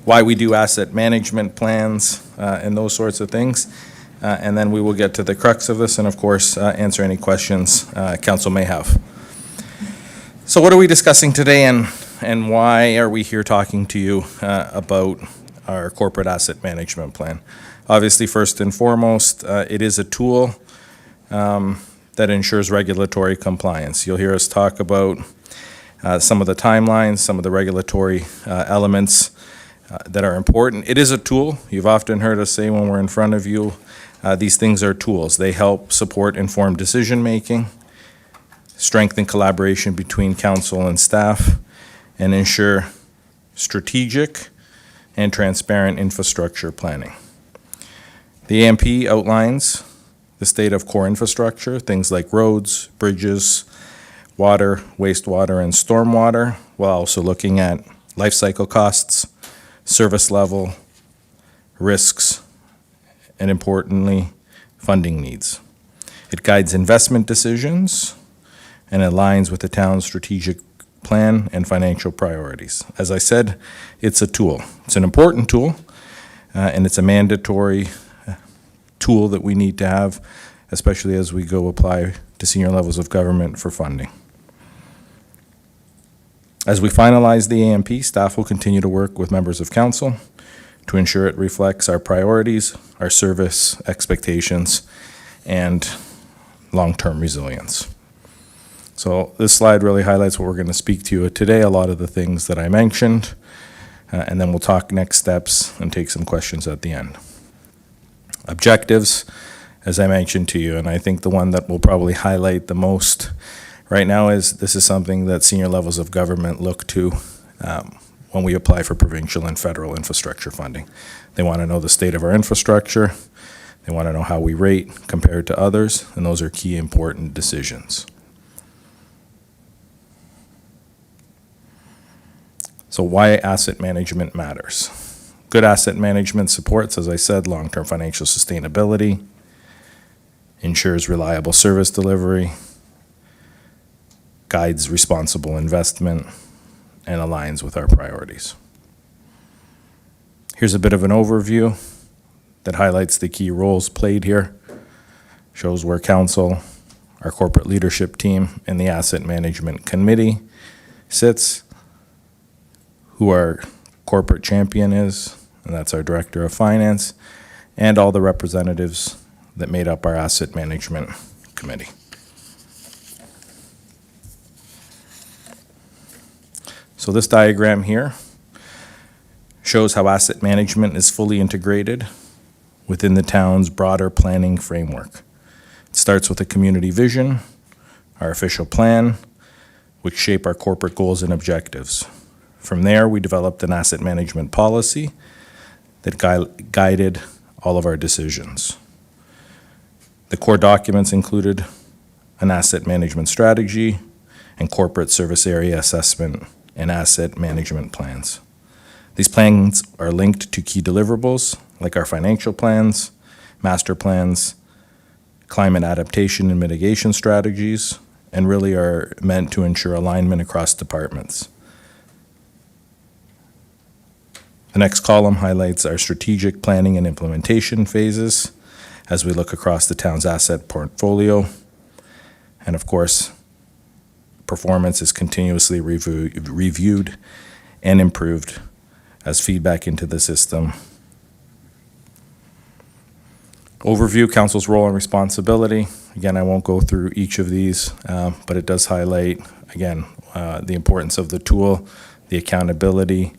K: why we do asset management plans and those sorts of things. And then we will get to the crux of this and, of course, answer any questions council may have. So what are we discussing today, and why are we here talking to you about our corporate asset management plan? Obviously, first and foremost, it is a tool that ensures regulatory compliance. You'll hear us talk about some of the timelines, some of the regulatory elements that are important. It is a tool. You've often heard us say when we're in front of you, these things are tools. They help support informed decision-making, strengthen collaboration between council and staff, and ensure strategic and transparent infrastructure planning. The AMP outlines the state of core infrastructure, things like roads, bridges, water, wastewater, and stormwater, while also looking at life cycle costs, service level, risks, and importantly, funding needs. It guides investment decisions and aligns with the town's strategic plan and financial priorities. As I said, it's a tool. It's an important tool, and it's a mandatory tool that we need to have, especially as we go apply to senior levels of government for funding. As we finalize the AMP, staff will continue to work with members of council to ensure it reflects our priorities, our service expectations, and long-term resilience. So this slide really highlights what we're going to speak to you today, a lot of the things that I mentioned, and then we'll talk next steps and take some questions at the end. Objectives, as I mentioned to you, and I think the one that will probably highlight the most right now is this is something that senior levels of government look to when we apply for provincial and federal infrastructure funding. They want to know the state of our infrastructure. They want to know how we rate compared to others, and those are key important decisions. So why asset management matters. Good asset management supports, as I said, long-term financial sustainability, ensures reliable service delivery, guides responsible investment, and aligns with our priorities. Here's a bit of an overview that highlights the key roles played here, shows where council, our corporate leadership team, and the asset management committee sits, who our corporate champion is, and that's our director of finance, and all the representatives that made up our asset management committee. So this diagram here shows how asset management is fully integrated within the town's broader planning framework. It starts with a community vision, our official plan, which shape our corporate goals and objectives. From there, we developed an asset management policy that guided all of our decisions. The core documents included an asset management strategy and corporate service area assessment and asset management plans. These plans are linked to key deliverables like our financial plans, master plans, climate adaptation and mitigation strategies, and really are meant to ensure alignment across departments. The next column highlights our strategic planning and implementation phases as we look across the town's asset portfolio. And of course, performance is continuously reviewed and improved as feedback into the system. Overview, council's role and responsibility. Again, I won't go through each of these, but it does highlight, again, the importance of the tool, the accountability,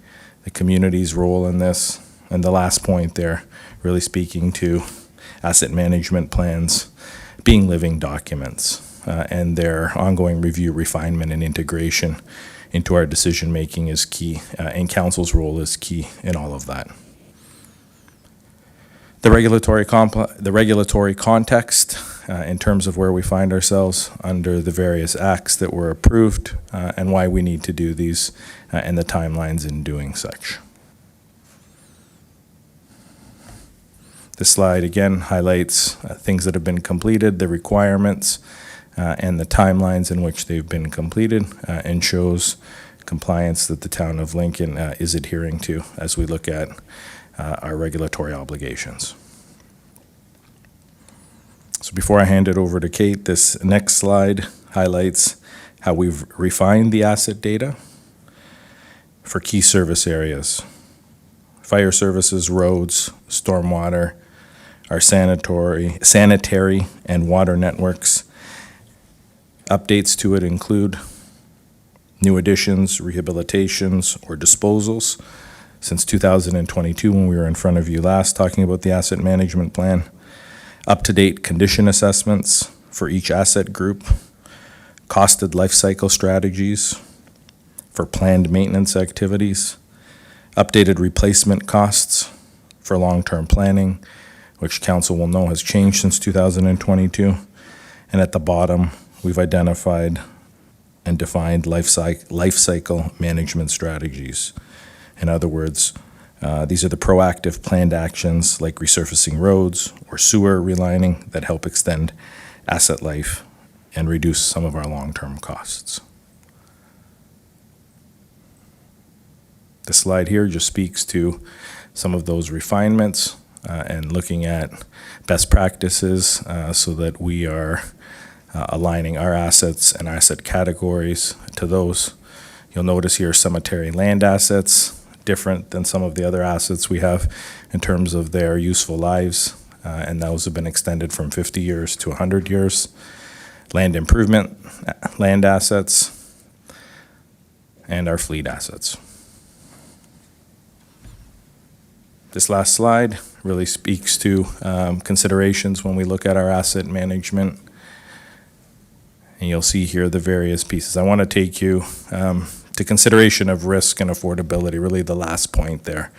K: the community's role in this, and the last point there, really speaking to asset management plans being living documents, and their ongoing review, refinement, and integration into our decision-making is key, and council's role is key in all of that. The regulatory context in terms of where we find ourselves under the various acts that were approved and why we need to do these and the timelines in doing such. This slide again highlights things that have been completed, the requirements, and the timelines in which they've been completed, and shows compliance that the town of Lincoln is adhering to as we look at our regulatory obligations. So before I hand it over to Kate, this next slide highlights how we've refined the asset data for key service areas: fire services, roads, stormwater, our sanitary and water networks. Updates to it include new additions, rehabilitations, or disposals since 2022, when we were in front of you last talking about the asset management plan. Up-to-date condition assessments for each asset group, costed life cycle strategies for planned maintenance activities, updated replacement costs for long-term planning, which council will know has changed since 2022. And at the bottom, we've identified and defined life cycle management strategies. In other words, these are the proactive planned actions like resurfacing roads or sewer relining that help extend asset life and reduce some of our long-term costs. The slide here just speaks to some of those refinements and looking at best practices so that we are aligning our assets and asset categories to those. You'll notice here cemetery land assets, different than some of the other assets we have in terms of their useful lives, and those have been extended from 50 years to 100 years. Land improvement, land assets, and our fleet assets. This last slide really speaks to considerations when we look at our asset management, and you'll see here the various pieces. I want to take you to consideration of risk and affordability, really the last point there.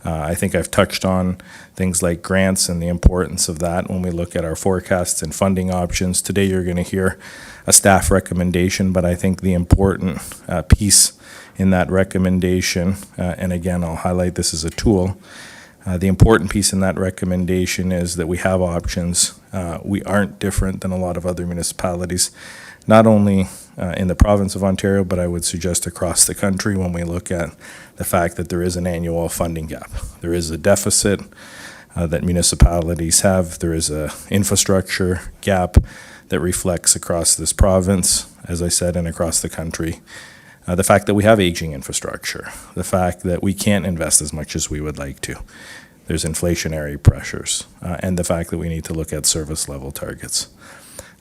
K: I think I've touched on things like grants and the importance of that when we look at our forecasts and funding options. Today you're going to hear a staff recommendation, but I think the important piece in that recommendation, and again I'll highlight this as a tool, the important piece in that recommendation is that we have options. We aren't different than a lot of other municipalities, not only in the province of Ontario, but I would suggest across the country when we look at the fact that there is an annual funding gap. There is a deficit that municipalities have. There is a infrastructure gap that reflects across this province, as I said, and across the country. The fact that we have aging infrastructure, the fact that we can't invest as much as we would like to. There's inflationary pressures, and the fact that we need to look at service level targets.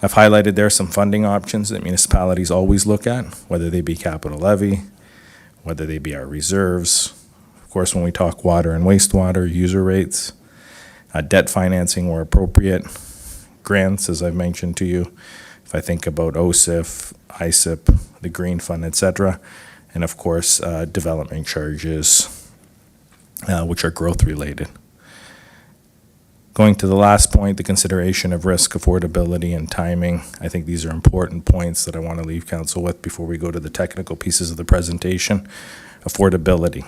K: I've highlighted there some funding options that municipalities always look at, whether they be capital levy, whether they be our reserves. Of course, when we talk water and wastewater, user rates, debt financing where appropriate, grants, as I've mentioned to you. If I think about OSIF, ISIP, the Green Fund, etc., and of course, development charges, which are growth related. Going to the last point, the consideration of risk, affordability, and timing. I think these are important points that I want to leave council with before we go to the technical pieces of the presentation. Affordability,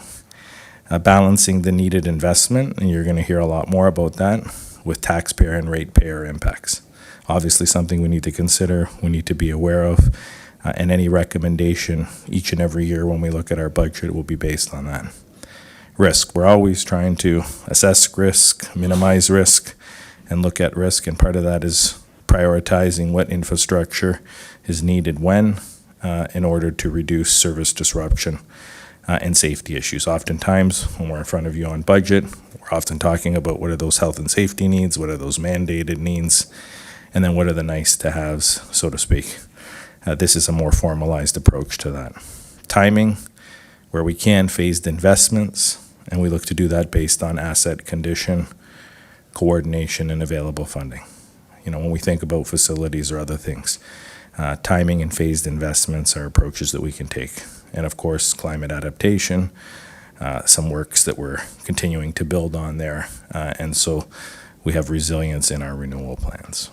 K: balancing the needed investment, and you're going to hear a lot more about that, with taxpayer and ratepayer impacts. Obviously something we need to consider, we need to be aware of, and any recommendation each and every year when we look at our budget will be based on that. Risk, we're always trying to assess risk, minimize risk, and look at risk, and part of that is prioritizing what infrastructure is needed when in order to reduce service disruption and safety issues. Oftentimes, when we're in front of you on budget, we're often talking about what are those health and safety needs, what are those mandated needs, and then what are the nice-to-haves, so to speak. This is a more formalized approach to that. Timing, where we can, phased investments, and we look to do that based on asset condition, coordination, and available funding. You know, when we think about facilities or other things, timing and phased investments are approaches that we can take. And of course, climate adaptation, some works that we're continuing to build on there. And so we have resilience in our renewal plans.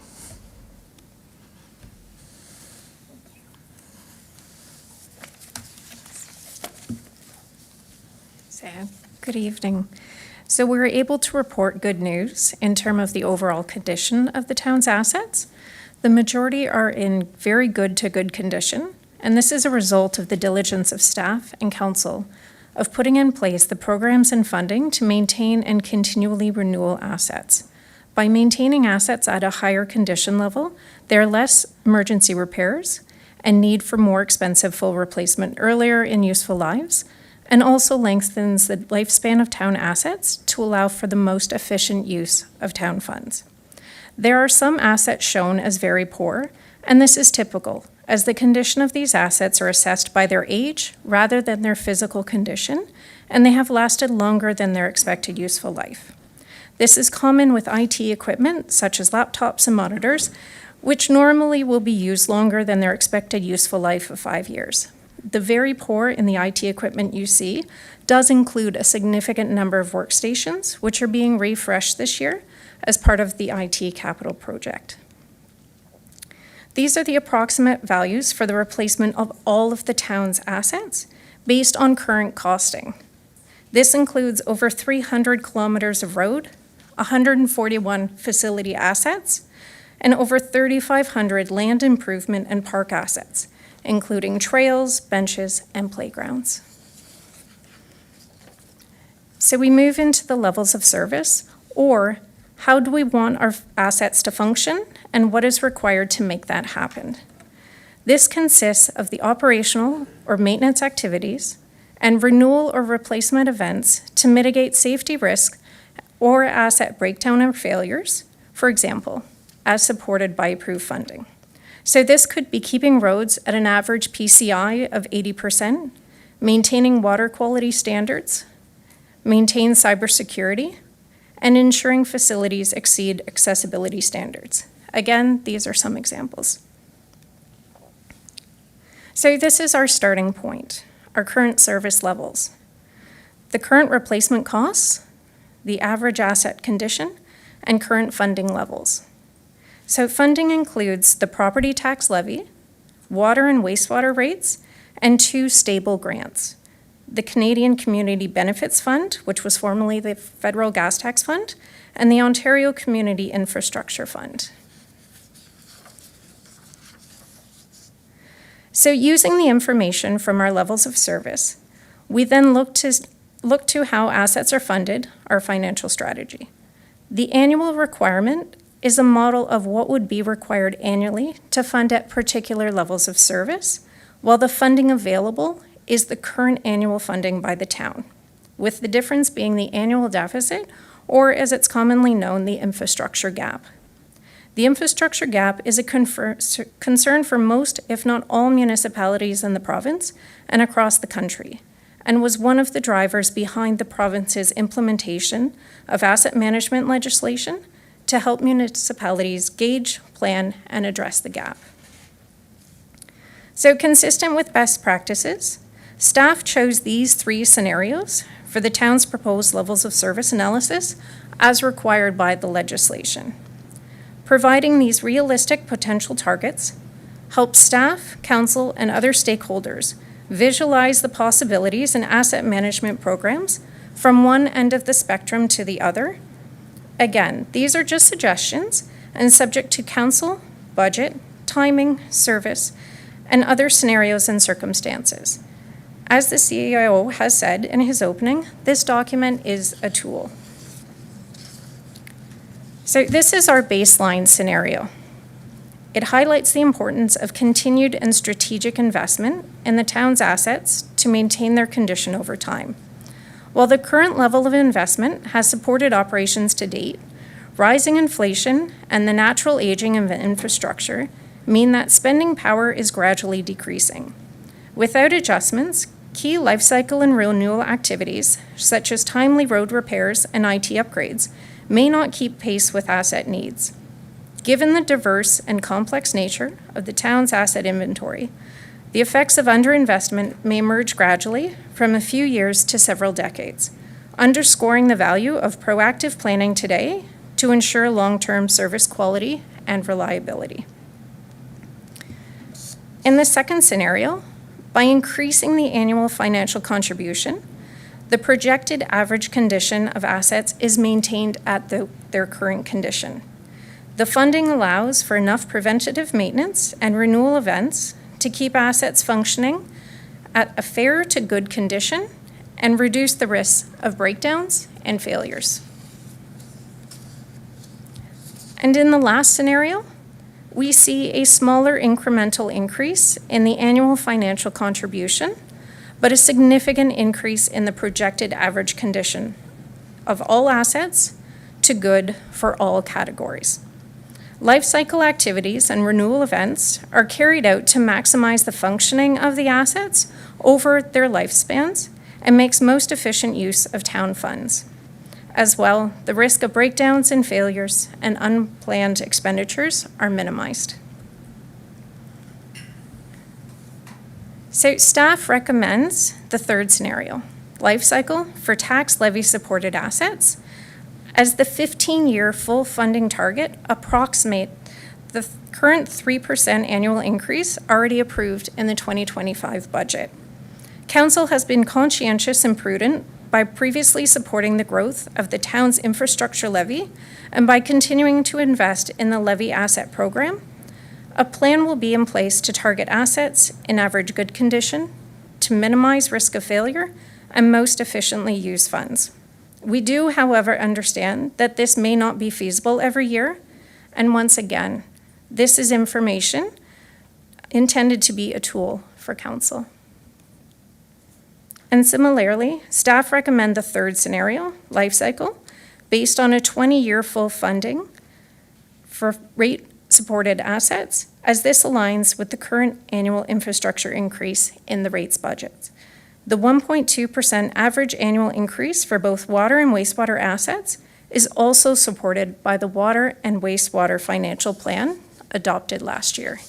O: Good evening. So we're able to report good news in terms of the overall condition of the town's assets. The majority are in very good to good condition, and this is a result of the diligence of staff and council of putting in place the programs and funding to maintain and continually renew assets. By maintaining assets at a higher condition level, there are less emergency repairs and need for more expensive full replacement earlier in useful lives, and also lengthens the lifespan of town assets to allow for the most efficient use of town funds. There are some assets shown as very poor, and this is typical, as the condition of these assets are assessed by their age rather than their physical condition, and they have lasted longer than their expected useful life. This is common with IT equipment, such as laptops and monitors, which normally will be used longer than their expected useful life of 5 years. The very poor in the IT equipment you see does include a significant number of workstations, which are being refreshed this year as part of the IT capital project. These are the approximate values for the replacement of all of the town's assets based on current costing. This includes over 300 kilometers of road, 141 facility assets, and over 3,500 land improvement and park assets, including trails, benches, and playgrounds. So we move into the levels of service, or how do we want our assets to function, and what is required to make that happen? This consists of the operational or maintenance activities and renewal or replacement events to mitigate safety risk or asset breakdown or failures, for example, as supported by approved funding. So this could be keeping roads at an average PCI of 80%, maintaining water quality standards, maintain cybersecurity, and ensuring facilities exceed accessibility standards. Again, these are some examples. So this is our starting point, our current service levels. The current replacement costs, the average asset condition, and current funding levels. So funding includes the property tax levy, water and wastewater rates, and 2 stable grants. The Canadian Community Benefits Fund, which was formerly the Federal Gas Tax Fund, and the Ontario Community Infrastructure Fund. So using the information from our levels of service, we then look to how assets are funded, our financial strategy. The annual requirement is a model of what would be required annually to fund at particular levels of service, while the funding available is the current annual funding by the town, with the difference being the annual deficit, or as it's commonly known, the infrastructure gap. The infrastructure gap is a concern for most, if not all, municipalities in the province and across the country, and was one of the drivers behind the province's implementation of asset management legislation to help municipalities gauge, plan, and address the gap. So consistent with best practices, staff chose these 3 scenarios for the town's proposed levels of service analysis as required by the legislation. Providing these realistic potential targets helps staff, council, and other stakeholders visualize the possibilities in asset management programs from one end of the spectrum to the other. Again, these are just suggestions and subject to council, budget, timing, service, and other scenarios and circumstances. As the CAO has said in his opening, this document is a tool. So this is our baseline scenario. It highlights the importance of continued and strategic investment in the town's assets to maintain their condition over time. While the current level of investment has supported operations to date, rising inflation and the natural aging of infrastructure mean that spending power is gradually decreasing. Without adjustments, key life cycle and renewal activities, such as timely road repairs and IT upgrades, may not keep pace with asset needs. Given the diverse and complex nature of the town's asset inventory, the effects of underinvestment may emerge gradually from a few years to several decades, underscoring the value of proactive planning today to ensure long-term service quality and reliability. In the second scenario, by increasing the annual financial contribution, the projected average condition of assets is maintained at their current condition. The funding allows for enough preventative maintenance and renewal events to keep assets functioning at a fair to good condition and reduce the risk of breakdowns and failures. And in the last scenario, we see a smaller incremental increase in the annual financial contribution, but a significant increase in the projected average condition of all assets to good for all categories. Life cycle activities and renewal events are carried out to maximize the functioning of the assets over their lifespans and makes most efficient use of town funds. As well, the risk of breakdowns and failures and unplanned expenditures are minimized. So staff recommends the third scenario, life cycle for tax levy supported assets, as the 15-year full funding target approximate the current 3% annual increase already approved in the 2025 budget. Council has been conscientious and prudent by previously supporting the growth of the town's infrastructure levy and by continuing to invest in the levy asset program. A plan will be in place to target assets in average good condition, to minimize risk of failure, and most efficiently use funds. We do, however, understand that this may not be feasible every year, and once again, this is information intended to be a tool for council. And similarly, staff recommend the third scenario, life cycle, based on a 20-year full funding for rate-supported assets, as this aligns with the current annual infrastructure increase in the rates budget. The 1.2% average annual increase for both water and wastewater assets is also supported by the Water and Wastewater Financial Plan adopted last year.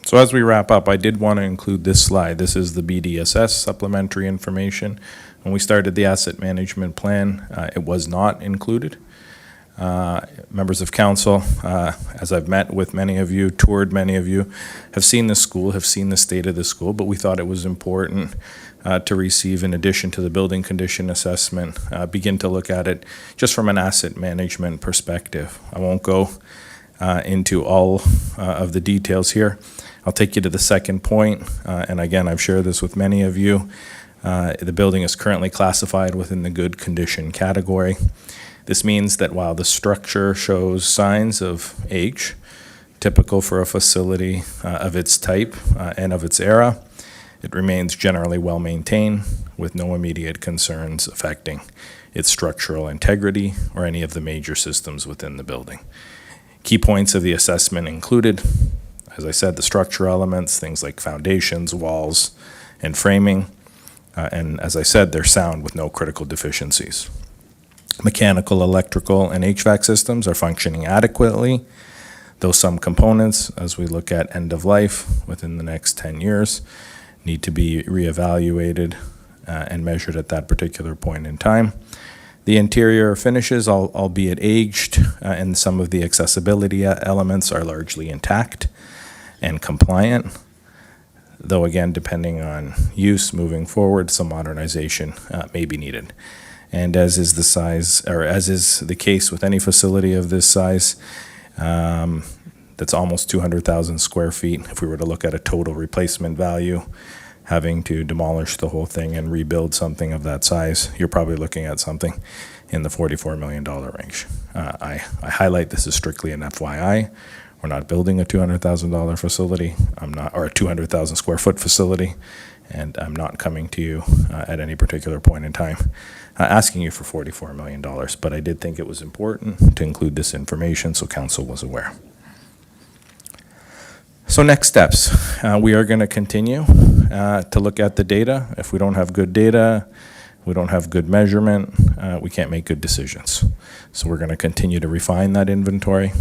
K: So as we wrap up, I did want to include this slide. This is the BDSS supplementary information. When we started the asset management plan, it was not included. Members of council, as I've met with many of you, toured many of you, have seen the school, have seen the state of the school, but we thought it was important to receive, in addition to the building condition assessment, begin to look at it just from an asset management perspective. I won't go into all of the details here. I'll take you to the second point, and again, I've shared this with many of you. The building is currently classified within the good condition category. This means that while the structure shows signs of age, typical for a facility of its type and of its era, it remains generally well-maintained with no immediate concerns affecting its structural integrity or any of the major systems within the building. Key points of the assessment included, as I said, the structural elements, things like foundations, walls, and framing, and as I said, they're sound with no critical deficiencies. Mechanical, electrical, and HVAC systems are functioning adequately, though some components, as we look at end of life within the next 10 years, need to be reevaluated and measured at that particular point in time. The interior finishes, albeit aged, and some of the accessibility elements are largely intact and compliant, though again, depending on use moving forward, some modernization may be needed. And as is the case with any facility of this size, that's almost 200,000 square feet. If we were to look at a total replacement value, having to demolish the whole thing and rebuild something of that size, you're probably looking at something in the $44 million range. I highlight this is strictly an FYI. We're not building a $200,000 facility. Or a 200,000 square foot facility, and I'm not coming to you at any particular point in time asking you for $44 million. But I did think it was important to include this information so council was aware. So next steps, we are going to continue to look at the data. If we don't have good data, we don't have good measurement, we can't make good decisions. So we're going to continue to refine that inventory,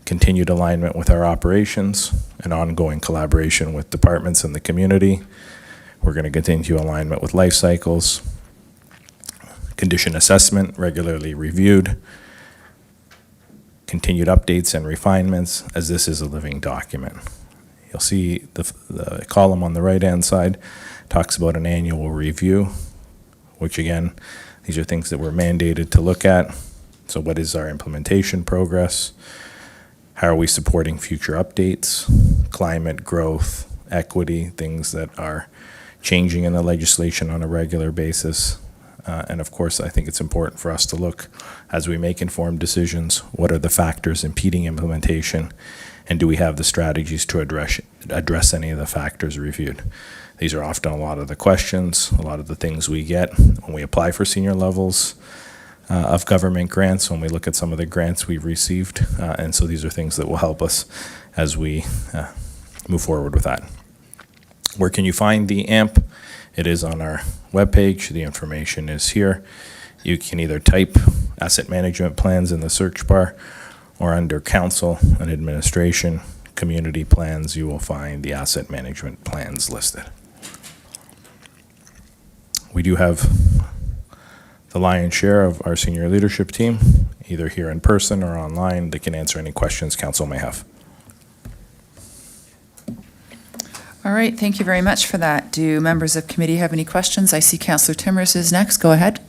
K: continued alignment with our operations, and ongoing collaboration with departments and the community. We're going to continue alignment with life cycles, condition assessment regularly reviewed, continued updates and refinements, as this is a living document. You'll see the column on the right-hand side talks about an annual review, which again, these are things that we're mandated to look at. So what is our implementation progress? How are we supporting future updates, climate, growth, equity, things that are changing in the legislation on a regular basis? And of course, I think it's important for us to look, as we make informed decisions, what are the factors impeding implementation, and do we have the strategies to address any of the factors reviewed? These are often a lot of the questions, a lot of the things we get when we apply for senior levels of government grants, when we look at some of the grants we've received. And so these are things that will help us as we move forward with that. Where can you find the AMP? It is on our webpage. The information is here. You can either type asset management plans in the search bar, or under council and administration, community plans, you will find the asset management plans listed. We do have the lion's share of our senior leadership team, either here in person or online. They can answer any questions council may have.
G: All right, thank you very much for that. Do members of committee have any questions? I see Councillor Timmers is next. Go ahead.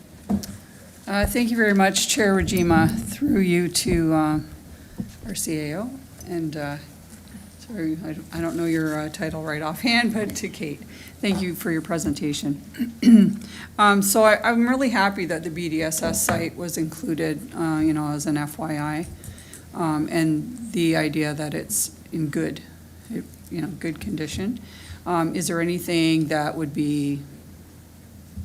D: Thank you very much, Chair Rajima, through you to our CAO. And sorry, I don't know your title right offhand, but to Kate. Thank you for your presentation. So I'm really happy that the BDSS site was included, as an FYI, and the idea that it's in good condition. Is there anything that would be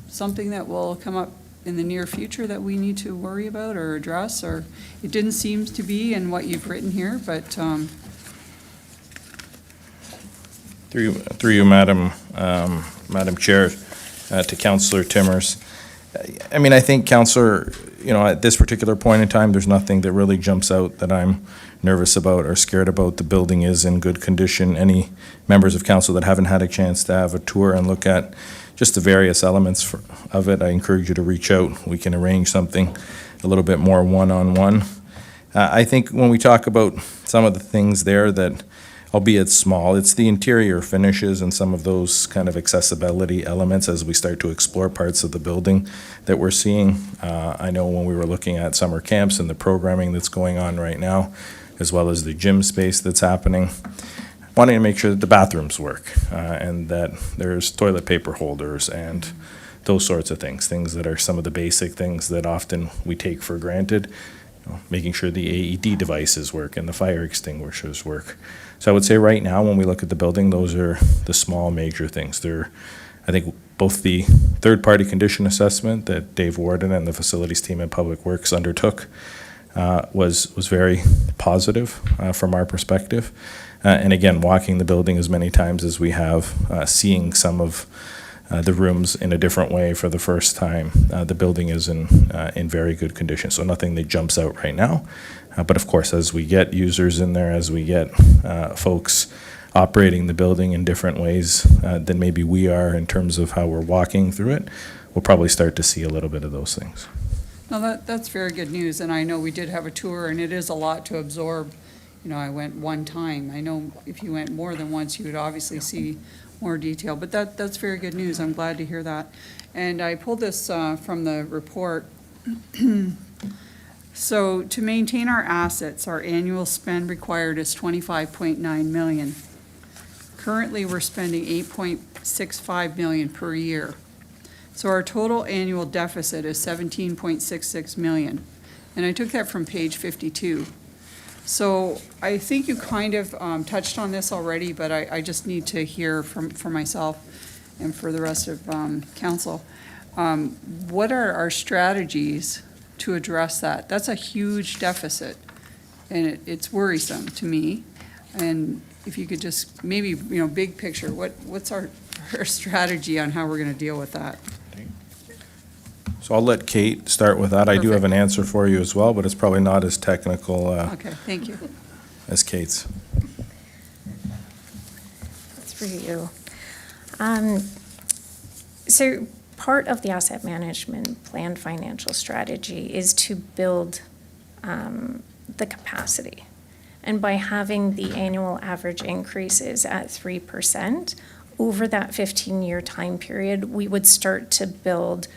D: something that will come up in the near future that we need to worry about or address? Or it didn't seem to be in what you've written here, but
K: Through you, Madam Chair, to Councillor Timmers. I mean, I think, Councillor, at this particular point in time, there's nothing that really jumps out that I'm nervous about or scared about. The building is in good condition. Any members of council that haven't had a chance to have a tour and look at just the various elements of it, I encourage you to reach out. We can arrange something a little bit more one-on-one. I think when we talk about some of the things there that, albeit small, it's the interior finishes and some of those kind of accessibility elements as we start to explore parts of the building that we're seeing. I know when we were looking at summer camps and the programming that's going on right now, as well as the gym space that's happening, wanting to make sure that the bathrooms work and that there's toilet paper holders and those sorts of things that are some of the basic things that often we take for granted. Making sure the AED devices work and the fire extinguishers work. So I would say right now, when we look at the building, those are the small major things. I think both the third-party condition assessment that Dave Warden and the facilities team at Public Works undertook was very positive from our perspective. And again, walking the building as many times as we have, seeing some of the rooms in a different way for the first time. The building is in very good condition, so nothing that jumps out right now. But of course, as we get users in there, as we get folks operating the building in different ways than maybe we are in terms of how we're walking through it, we'll probably start to see a little bit of those things.
D: no, that's very good news. And I know we did have a tour, and it is a lot to absorb. I went one time. I know if you went more than once, you would obviously see more detail, but that's very good news. I'm glad to hear that. And I pulled this from the report. So to maintain our assets, our annual spend required is $25.9 million. Currently, we're spending $17.65 million per year. So our total annual deficit is $17.66 million. And I took that from page 52. So I think you kind of touched on this already, but I just need to hear for myself and for the rest of council. What are our strategies to address that? That's a huge deficit, and it's worrisome to me. And if you could just maybe, big picture, what's our strategy on how we're going to deal with that?
K: So I'll let Kate start with that. I do have
D: Perfect.
K: an answer for you as well, but it's probably not as technical
D: Okay, thank you.
K: as Kate's.
O: That's for you. So part of the asset management plan financial strategy is to build the capacity. And by having the annual average increases at 3%, over that 15-year time period, we would start to build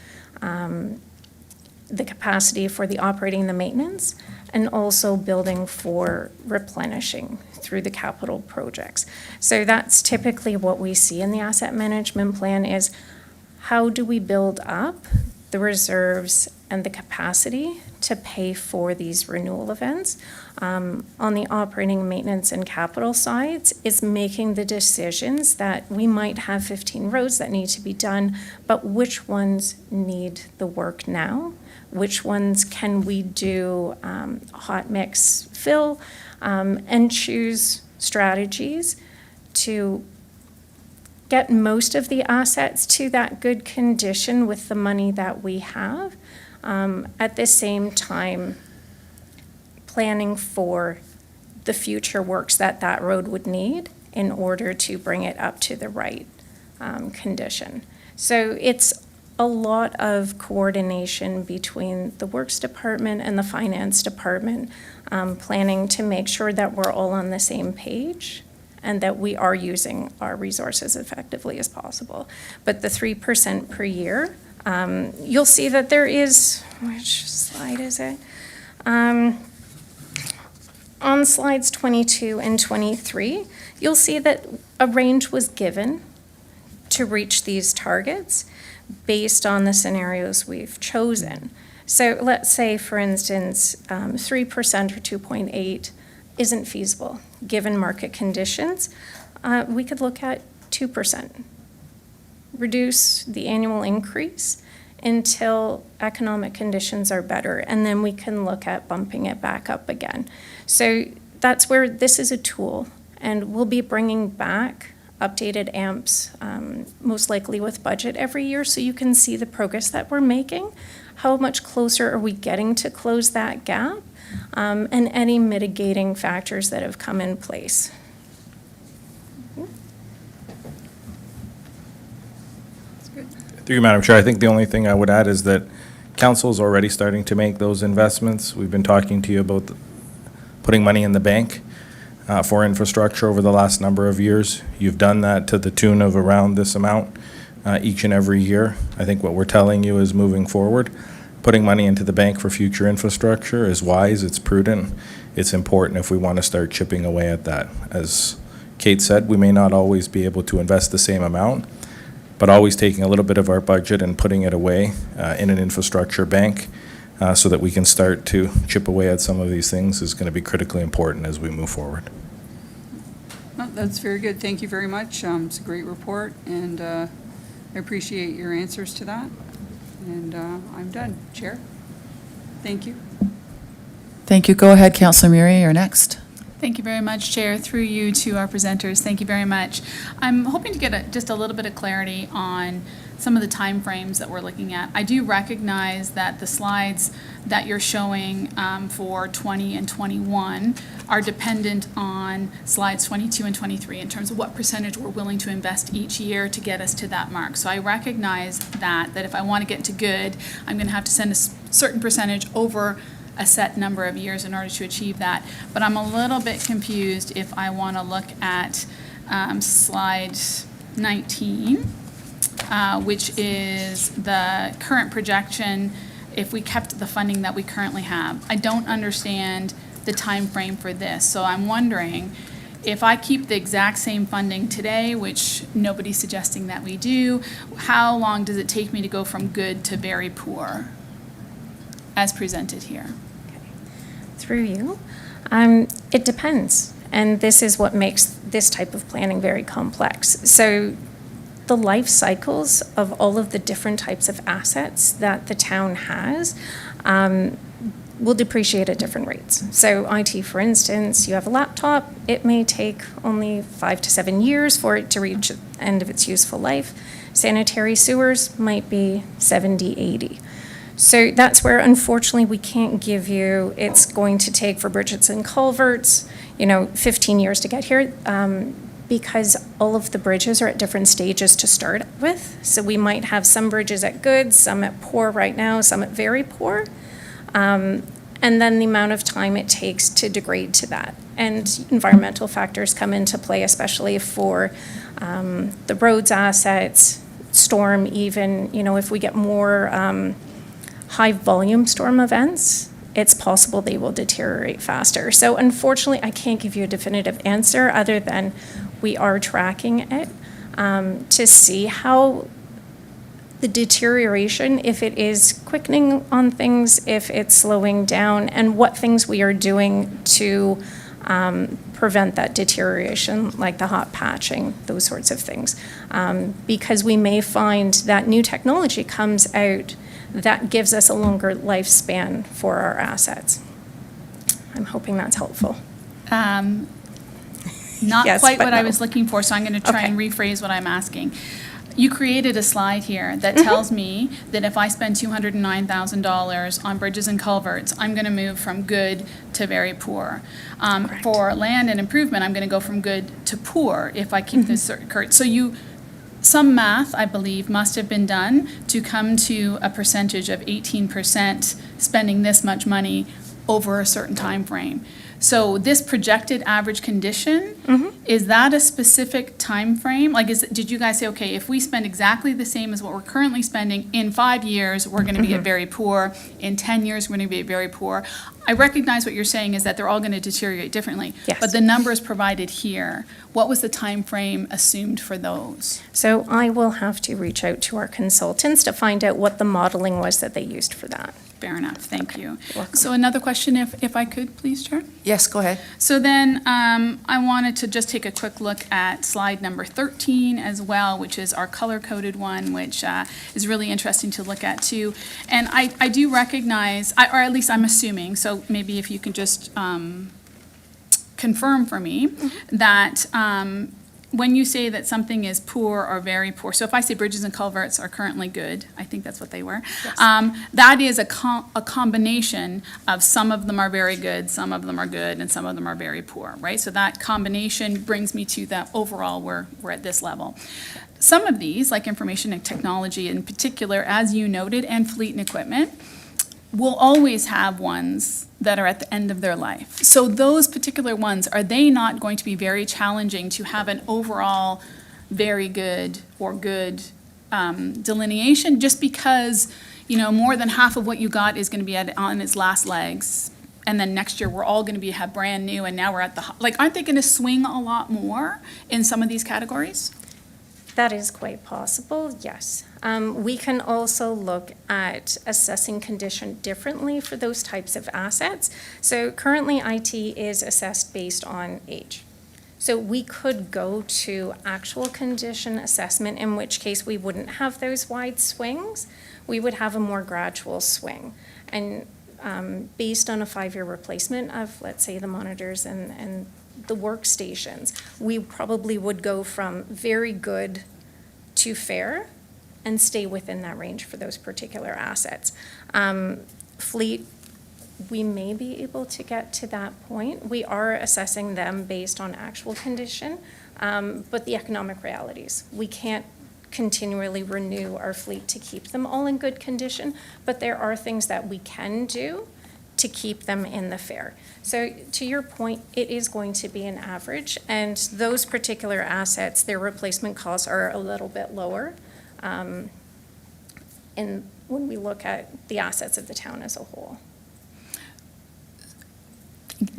O: the capacity for the operating, the maintenance, and also building for replenishing through the capital projects. So that's typically what we see in the asset management plan is how do we build up the reserves and the capacity to pay for these renewal events. On the operating, maintenance, and capital sides is making the decisions that we might have 15 roads that need to be done, but which ones need the work now? Which ones can we do hot mix fill and choose strategies to get most of the assets to that good condition with the money that we have. At the same time, planning for the future works that road would need in order to bring it up to the right condition. So it's a lot of coordination between the Works Department and the Finance Department, planning to make sure that we're all on the same page and that we are using our resources effectively as possible. But the 3% per year, you'll see that there is, which slide is it? On slides 22 and 23, you'll see that a range was given to reach these targets based on the scenarios we've chosen. So let's say, for instance, 3% or 2.8 isn't feasible, given market conditions. We could look at 2%. Reduce the annual increase until economic conditions are better, and then we can look at bumping it back up again. So that's where this is a tool, and we'll be bringing back updated AMPs, most likely with budget every year, so you can see the progress that we're making. How much closer are we getting to close that gap, and any mitigating factors that have come in place.
K: Through you, Madam Chair, I think the only thing I would add is that council's already starting to make those investments. We've been talking to you about putting money in the bank for infrastructure over the last number of years. You've done that to the tune of around this amount each and every year. I think what we're telling you is moving forward, putting money into the bank for future infrastructure is wise, it's prudent, it's important if we want to start chipping away at that. As Kate said, we may not always be able to invest the same amount, but always taking a little bit of our budget and putting it away in an infrastructure bank so that we can start to chip away at some of these things is going to be critically important as we move forward.
D: Well, that's very good. Thank you very much. It's a great report, and I appreciate your answers to that. And I'm done. Chair, thank you.
G: Thank you. Go ahead, Councillor Murray, you're next.
E: Thank you very much, Chair. Through you to our presenters, thank you very much. I'm hoping to get just a little bit of clarity on some of the timeframes that we're looking at. I do recognize that the slides that you're showing for 20 and 21 are dependent on slides 22 and 23 in terms of what percentage we're willing to invest each year to get us to that mark. So I recognize that if I want to get to good, I'm going to have to send a certain percentage over a set number of years in order to achieve that. But I'm a little bit confused if I want to look at slide 19, which is the current projection if we kept the funding that we currently have. I don't understand the time frame for this. So I'm wondering if I keep the exact same funding today, which nobody's suggesting that we do, how long does it take me to go from good to very poor, as presented here?
O: Through you. It depends, and this is what makes this type of planning very complex. So the life cycles of all of the different types of assets that the town has will depreciate at different rates. So IT, for instance, you have a laptop, it may take only 5 to 7 years for it to reach the end of its useful life. Sanitary sewers might be 70, 80. So that's where, unfortunately, we can't give you, it's going to take for bridges and culverts, 15 years to get here, because all of the bridges are at different stages to start with. So we might have some bridges at good, some at poor right now, some at very poor. And then the amount of time it takes to degrade to that. And environmental factors come into play, especially for the roads assets, storm even, if we get more high volume storm events, it's possible they will deteriorate faster. So unfortunately, I can't give you a definitive answer other than we are tracking it to see how the deterioration, if it is quickening on things, if it's slowing down, and what things we are doing to prevent that deterioration, like the hot patching, those sorts of things. Because we may find that new technology comes out that gives us a longer lifespan for our assets. I'm hoping that's helpful.
E: Not
O: Yes,
E: quite
O: but
E: what I
O: no.
E: was looking for, so I'm going to try and rephrase what I'm asking. You created a slide here that tells me that if I spend $209,000 on bridges and culverts, I'm going to move from good to very poor. For land and improvement, I'm going to go from good to poor if I keep this current. So some math, I believe, must have been done to come to a percentage of 18% spending this much money over a certain time frame. So this projected average condition, is that a specific time frame? Like, did you guys say, okay, if we spend exactly the same as what we're currently spending, in 5 years, we're going to be at very poor, in 10 years, we're going to be at very poor? I recognize what you're saying is that they're all going to deteriorate differently.
O: Yes.
E: But the numbers provided here, what was the time frame assumed for those?
O: So I will have to reach out to our consultants to find out what the modeling was that they used for that.
E: Fair enough, thank you.
O: welcome.
E: So another question, if I could, please, Chair?
G: Yes, go ahead.
E: So then, I wanted to just take a quick look at slide number 13 as well, which is our color-coded one, which is really interesting to look at too. And I do recognize, or at least I'm assuming, so maybe if you can just confirm for me, that when you say that something is poor or very poor, so if I say bridges and culverts are currently good, I think that's what they were, that is a combination of some of them are very good, some of them are good, and some of them are very poor, right? So that combination brings me to that overall we're at this level. Some of these, like information and technology in particular, as you noted, and fleet and equipment, will always have ones that are at the end of their life. So those particular ones, are they not going to be very challenging to have an overall very good or good delineation, just because, more than half of what you got is going to be on its last legs, and then next year we're all going to have brand new, and now we're at aren't they going to swing a lot more in some of these categories?
O: That is quite possible, yes. We can also look at assessing condition differently for those types of assets. So currently, IT is assessed based on age. So we could go to actual condition assessment, in which case we wouldn't have those wide swings. We would have a more gradual swing. And based on a 5-year replacement of, let's say, the monitors and the workstations, we probably would go from very good to fair and stay within that range for those particular assets. Fleet, we may be able to get to that point. We are assessing them based on actual condition, but the economic realities. We can't continually renew our fleet to keep them all in good condition, but there are things that we can do to keep them in the fair. So to your point, it is going to be an average, and those particular assets, their replacement costs are a little bit lower. And when we look at the assets of the town as a whole.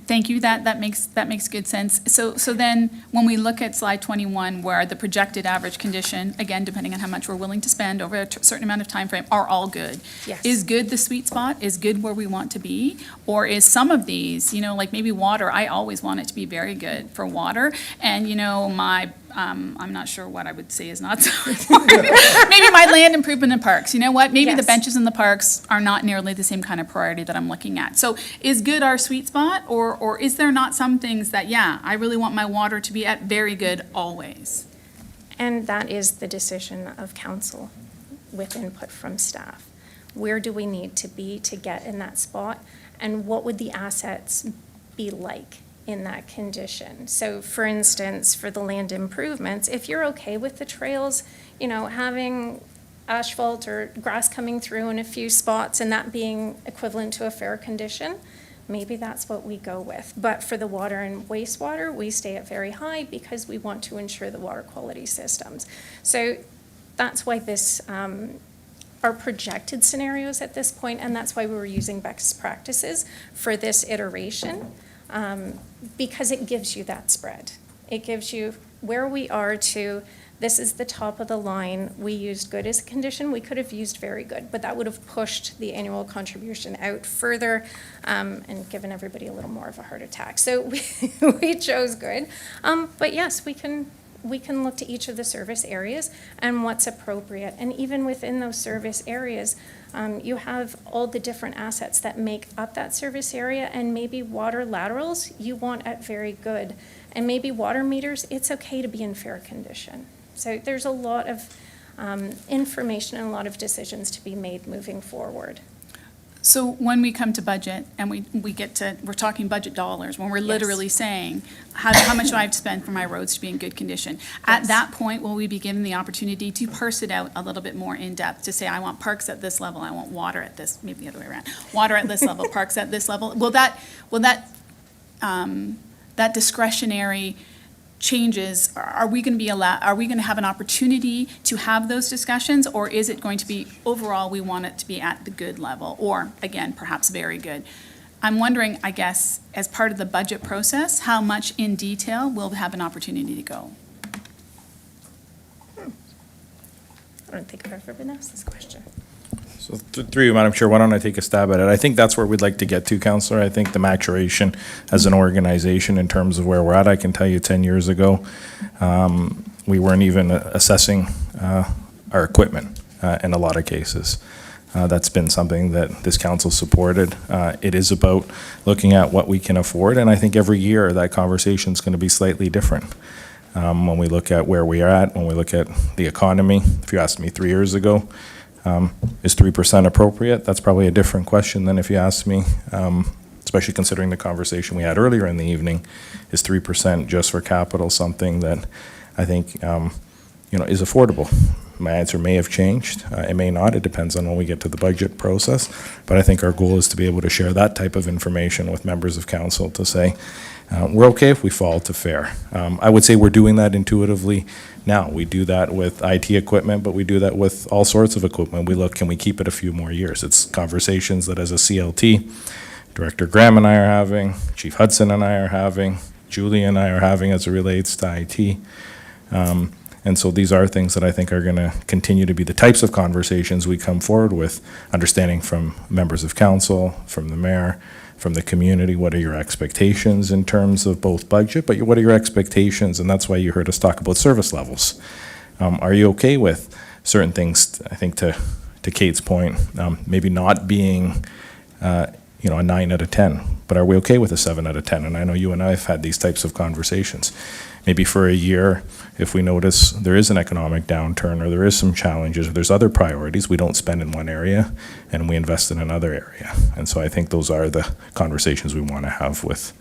E: Thank you. That makes good sense. So then, when we look at slide 21, where the projected average condition, again, depending on how much we're willing to spend over a certain amount of time frame, are all good.
O: Yes.
E: Is good the sweet spot? Is good where we want to be? Or is some of these, like maybe water, I always want it to be very good for water. And, I'm not sure what I would say is not so maybe my land improvement in parks. You know what? Maybe the
O: Yes.
E: benches in the parks are not nearly the same kind of priority that I'm looking at. So is good our sweet spot, or is there not some things that, I really want my water to be at very good always?
O: And that is the decision of council with input from staff. Where do we need to be to get in that spot? And what would the assets be like in that condition? So for instance, for the land improvements, if you're okay with the trails, having asphalt or grass coming through in a few spots and that being equivalent to a fair condition, maybe that's what we go with. But for the water and wastewater, we stay at very high because we want to ensure the water quality systems. So that's why this, our projected scenarios at this point, and that's why we were using best practices for this iteration, because it gives you that spread. It gives you where we are to, this is the top of the line. We used good as a condition. We could have used very good, but that would have pushed the annual contribution out further and given everybody a little more of a heart attack. So we chose good. But yes, we can look to each of the service areas and what's appropriate. And even within those service areas, you have all the different assets that make up that service area, and maybe water laterals you want at very good. And maybe water meters, it's okay to be in fair condition. So there's a lot of information and a lot of decisions to be made moving forward.
E: So when we come to budget and we're talking budget dollars, when we're literally saying, how much do I have to spend for my roads to be in good condition? At that point, will we be given the opportunity to parse it out a little bit more in depth, to say, I want parks at this level, I want water at this, maybe the other way around, water at this level, parks at this level? Will that discretionary changes, are we going to have an opportunity to have those discussions, or is it going to be overall we want it to be at the good level, or again perhaps very good? I'm wondering, I guess, as part of the budget process, how much in detail we'll have an opportunity to go.
O: I don't think I've ever been asked this question.
K: So through you, Madam Chair, why don't I take a stab at it? I think that's where we'd like to get to, Councillor. I think the maturation as an organization in terms of where we're at, I can tell you 10 years ago, we weren't even assessing our equipment in a lot of cases. That's been something that this council supported. It is about looking at what we can afford, and I think every year that conversation is going to be slightly different. When we look at where we are at, when we look at the economy, if you asked me 3 years ago, is 3% appropriate? That's probably a different question than if you asked me, especially considering the conversation we had earlier in the evening. Is 3% just for capital something that I think is affordable? My answer may have changed. It may not. It depends on when we get to the budget process. But I think our goal is to be able to share that type of information with members of council to say, we're okay if we fall to fair. I would say we're doing that intuitively now. We do that with IT equipment, but we do that with all sorts of equipment. We look, can we keep it a few more years? It's conversations that as a CLT, Director Graham and I are having, Chief Hudson and I are having, Julie and I are having as it relates to IT. And so these are things that I think are going to continue to be the types of conversations we come forward with, understanding from members of council, from the mayor, from the community, what are your expectations in terms of both budget, but what are your expectations, and that's why you heard us talk about service levels. Are you okay with certain things? I think to Kate's point, maybe not being a 9 out of 10, but are we okay with a 7 out of 10? And I know you and I have had these types of conversations. Maybe for a year, if we notice there is an economic downturn or there is some challenges or there's other priorities, we don't spend in one area and we invest in another area. And so I think those are the conversations we want to have with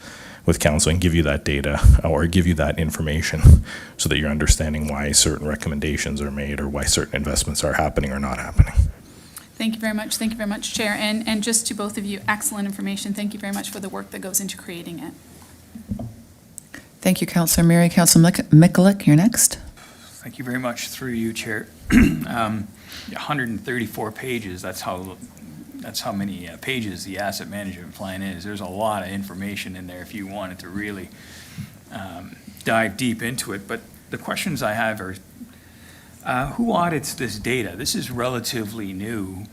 K: council and give you that data or give you that information so that you're understanding why certain recommendations are made or why certain investments are happening or not happening.
E: Thank you very much. Thank you very much, Chair. And just to both of you, excellent information. Thank you very much for the work that goes into creating it.
G: Thank you, Councillor Mary. Councillor Mikulik, you're next.
A: Thank you very much, through you, Chair. 134 pages, that's how that's how many pages the asset management plan is. There's a lot of information in there if you wanted to really dive deep into it. But the questions I have are, who audits this data? This is relatively new,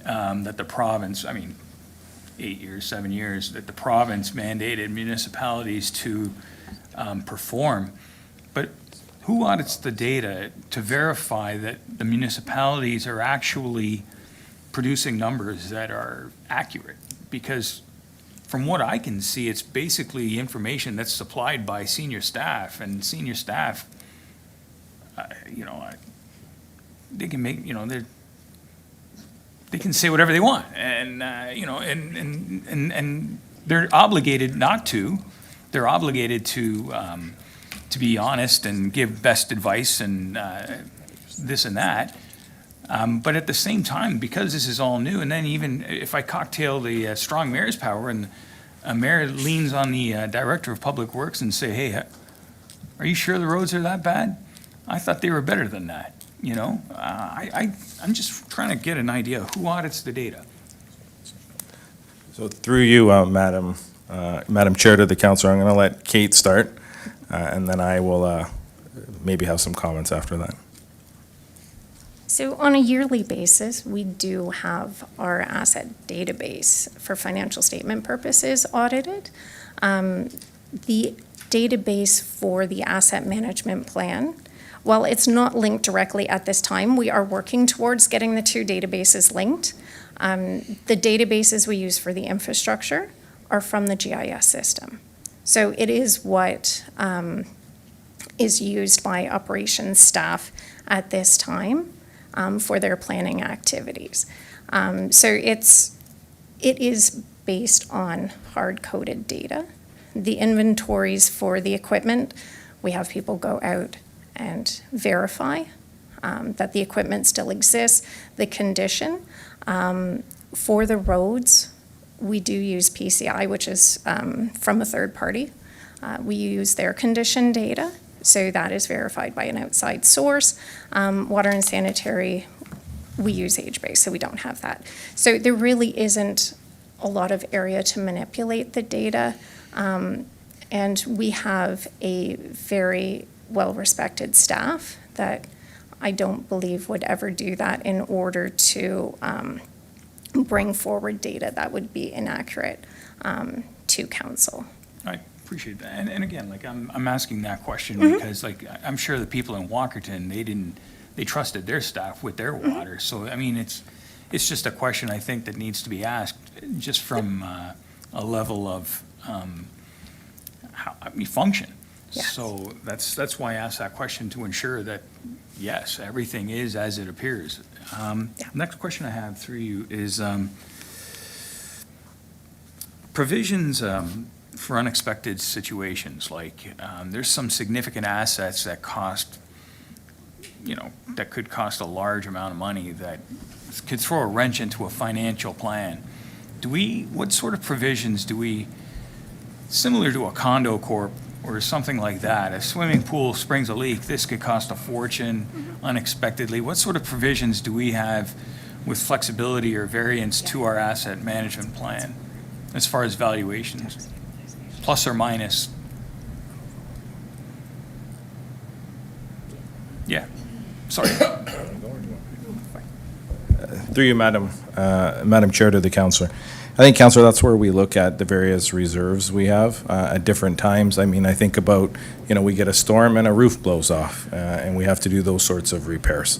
A: that the province, 8 years, 7 years, that the province mandated municipalities to perform. But who audits the data to verify that the municipalities are actually producing numbers that are accurate? Because from what I can see, it's basically information that's supplied by senior staff, and senior staff, they can make, they can say whatever they want, and they're obligated not to. They're obligated to be honest and give best advice and this and that. But at the same time, because this is all new, and then even if I cocktail the strong mayor's power and a mayor leans on the director of public works and say, hey, are you sure the roads are that bad? I thought they were better than that, I'm just trying to get an idea of who audits the data.
K: So through you, Madam Chair, to the council, I'm going to let Kate start, and then I will maybe have some comments after that.
O: So on a yearly basis, we do have our asset database for financial statement purposes audited. The database for the asset management plan, while it's not linked directly at this time, we are working towards getting the two databases linked. The databases we use for the infrastructure are from the GIS system. So it is what is used by operations staff at this time for their planning activities. So it is based on hard-coded data. The inventories for the equipment, we have people go out and verify that the equipment still exists, the condition. For the roads, we do use PCI, which is from a third party. We use their condition data, so that is verified by an outside source. Water and sanitary, we use age-based, so we don't have that. So there really isn't a lot of area to manipulate the data. And we have a very well-respected staff that I don't believe would ever do that in order to bring forward data that would be inaccurate to council.
A: I appreciate that. And again, I'm asking that question because I'm sure the people in Walkerton, they trusted their staff with their water. So, it's just a question I think that needs to be asked just from a level of function.
O: Yes.
A: So that's why I asked that question, to ensure that, yes, everything is as it appears. Next question I have through you is provisions for unexpected situations, like there's some significant assets that cost, that could cost a large amount of money that could throw a wrench into a financial plan. What sort of provisions do we, similar to a condo corp or something like that, a swimming pool springs a leak, this could cost a fortune unexpectedly. What sort of provisions do we have with flexibility or variance to our asset management plan as far as valuations, plus or minus? Yeah, sorry.
K: Through you, Madam Chair, to the councillor. I think, councillor, that's where we look at the various reserves we have at different times. I think about, we get a storm and a roof blows off, and we have to do those sorts of repairs.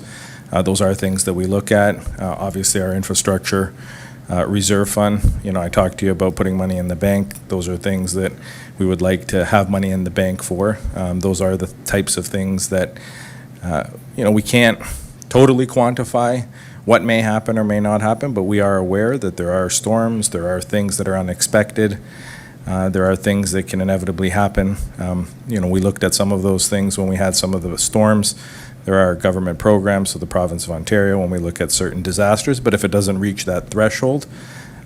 K: Those are things that we look at. Obviously, our infrastructure reserve fund, I talked to you about putting money in the bank. Those are things that we would like to have money in the bank for. Those are the types of things that, we can't totally quantify what may happen or may not happen, but we are aware that there are storms, there are things that are unexpected, there are things that can inevitably happen. We looked at some of those things when we had some of the storms. There are government programs, so the province of Ontario, when we look at certain disasters, but if it doesn't reach that threshold,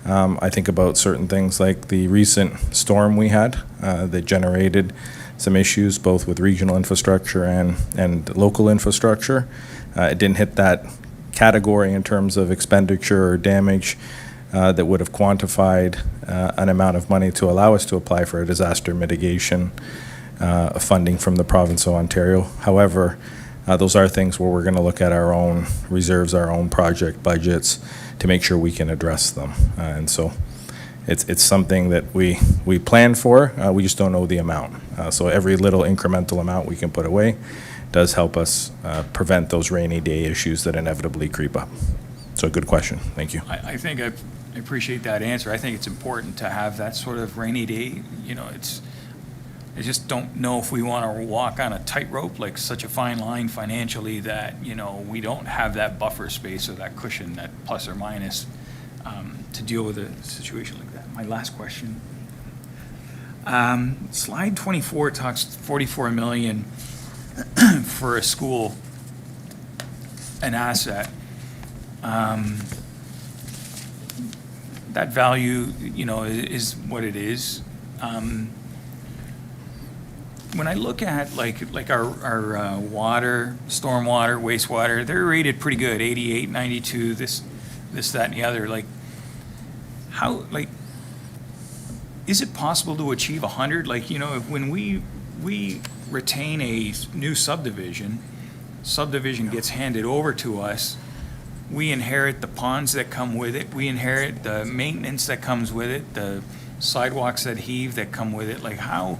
K: I think about certain things like the recent storm we had that generated some issues both with regional infrastructure and local infrastructure. It didn't hit that category in terms of expenditure or damage that would have quantified an amount of money to allow us to apply for a disaster mitigation funding from the province of Ontario. However, those are things where we're going to look at our own reserves, our own project budgets to make sure we can address them. And so it's something that we plan for, we just don't know the amount. So every little incremental amount we can put away does help us prevent those rainy day issues that inevitably creep up. So good question. Thank you.
A: I think I appreciate that answer. I think it's important to have that sort of rainy day, you know, I just don't know if we want to walk on a tightrope, like such a fine line financially that, you know, we don't have that buffer space or that cushion, that plus or minus, to deal with a situation like that. My last question. Slide 24 talks 44 million for a school, an asset. That value, you know, is what it is. When I look at like our water, stormwater, wastewater, they're rated pretty good, 88, 92, this, that, and the other. Like, how, like, is it possible to achieve 100? Like, you know, if when we retain a new subdivision gets handed over to us, we inherit the ponds that come with it, we inherit the maintenance that comes with it, the sidewalks that heave that come with it. Like, how,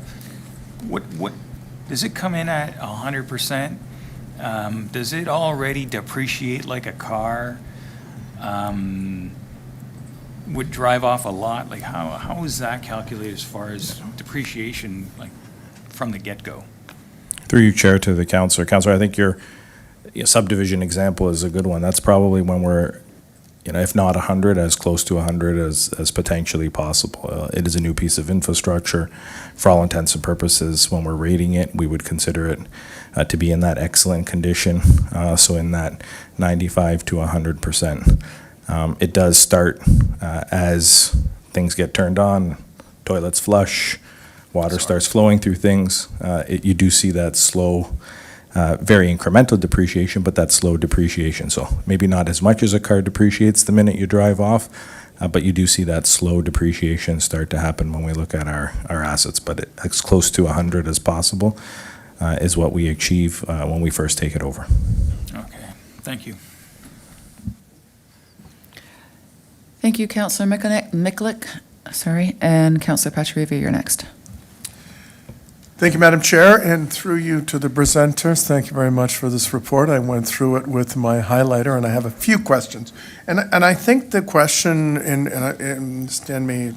A: what, does it come in at 100%? Does it already depreciate like a car? Would drive off a lot? Like, how is that calculated as far as depreciation, like, from the get-go?
K: Through you, Chair, to the Councillor. Councillor, I think your subdivision example is a good one. That's probably when we're, you know, if not 100, as close to 100 as potentially possible. It is a new piece of infrastructure. For all intents and purposes, when we're rating it, we would consider it to be in that excellent condition, so in that 95 to 100%. It does start as things get turned on, toilets flush, water starts flowing through things. You do see that slow, very incremental depreciation, but that slow depreciation. So maybe not as much as a car depreciates the minute you drive off, but you do see that slow depreciation start to happen when we look at our assets. But as close to 100 as possible is what we achieve when we first take it over.
A: Okay, thank you.
G: Thank you, Councillor Mikulik. Sorry, and Councillor Patrieva, you're next.
H: Thank you, Madam Chair, and through you to the presenters, thank you very much for this report. I went through it with my highlighter, and I have a few questions. And I think the question, and stand me,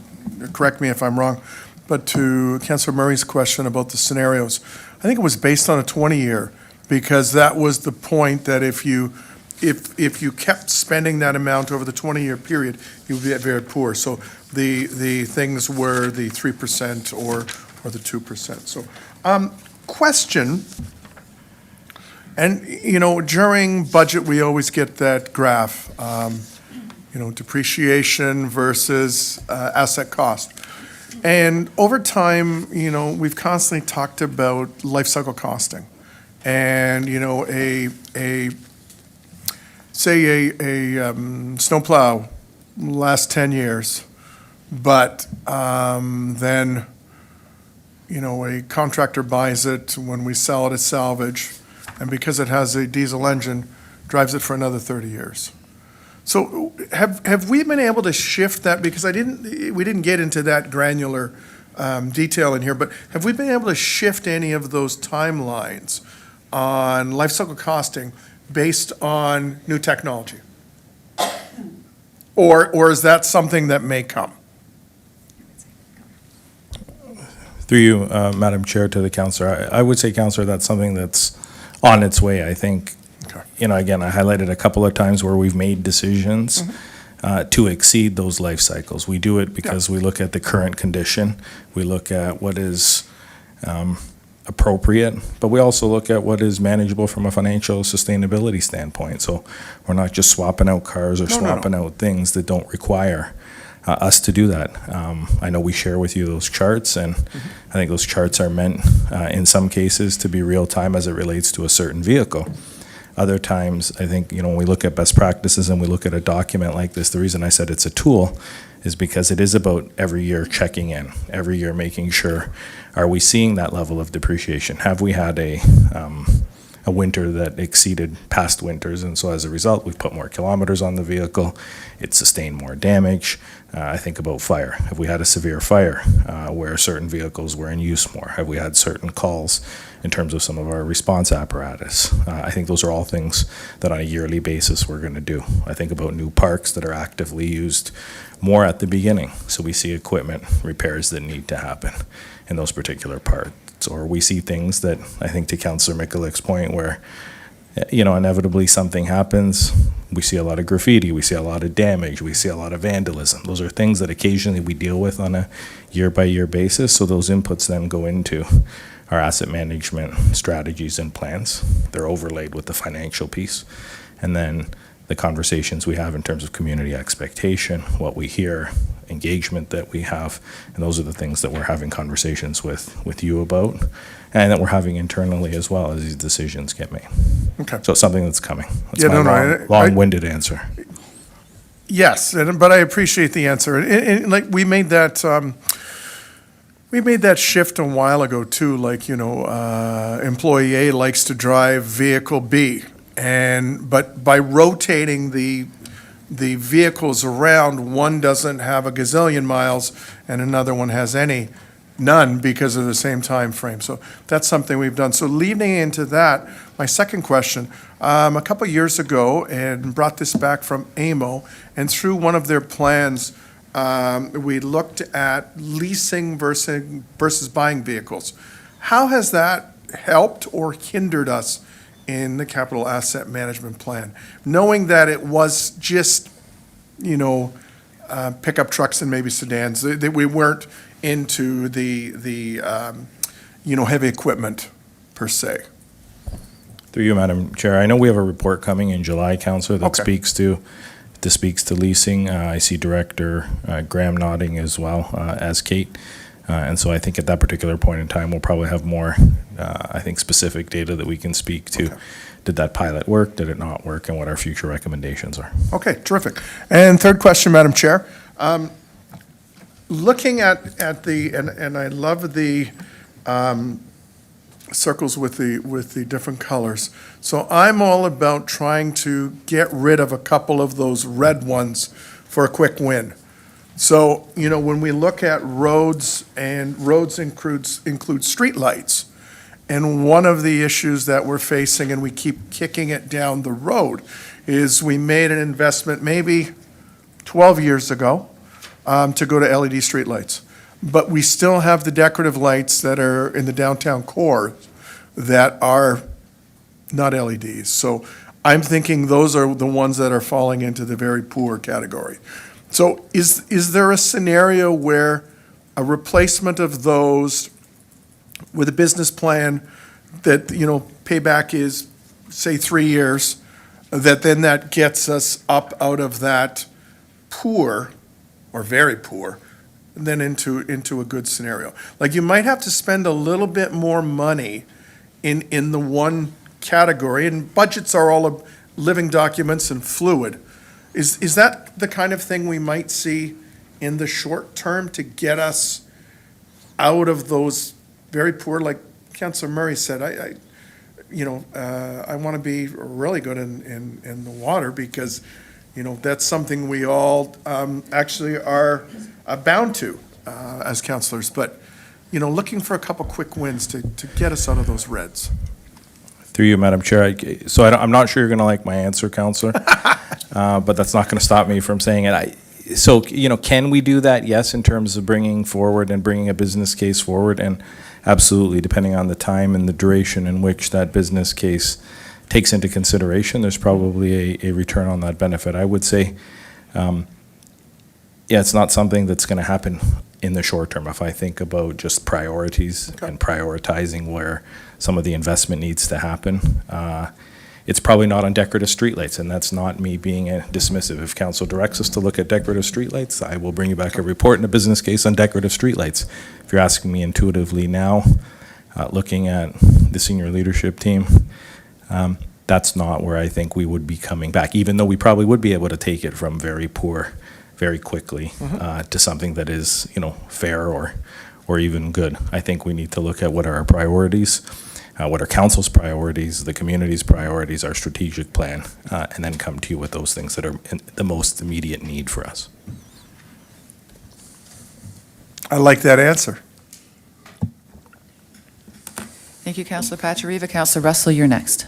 H: correct me if I'm wrong, but to Councillor Murray's question about the scenarios, I think it was based on a 20-year, because that was the point that if you kept spending that amount over the 20-year period, you would be very poor. So the things were the 3% or the 2%. So, question, and, you know, during budget, we always get that graph, you know, depreciation versus asset cost. And over time, you know, we've constantly talked about life cycle costing. And, you know, say a snowplow lasts 10 years, but then, you know, a contractor buys it when we sell it as salvage, and because it has a diesel engine, drives it for another 30 years. So have we been able to shift that? Because we didn't get into that granular detail in here, but have we been able to shift any of those timelines on life cycle costing based on new technology? Or is that something that may come?
K: Through you, Madam Chair, to the Councillor, I would say, Councillor, that's something that's on its way. I think, you know, again, I highlighted a couple of times where we've made decisions to exceed those life cycles. We do it because we look at the current condition, we look at what is appropriate, but we also look at what is manageable from a financial sustainability standpoint. So we're not just swapping out cars or swapping out things that don't require us to do that. I know we share with you those charts, and I think those charts are meant in some cases to be real time as it relates to a certain vehicle. Other times, I think, when we look at best practices and we look at a document like this, the reason I said it's a tool is because it is about every year checking in, every year making sure, are we seeing that level of depreciation? Have we had a winter that exceeded past winters, and so as a result, we put more kilometers on the vehicle, it sustained more damage. I think about fire. Have we had a severe fire where certain vehicles were in use more? Have we had certain calls in terms of some of our response apparatus? I think those are all things that on a yearly basis we're going to do. I think about new parks that are actively used more at the beginning, so we see equipment repairs that need to happen in those particular parts. Or we see things that, I think to Councillor Mikulic's point, where, inevitably something happens, we see a lot of graffiti, we see a lot of damage, we see a lot of vandalism. Those are things that occasionally we deal with on a year-by-year basis, so those inputs then go into our asset management strategies and plans. They're overlaid with the financial piece. And then the conversations we have in terms of community expectation, what we hear, engagement that we have, and those are the things that we're having conversations with you about, and that we're having internally as well as these decisions get made.
H: Okay.
K: So it's something that's coming. That's
H: Yeah,
K: my
H: no,
K: long-winded answer.
H: Yes, but I appreciate the answer. And like, we made that shift a while ago too, like, employee A likes to drive vehicle B. But by rotating the vehicles around, one doesn't have a gazillion miles and another one has none because of the same time frame. So that's something we've done. So leading into that, my second question, a couple of years ago, and brought this back from AMO, and through one of their plans, we looked at leasing versus buying vehicles. How has that helped or hindered us in the capital asset management plan, knowing that it was just, pickup trucks and maybe sedans, that we weren't into the heavy equipment per se?
K: Through you, Madam Chair, I know we have a report coming in July, Councillor, that
H: Okay.
K: speaks to leasing. I see Director Graham nodding as well, as Kate. And so I think at that particular point in time, we'll probably have more, specific data that we can speak to.
H: Okay.
K: Did that pilot work? Did it not work? And what our future recommendations are.
H: Okay, terrific. And third question, Madam Chair. Looking at and I love the circles with the different colors. So I'm all about trying to get rid of a couple of those red ones for a quick win. So, when we look at roads, and roads includes streetlights, and one of the issues that we're facing, and we keep kicking it down the road, is we made an investment maybe 12 years ago to go to LED streetlights. But we still have the decorative lights that are in the downtown core that are not LEDs. So I'm thinking those are the ones that are falling into the very poor category. So is there a scenario where a replacement of those with a business plan that, payback is, say, 3 years, that gets us up out of that poor or very poor, and then into a good scenario? Like, you might have to spend a little bit more money in the one category, and budgets are all living documents and fluid. Is that the kind of thing we might see in the short term to get us out of those very poor, like Councillor Murray said, I want to be really good in the water because, that's something we all actually are bound to as councillors. But, looking for a couple quick wins to get us out of those reds.
K: Through you, Madam Chair. I'm not sure you're going to like my answer, Councillor, but that's not going to stop me from saying it. Can we do that? Yes, in terms of bringing forward and bringing a business case forward, and absolutely, depending on the time and the duration in which that business case takes into consideration, there's probably a return on that benefit. I would say, it's not something that's going to happen in the short term. If I think about just priorities and prioritizing where some of the investment needs to happen, it's probably not on decorative streetlights, and that's not me being dismissive. If council directs us to look at decorative streetlights, I will bring you back a report and a business case on decorative streetlights. If you're asking me intuitively now, looking at the senior leadership team, that's not where I think we would be coming back, even though we probably would be able to take it from very poor very quickly to something that is, fair or even good. I think we need to look at what are our priorities, what are council's priorities, the community's priorities, our strategic plan, and then come to you with those things that are the most immediate need for us.
H: I like that answer.
G: Thank you, Councillor Pachariva. Councillor Russell, you're next.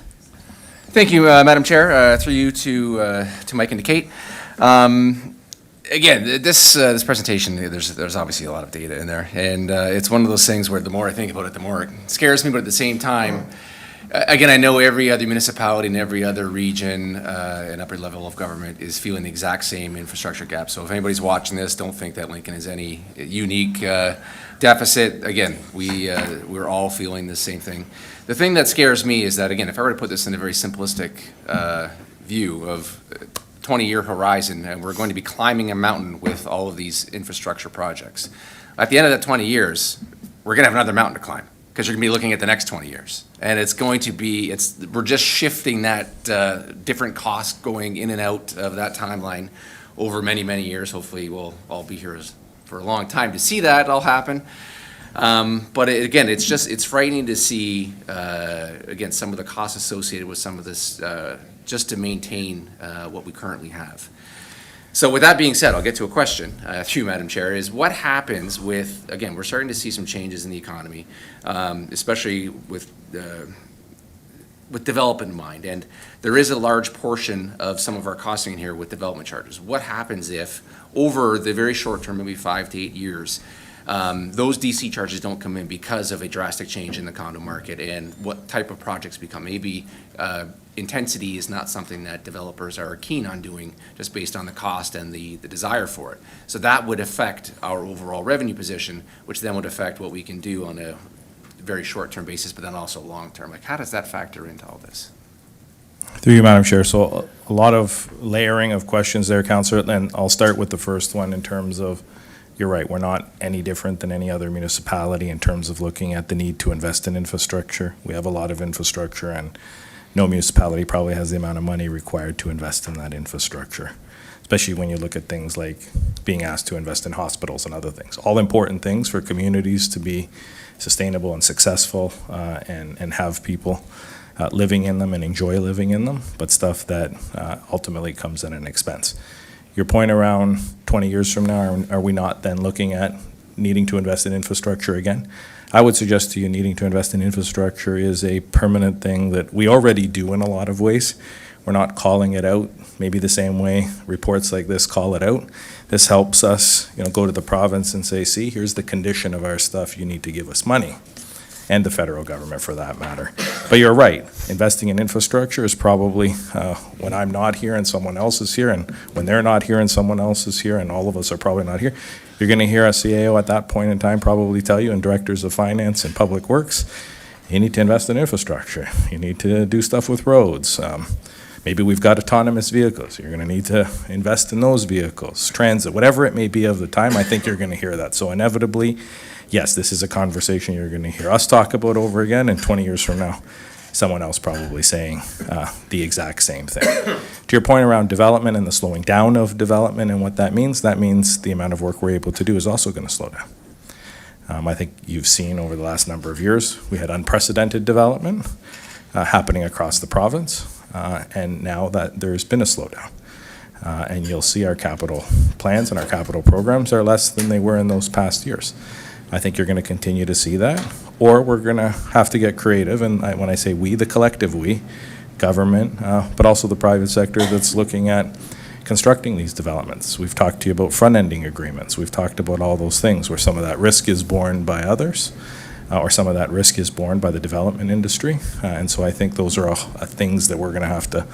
F: Thank you, Madam Chair. Through you to Mike and to Kate. Again, this presentation, there's obviously a lot of data in there, and it's one of those things where the more I think about it, the more it scares me, but at the same time, again, I know every other municipality and every other region and upper level of government is feeling the exact same infrastructure gap. So if anybody's watching this, don't think that Lincoln is any unique deficit. Again, we're all feeling the same thing. The thing that scares me is that, again, if I were to put this in a very simplistic view of 20-year horizon, and we're going to be climbing a mountain with all of these infrastructure projects. At the end of that 20 years, we're going to have another mountain to climb because you're going to be looking at the next 20 years. And it's going to be, we're just shifting that different cost going in and out of that timeline over many, many years. Hopefully we'll all be here for a long time to see that all happen. But again, it's frightening to see, again, some of the costs associated with some of this just to maintain what we currently have. So with that being said, I'll get to a question to you, Madam Chair, is what happens with, again, we're starting to see some changes in the economy, especially with development in mind, and there is a large portion of some of our costing in here with development charges. What happens if, over the very short term, maybe 5 to 8 years, those DC charges don't come in because of a drastic change in the condo market, and what type of projects become? Maybe intensity is not something that developers are keen on doing just based on the cost and the desire for it. So that would affect our overall revenue position, which then would affect what we can do on a very short-term basis, but then also long-term. Like, how does that factor into all this?
K: Through you, Madam Chair. So a lot of layering of questions there, Councillor, and I'll start with the first one in terms of, you're right, we're not any different than any other municipality in terms of looking at the need to invest in infrastructure. We have a lot of infrastructure, and no municipality probably has the amount of money required to invest in that infrastructure, especially when you look at things like being asked to invest in hospitals and other things. All important things for communities to be sustainable and successful and have people living in them and enjoy living in them, but stuff that ultimately comes at an expense. Your point around 20 years from now, are we not then looking at needing to invest in infrastructure again? I would suggest to you needing to invest in infrastructure is a permanent thing that we already do in a lot of ways. We're not calling it out maybe the same way reports like this call it out. This helps us, go to the province and say, see, here's the condition of our stuff, you need to give us money, and the federal government for that matter. But you're right, investing in infrastructure is probably when I'm not here and someone else is here, and when they're not here and someone else is here, and all of us are probably not here, you're going to hear a CAO at that point in time probably tell you, and directors of finance and public works, you need to invest in infrastructure. You need to do stuff with roads. Maybe we've got autonomous vehicles. You're going to need to invest in those vehicles, transit, whatever it may be of the time. I think you're going to hear that. So inevitably, yes, this is a conversation you're going to hear us talk about over again, and 20 years from now, someone else probably saying the exact same thing. To your point around development and the slowing down of development and what that means the amount of work we're able to do is also going to slow down. I think you've seen over the last number of years, we had unprecedented development happening across the province, and now that there's been a slowdown. And you'll see our capital plans and our capital programs are less than they were in those past years. I think you're going to continue to see that, or we're going to have to get creative, and when I say we, the collective we, government, but also the private sector that's looking at constructing these developments. We've talked to you about front-ending agreements. We've talked about all those things where some of that risk is borne by others, or some of that risk is borne by the development industry. And so I think those are all things that we're going to have to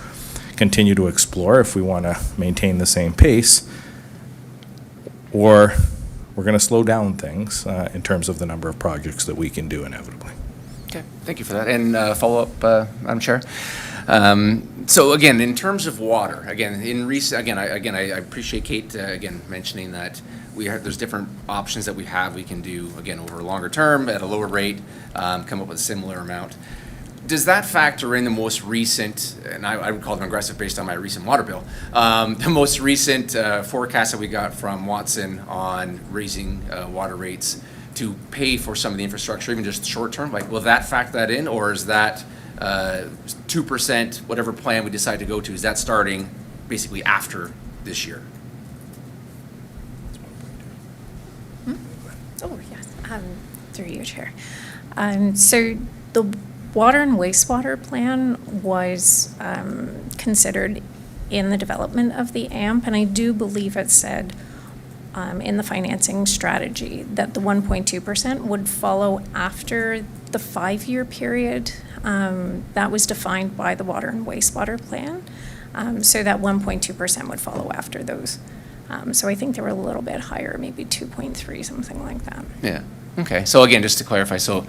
K: continue to explore if we want to maintain the same pace, or we're going to slow down things in terms of the number of projects that we can do inevitably.
F: Okay, thank you for that. And follow-up, Madam Chair. So again, in terms of water, again, I appreciate Kate again mentioning that there's different options that we have. We can do again over a longer term at a lower rate, come up with a similar amount. Does that factor in the most recent, and I would call them aggressive based on my recent water bill, the most recent forecast that we got from Watson on raising water rates to pay for some of the infrastructure, even just short term? Like, will that factor that in, or is that 2%, whatever plan we decide to go to, is that starting basically after this year?
O: Oh, yes, through you, Chair. So the water and wastewater plan was considered in the development of the AMP, and I do believe it said in the financing strategy that the 1.2% would follow after the 5-year period that was defined by the water and wastewater plan. So that 1.2% would follow after those. So I think they were a little bit higher, maybe 2.3, something like that.
F: Yeah. Okay. So again, just to clarify, so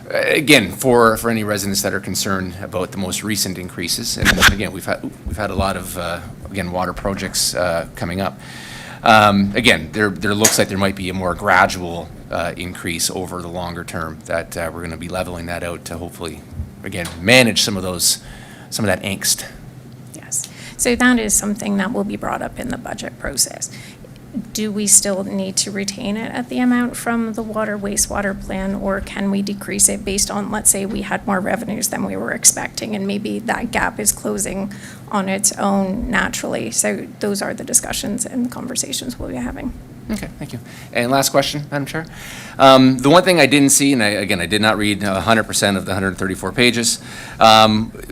F: again, for any residents that are concerned about the most recent increases, and again, we've had a lot of again water projects coming up. Again, there looks like there might be a more gradual increase over the longer term that we're going to be leveling that out to hopefully again manage some of that angst.
O: Yes. So that is something that will be brought up in the budget process. Do we still need to retain it at the amount from the water wastewater plan, or can we decrease it based on, let's say, we had more revenues than we were expecting, and maybe that gap is closing on its own naturally? So those are the discussions and the conversations we'll be having.
F: Okay, thank you. And last question, Madam Chair. The one thing I didn't see, and I did not read 100% of the 134 pages,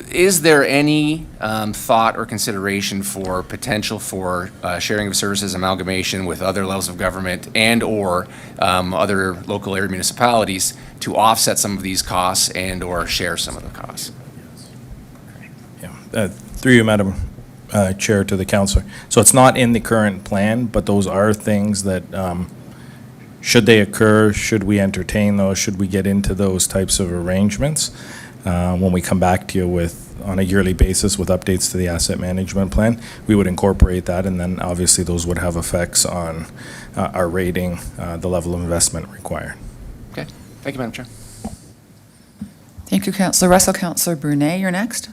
F: is there any thought or consideration for potential for sharing of services, amalgamation with other levels of government and/or other local area municipalities to offset some of these costs and/or share some of the costs?
K: Yeah. Through you, Madam Chair, to the councillor. So it's not in the current plan, but those are things that, should they occur, should we entertain those, should we get into those types of arrangements, when we come back to you on a yearly basis with updates to the asset management plan, we would incorporate that, and then obviously those would have effects on our rating, the level of investment required.
F: Okay. Thank you, Madam Chair.
G: Thank you, Councillor Russell. Councillor Brunet, you're next.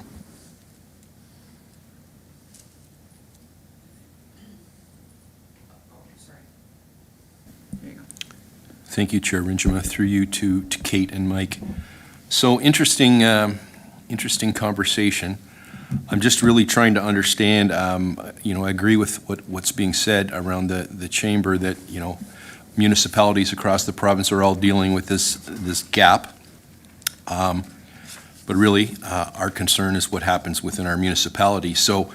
I: Thank you, Chair Rinjima, through you to Kate and Mike. So interesting conversation. I'm just really trying to understand, I agree with what's being said around the chamber that, municipalities across the province are all dealing with this gap. But really, our concern is what happens within our municipality. So,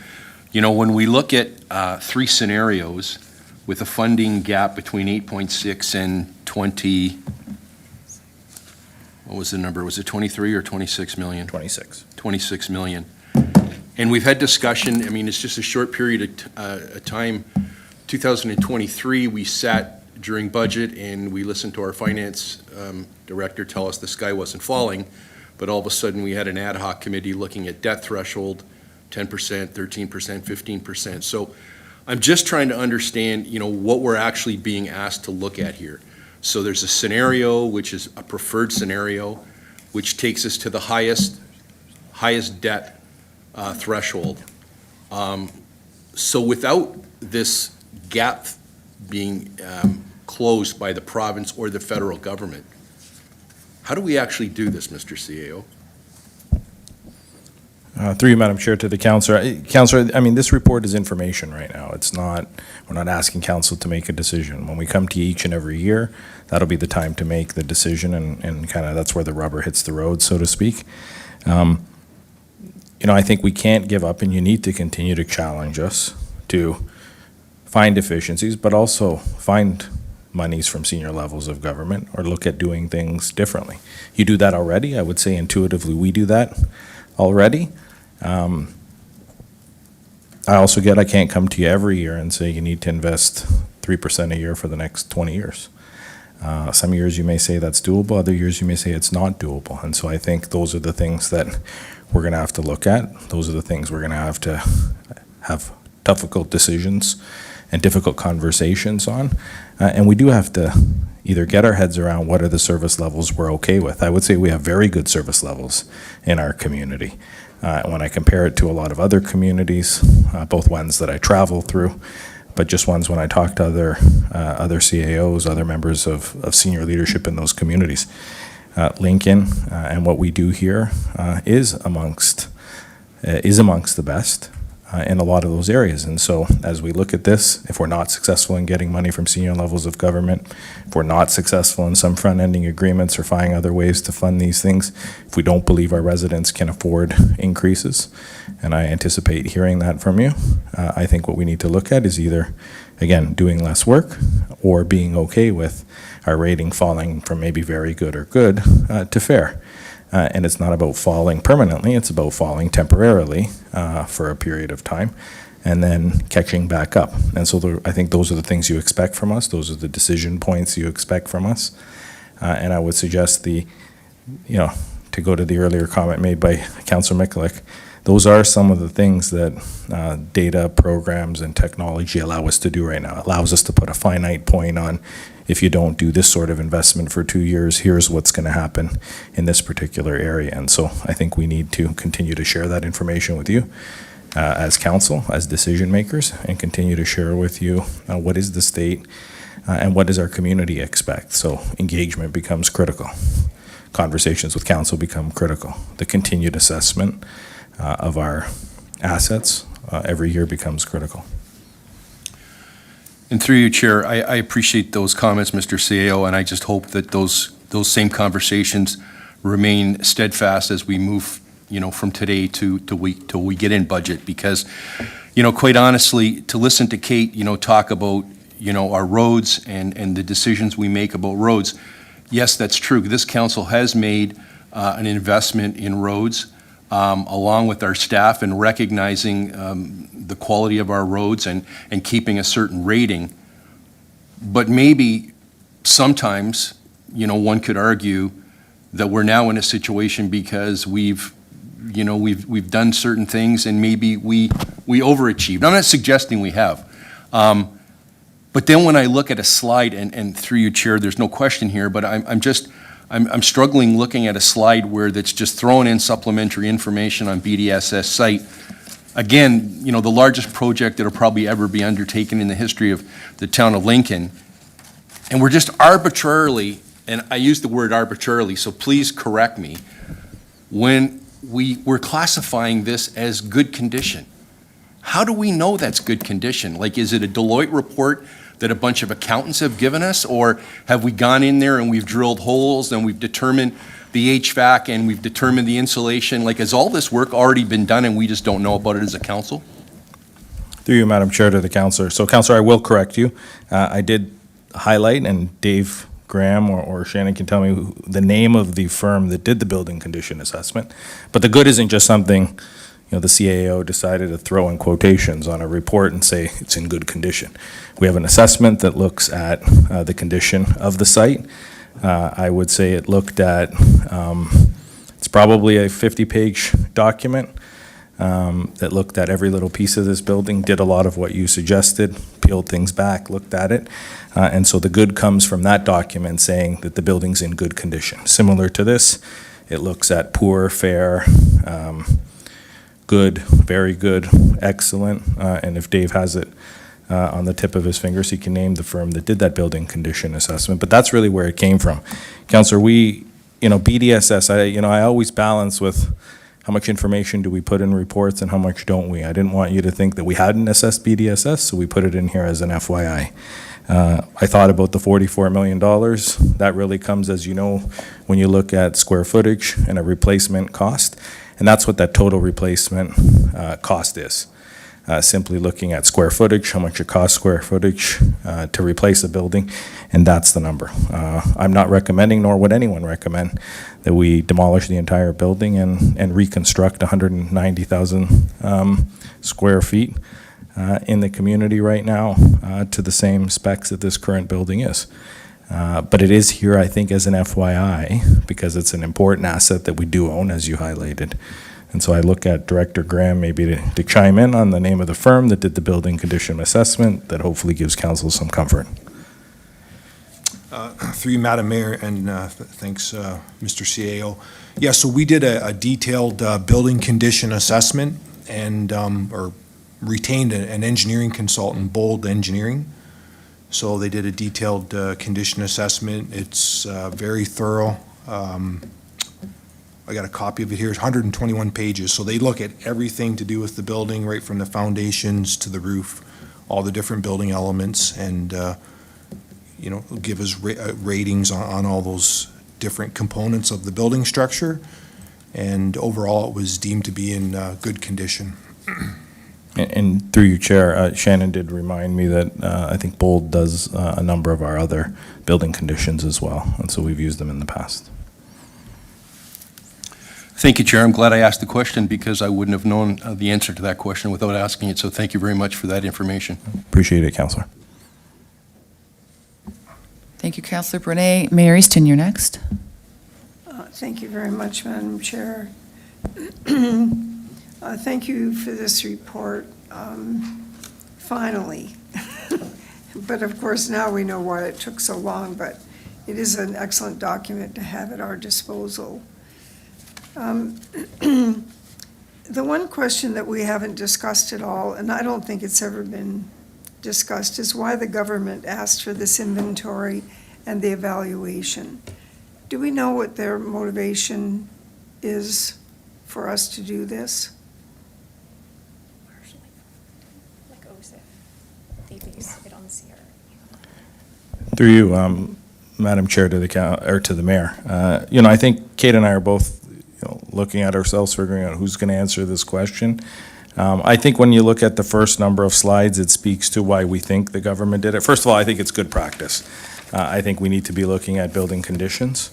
I: when we look at 3 scenarios with a funding gap between 8.6 and 20, what was the number? Was it 23 or 26 million?
K: 26.
I: 26 million. And we've had discussion, it's just a short period of time. 2023, we sat during budget and we listened to our finance director tell us the sky wasn't falling, but all of a sudden we had an ad hoc committee looking at debt threshold, 10%, 13%, 15%. So I'm just trying to understand, what we're actually being asked to look at here. So there's a scenario, which is a preferred scenario, which takes us to the highest debt threshold. So without this gap being closed by the province or the federal government, how do we actually do this, Mr. CAO?
K: Through you, Madam Chair, to the councillor. Councillor, this report is information right now. We're not asking council to make a decision. When we come to you each and every year, that'll be the time to make the decision, and kind of that's where the rubber hits the road, so to speak. I think we can't give up, and you need to continue to challenge us to find efficiencies, but also find monies from senior levels of government or look at doing things differently. You do that already. I would say intuitively we do that already. I can't come to you every year and say you need to invest 3% a year for the next 20 years. Some years you may say that's doable, other years you may say it's not doable. And so I think those are the things that we're going to have to look at. Those are the things we're going to have difficult decisions and difficult conversations on. And we do have to either get our heads around what are the service levels we're okay with. I would say we have very good service levels in our community. When I compare it to a lot of other communities, both ones that I travel through, but just ones when I talk to other CAOs, other members of senior leadership in those communities. Lincoln and what we do here is amongst the best in a lot of those areas. And so as we look at this, if we're not successful in getting money from senior levels of government, if we're not successful in some front-ending agreements or finding other ways to fund these things, if we don't believe our residents can afford increases, and I anticipate hearing that from you, I think what we need to look at is either, again, doing less work or being okay with our rating falling from maybe very good or good to fair. And it's not about falling permanently, it's about falling temporarily for a period of time and then catching back up. And so I think those are the things you expect from us. Those are the decision points you expect from us. And I would suggest to go to the earlier comment made by Councillor Mikulik, those are some of the things that data, programs, and technology allow us to do right now. It allows us to put a finite point on, if you don't do this sort of investment for 2 years, here's what's going to happen in this particular area. And so I think we need to continue to share that information with you as council, as decision makers, and continue to share with you what is the state and what does our community expect. So engagement becomes critical. Conversations with council become critical. The continued assessment of our assets every year becomes critical.
I: And through you, Chair, I appreciate those comments, Mr. CAO, and I just hope that those same conversations remain steadfast as we move, from today till we get in budget. Because, quite honestly, to listen to Kate, talk about, our roads and the decisions we make about roads, yes, that's true. This council has made an investment in roads, along with our staff, and recognizing the quality of our roads and keeping a certain rating. But maybe sometimes, one could argue that we're now in a situation because we've done certain things and maybe we overachieved. I'm not suggesting we have. But then when I look at a slide, and through you, Chair, there's no question here, but I'm struggling looking at a slide where that's just throwing in supplementary information on BDSS site. Again, the largest project that'll probably ever be undertaken in the history of the town of Lincoln. And we're just arbitrarily, and I use the word arbitrarily, so please correct me, when we're classifying this as good condition. How do we know that's good condition? Like, is it a Deloitte report that a bunch of accountants have given us, or have we gone in there and we've drilled holes and we've determined the HVAC and we've determined the insulation? Like, has all this work already been done and we just don't know about it as a council?
K: Through you, Madam Chair, to the councillor. So, councillor, I will correct you. I did highlight, and Dave Graham or Shannon can tell me the name of the firm that did the building condition assessment. But the good isn't just something the CAO decided to throw in quotations on a report and say it's in good condition. We have an assessment that looks at the condition of the site. I would say it looked at, it's probably a 50-page document that looked at every little piece of this building, did a lot of what you suggested, peeled things back, looked at it. And so the good comes from that document saying that the building's in good condition. Similar to this, it looks at poor, fair, good, very good, excellent, and if Dave has it on the tip of his fingers, he can name the firm that did that building condition assessment, but that's really where it came from. Councillor, BDSS, I always balance with how much information do we put in reports and how much don't we. I didn't want you to think that we hadn't assessed BDSS, so we put it in here as an FYI. I thought about the $44 million. That really comes, as you know, when you look at square footage and a replacement cost. And that's what that total replacement cost is. Simply looking at square footage, how much it costs square footage to replace a building, and that's the number. I'm not recommending, nor would anyone recommend, that we demolish the entire building and reconstruct 190,000 square feet in the community right now to the same specs that this current building is. But it is here, I think, as an FYI, because it's an important asset that we do own, as you highlighted. And so I look at Director Graham maybe to chime in on the name of the firm that did the building condition assessment that hopefully gives council some comfort.
P: Through you, Madam Mayor, and thanks, Mr. CAO. Yeah, so we did a detailed building condition assessment and, or retained an engineering consultant, Bold Engineering. So they did a detailed condition assessment. It's very thorough. I got a copy of it here. It's 121 pages. So they look at everything to do with the building, right from the foundations to the roof, all the different building elements, and you know, give us ratings on all those different components of the building structure. And overall, it was deemed to be in good condition.
K: And through you, Chair, Shannon did remind me that I think Bold does a number of our other building conditions as well, and so we've used them in the past.
I: Thank you, Chair. I'm glad I asked the question because I wouldn't have known the answer to that question without asking it. So thank you very much for that information.
K: Appreciate it, Councillor.
G: Thank you, Councillor Brunei. Mayor Easton, you're next.
J: Thank you very much, Madam Chair. Thank you for this report, finally. But of course, now we know why it took so long, but it is an excellent document to have at our disposal. The one question that we haven't discussed at all, and I don't think it's ever been discussed, is why the government asked for this inventory and the evaluation. Do we know what their motivation is for us to do this?
O: Like OSIF, they base it on CR.
K: Through you, Madam Chair, to the Mayor. You know, I think Kate and I are both looking at ourselves, figuring out who's going to answer this question. I think when you look at the first number of slides, it speaks to why we think the government did it. First of all, I think it's good practice. I think we need to be looking at building conditions,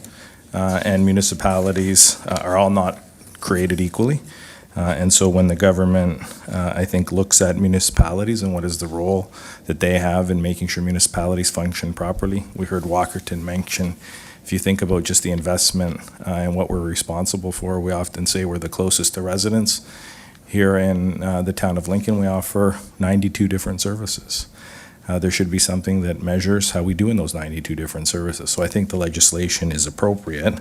K: and municipalities are all not created equally. And so when the government, I think, looks at municipalities and what is the role that they have in making sure municipalities function properly, we heard Walkerton mention, if you think about just the investment and what we're responsible for, we often say we're the closest to residents. Here in the town of Lincoln, we offer 92 different services. There should be something that measures how we do in those 92 different services. So I think the legislation is appropriate.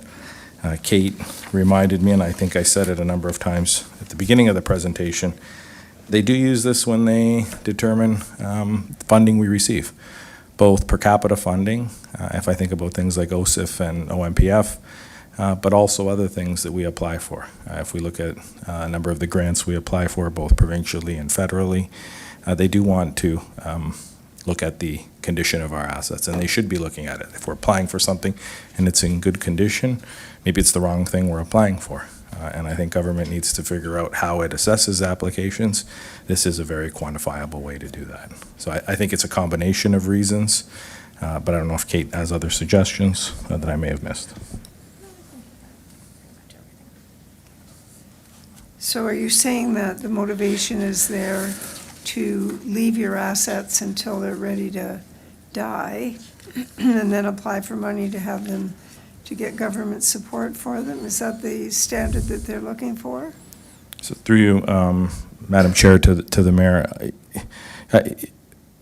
K: Kate reminded me, and I think I said it a number of times at the beginning of the presentation, they do use this when they determine funding we receive, both per capita funding, if I think about things like OSIF and OMPF, but also other things that we apply for. If we look at a number of the grants we apply for, both provincially and federally, they do want to look at the condition of our assets, and they should be looking at it. If we're applying for something and it's in good condition, maybe it's the wrong thing we're applying for. And I think government needs to figure out how it assesses applications. This is a very quantifiable way to do that. So I think it's a combination of reasons, but I don't know if Kate has other suggestions that I may have missed.
J: So are you saying that the motivation is there to leave your assets until they're ready to die and then apply for money to have them, to get government support for them? Is that the standard that they're looking for?
K: So through you, Madam Chair, to the Mayor,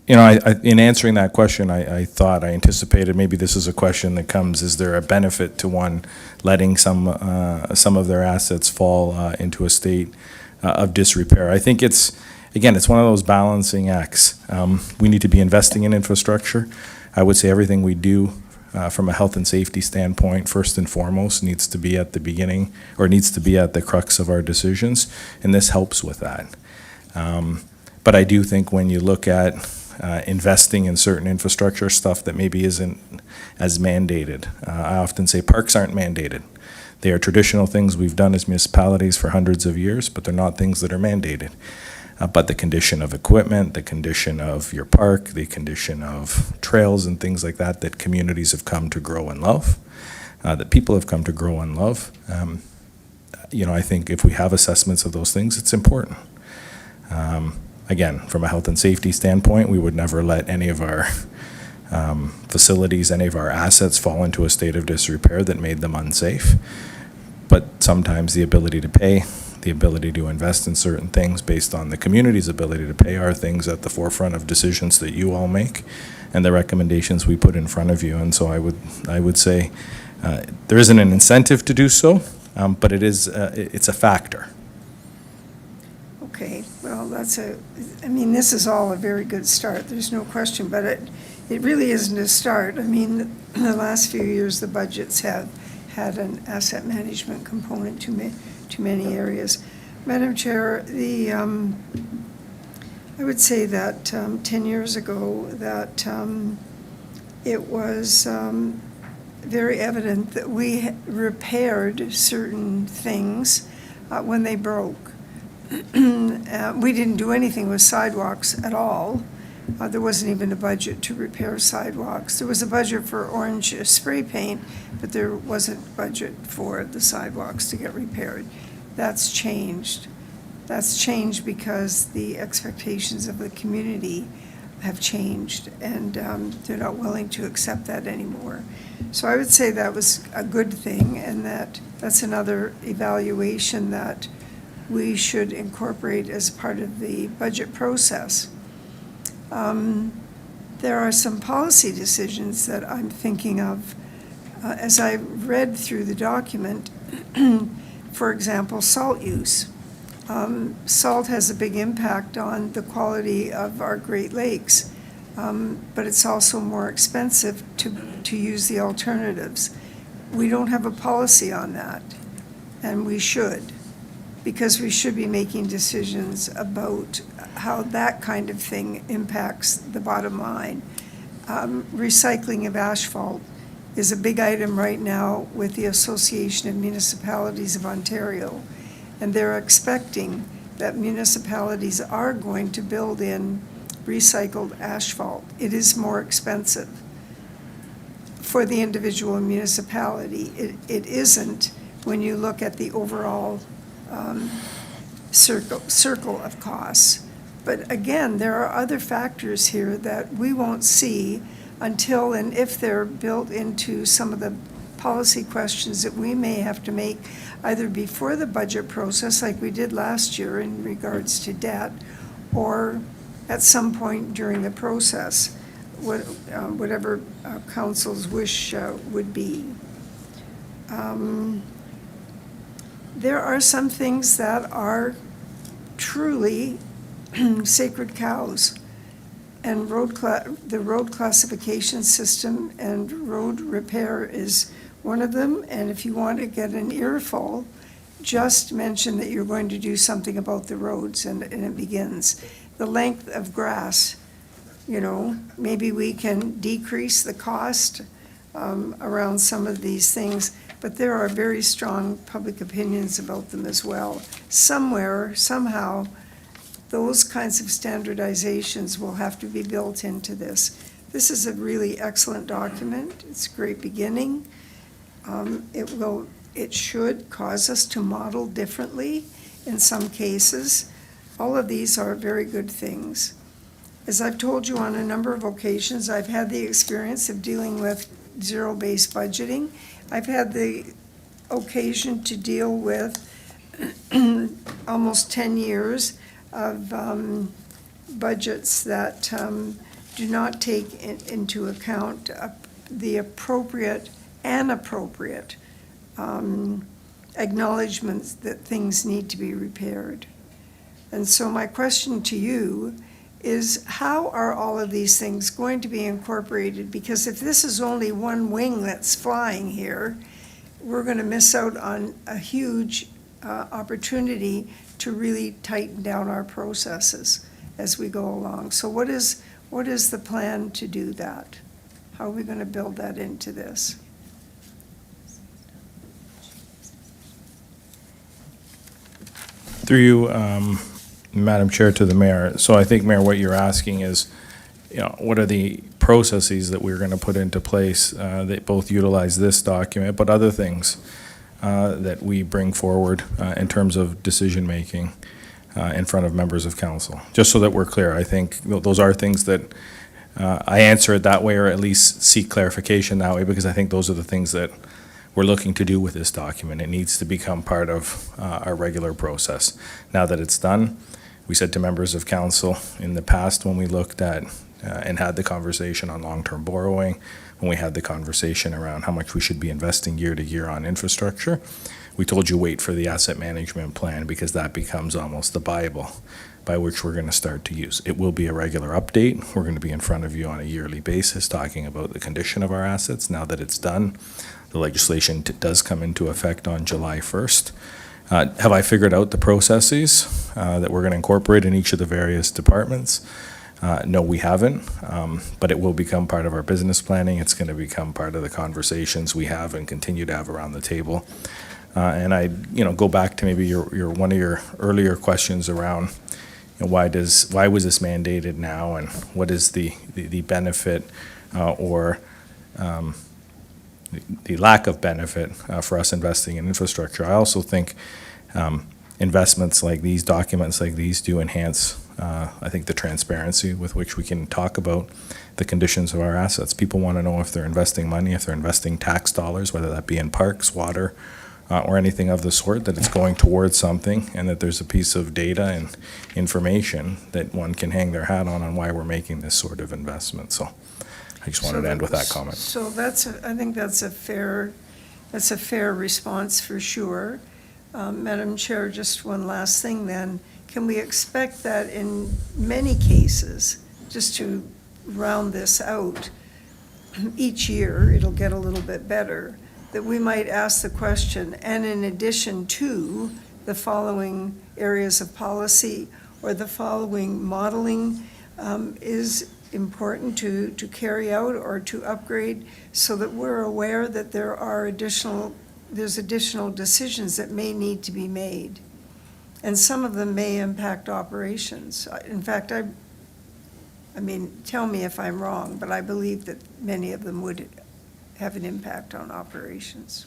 K: you know, in answering that question, I thought, I anticipated maybe this is a question that comes, is there a benefit to one letting some of their assets fall into a state of disrepair? I think it's, again, it's one of those balancing acts. We need to be investing in infrastructure. I would say everything we do from a health and safety standpoint, first and foremost, needs to be at the beginning, or needs to be at the crux of our decisions, and this helps with that. But I do think when you look at investing in certain infrastructure stuff that maybe isn't as mandated. I often say parks aren't mandated. They are traditional things we've done as municipalities for hundreds of years, but they're not things that are mandated. But the condition of equipment, the condition of your park, the condition of trails and things like that, that communities have come to grow and love, that people have come to grow and love. You know, I think if we have assessments of those things, it's important. Again, from a health and safety standpoint, we would never let any of our facilities, any of our assets fall into a state of disrepair that made them unsafe. But sometimes the ability to pay, the ability to invest in certain things based on the community's ability to pay are things at the forefront of decisions that you all make and the recommendations we put in front of you. And so I would say there isn't an incentive to do so, but it's a factor.
J: Okay, well, this is all a very good start, there's no question, but it really isn't a start. I mean, the last few years, the budgets have had an asset management component to many areas. Madam Chair, I would say that 10 years ago, that it was very evident that we repaired certain things when they broke. We didn't do anything with sidewalks at all. There wasn't even a budget to repair sidewalks. There was a budget for orange spray paint, but there wasn't a budget for the sidewalks to get repaired. That's changed. That's changed because the expectations of the community have changed, and they're not willing to accept that anymore. So I would say that was a good thing, and that's another evaluation that we should incorporate as part of the budget process. There are some policy decisions that I'm thinking of as I read through the document. For example, salt use. Salt has a big impact on the quality of our Great Lakes, but it's also more expensive to use the alternatives. We don't have a policy on that, and we should, because we should be making decisions about how that kind of thing impacts the bottom line. Recycling of asphalt is a big item right now with the Association of Municipalities of Ontario, and they're expecting that municipalities are going to build in recycled asphalt. It is more expensive for the individual municipality. It isn't when you look at the overall circle of costs. But again, there are other factors here that we won't see until and if they're built into some of the policy questions that we may have to make either before the budget process, like we did last year in regards to debt, or at some point during the process, whatever council's wish would be. There are some things that are truly sacred cows, and the road classification system and road repair is one of them. And if you want to get an earful, just mention that you're going to do something about the roads, and it begins. The length of grass, maybe we can decrease the cost around some of these things, but there are very strong public opinions about them as well. Somewhere, somehow, those kinds of standardizations will have to be built into this. This is a really excellent document. It's a great beginning. It should cause us to model differently in some cases. All of these are very good things. As I've told you on a number of occasions, I've had the experience of dealing with zero-based budgeting. I've had the occasion to deal with almost 10 years of budgets that do not take into account the appropriate acknowledgements that things need to be repaired. And so my question to you is, how are all of these things going to be incorporated? Because if this is only one wing that's flying here, we're going to miss out on a huge opportunity to really tighten down our processes as we go along. So what is the plan to do that? How are we going to build that into this?
K: Through you, Madam Chair, to the Mayor. So I think, Mayor, what you're asking is, what are the processes that we're going to put into place that both utilize this document, but other things that we bring forward in terms of decision-making in front of members of council? Just so that we're clear, I think those are things that I answer it that way, or at least seek clarification that way, because I think those are the things that we're looking to do with this document. It needs to become part of our regular process. Now that it's done, we said to members of council in the past when we looked at and had the conversation on long-term borrowing, when we had the conversation around how much we should be investing year to year on infrastructure, we told you wait for the asset management plan because that becomes almost the Bible by which we're going to start to use. It will be a regular update. We're going to be in front of you on a yearly basis talking about the condition of our assets. Now that it's done, the legislation does come into effect on July 1st. Have I figured out the processes that we're going to incorporate in each of the various departments? No, we haven't, but it will become part of our business planning. It's going to become part of the conversations we have and continue to have around the table. And I, go back to maybe your one of your earlier questions around why was this mandated now, and what is the benefit or the lack of benefit for us investing in infrastructure. I also think investments like these, documents like these, do enhance, I think, the transparency with which we can talk about the conditions of our assets. People want to know if they're investing money, if they're investing tax dollars, whether that be in parks, water, or anything of the sort, that it's going towards something, and that there's a piece of data and information that one can hang their hat on why we're making this sort of investment. So I just wanted to end with that comment.
J: So I think that's a fair response for sure. Madam Chair, just one last thing then. Can we expect that in many cases, just to round this out, each year it'll get a little bit better, that we might ask the question, and in addition to the following areas of policy or the following modeling is important to carry out or to upgrade, so that we're aware that there's additional decisions that may need to be made. And some of them may impact operations. In fact, I mean, tell me if I'm wrong, but I believe that many of them would have an impact on operations.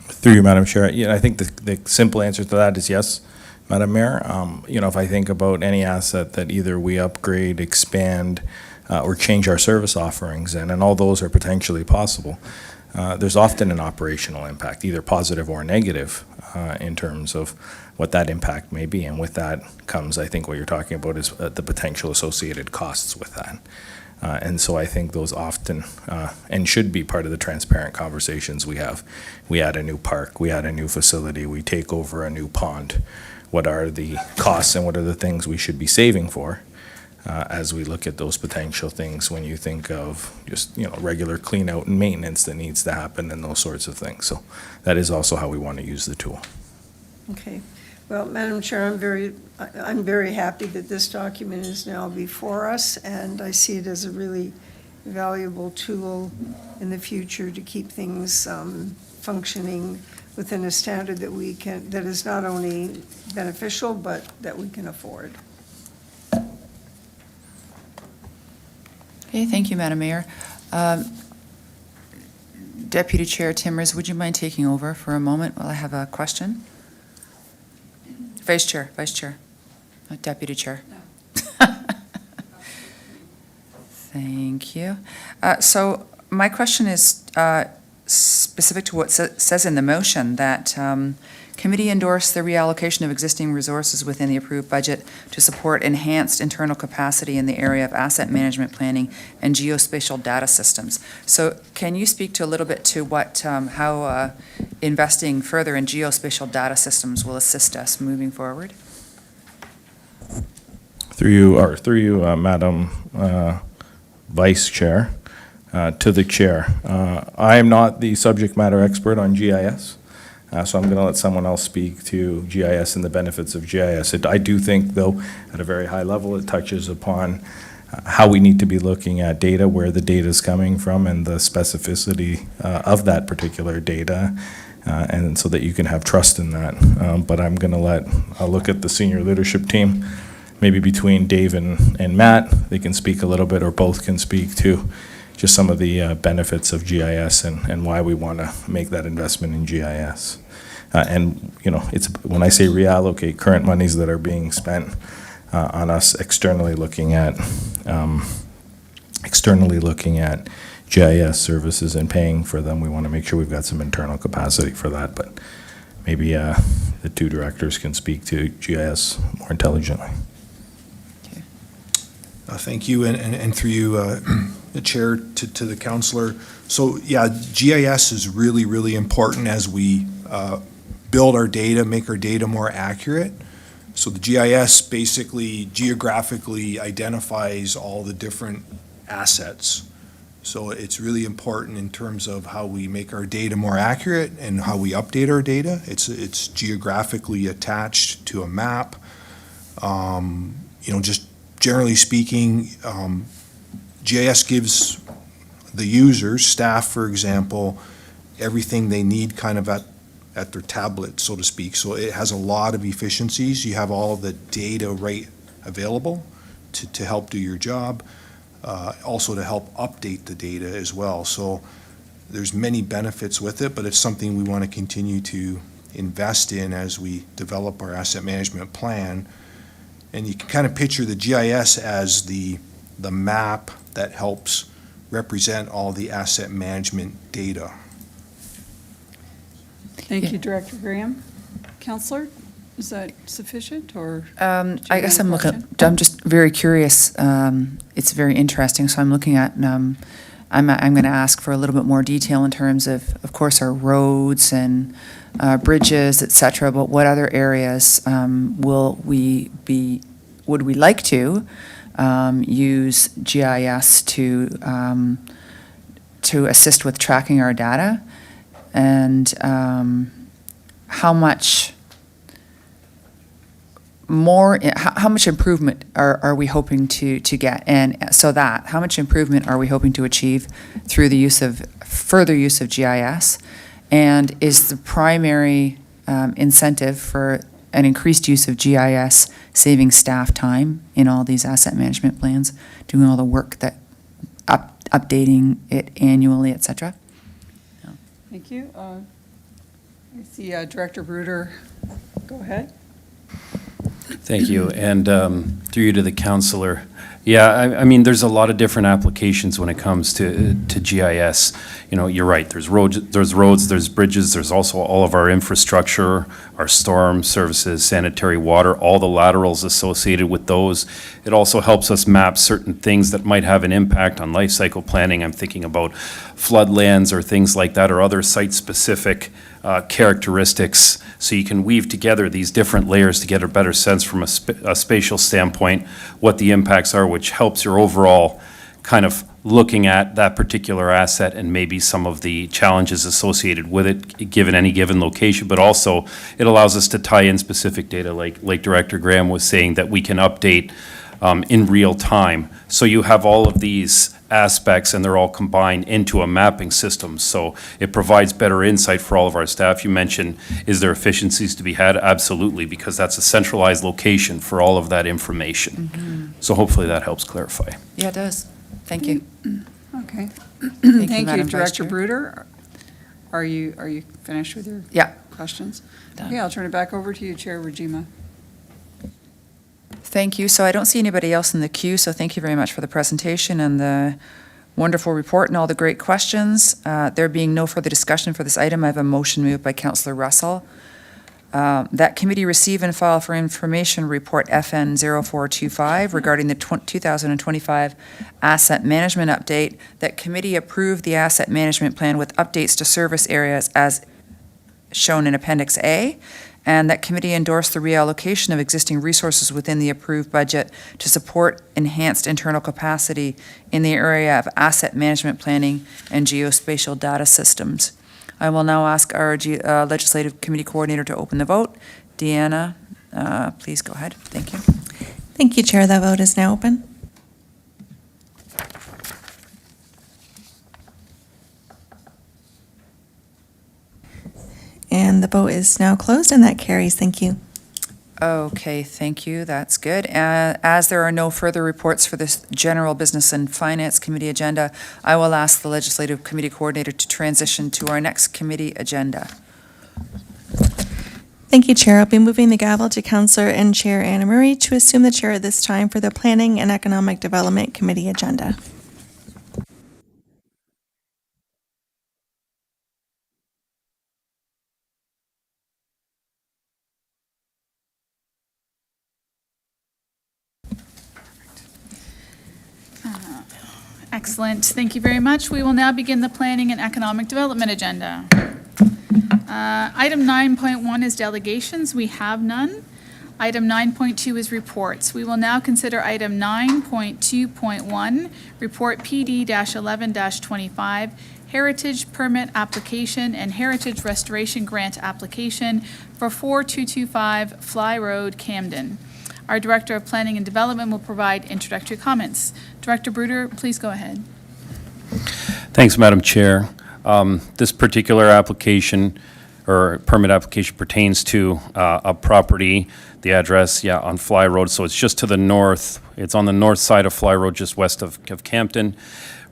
K: Through you, Madam Chair, I think the simple answer to that is yes, Madam Mayor. If I think about any asset that either we upgrade, expand, or change our service offerings in, and all those are potentially possible, there's often an operational impact, either positive or negative, in terms of what that impact may be. And with that comes, I think what you're talking about is the potential associated costs with that. And so I think those often and should be part of the transparent conversations we have. We add a new park, we add a new facility, we take over a new pond. What are the costs and what are the things we should be saving for as we look at those potential things when you think of just, regular clean out and maintenance that needs to happen and those sorts of things. So that is also how we want to use the tool.
J: Okay. Well, Madam Chair, I'm very happy that this document is now before us, and I see it as a really valuable tool in the future to keep things functioning within a standard that is not only beneficial, but that we can afford.
G: Okay, thank you, Madam Mayor. Deputy Chair Timmers, would you mind taking over for a moment while I have a question? Vice Chair, Deputy Chair. Thank you. So my question is specific to what says in the motion, that committee endorse the reallocation of existing resources within the approved budget to support enhanced internal capacity in the area of asset management planning and geospatial data systems. So can you speak to a little bit to how investing further in geospatial data systems will assist us moving forward?
K: Through you, Madam Vice Chair, to the Chair. I am not the subject matter expert on GIS, so I'm going to let someone else speak to GIS and the benefits of GIS. I do think, though, at a very high level, it touches upon how we need to be looking at data, where the data is coming from, and the specificity of that particular data, and so that you can have trust in that. But I'm going to I'll look at the senior leadership team, maybe between Dave and Matt. They can speak a little bit, or both can speak to just some of the benefits of GIS and why we want to make that investment in GIS. And, it's when I say reallocate, current monies that are being spent GIS services and paying for them. We want to make sure we've got some internal capacity for that, but maybe the two directors can speak to GIS more intelligently.
P: Thank you, and through you, the Chair, to the Councillor. So, yeah, GIS is really, really important as we build our data, make our data more accurate. So the GIS basically geographically identifies all the different assets. So it's really important in terms of how we make our data more accurate and how we update our data. It's geographically attached to a map. Just generally speaking, GIS gives the users, staff, for example, everything they need kind of at their tablet, so to speak. So it has a lot of efficiencies. You have all the data right available to help do your job, also to help update the data as well. So there's many benefits with it, but it's something we want to continue to invest in as we develop our asset management plan. And you can kind of picture the GIS as the map that helps represent all the asset management data.
D: Thank you, Director Graham. Counselor, is that sufficient, or?
G: I guess I'm just very curious. It's very interesting, so I'm looking at, I'm going to ask for a little bit more detail in terms of course, our roads and bridges, et cetera, but what other areas would we like to use GIS to assist with tracking our data? And how much improvement are we hoping to get? And how much improvement are we hoping to achieve through the further use of GIS? And is the primary incentive for an increased use of GIS saving staff time in all these asset management plans, doing all the work that updating it annually, et cetera?
D: Thank you. I see Director Bruder. Go ahead.
Q: Thank you. And through you to the councillor. Yeah, I mean, there's a lot of different applications when it comes to GIS. You know, you're right. There's roads, there's bridges, there's also all of our infrastructure, our storm services, sanitary water, all the laterals associated with those. It also helps us map certain things that might have an impact on life cycle planning. I'm thinking about floodlands or things like that, or other site-specific characteristics, so you can weave together these different layers to get a better sense from a spatial standpoint what the impacts are, which helps your overall kind of looking at that particular asset and maybe some of the challenges associated with it given any given location. But also it allows us to tie in specific data like Director Graham was saying, that we can update in real time. So you have all of these aspects and they're all combined into a mapping system. So it provides better insight for all of our staff. You mentioned, is there efficiencies to be had? Absolutely, because that's a centralized location for all of that information.
G: Mm-hmm.
Q: So hopefully that helps clarify.
G: Yeah, it does. Thank you.
D: Okay.
G: Thank you,
D: Thank you,
G: Madam Vice
D: Director
G: Chair.
D: Bruder. Are you finished with your questions?
G: Done.
D: Okay, I'll turn it back over to you, Chair Rajima.
G: Thank you. So I don't see anybody else in the queue, so thank you very much for the presentation and the wonderful report and all the great questions. There being no further discussion for this item, I have a motion moved by Councillor Russell. That committee receive and file for information report FN 0425 regarding the 2025 asset management update. That committee approve the asset management plan with updates to service areas as shown in Appendix A. And that committee endorse the reallocation of existing resources within the approved budget to support enhanced internal capacity in the area of asset management planning and geospatial data systems. I will now ask our Legislative Committee Coordinator to open the vote. Deanna, please go ahead. Thank you.
M: Thank you, Chair. The vote is now open. And the vote is now closed, and that carries. Thank you.
G: Okay, thank you. That's good. As there are no further reports for this General Business and Finance Committee agenda, I will ask the Legislative Committee Coordinator to transition to our next committee agenda.
M: Thank you, Chair. I'll be moving the gavel to Councillor and Chair Anna Murray to assume the chair at this time for the Planning and Economic Development Committee agenda.
E: Excellent. Thank you very much. We will now begin the Planning and Economic Development agenda. Item 9.1 is delegations. We have none. Item 9.2 is reports. We will now consider item 9.2.1, Report PD-11-25, Heritage Permit Application and Heritage Restoration Grant Application for 4225 Fly Road, Camden. Our Director of Planning and Development will provide introductory comments. Director Bruder, please go ahead.
Q: Thanks, Madam Chair. This particular application or permit application pertains to a property, the address, on Fly Road. So it's just to the north. It's on the north side of Fly Road, just west of Campton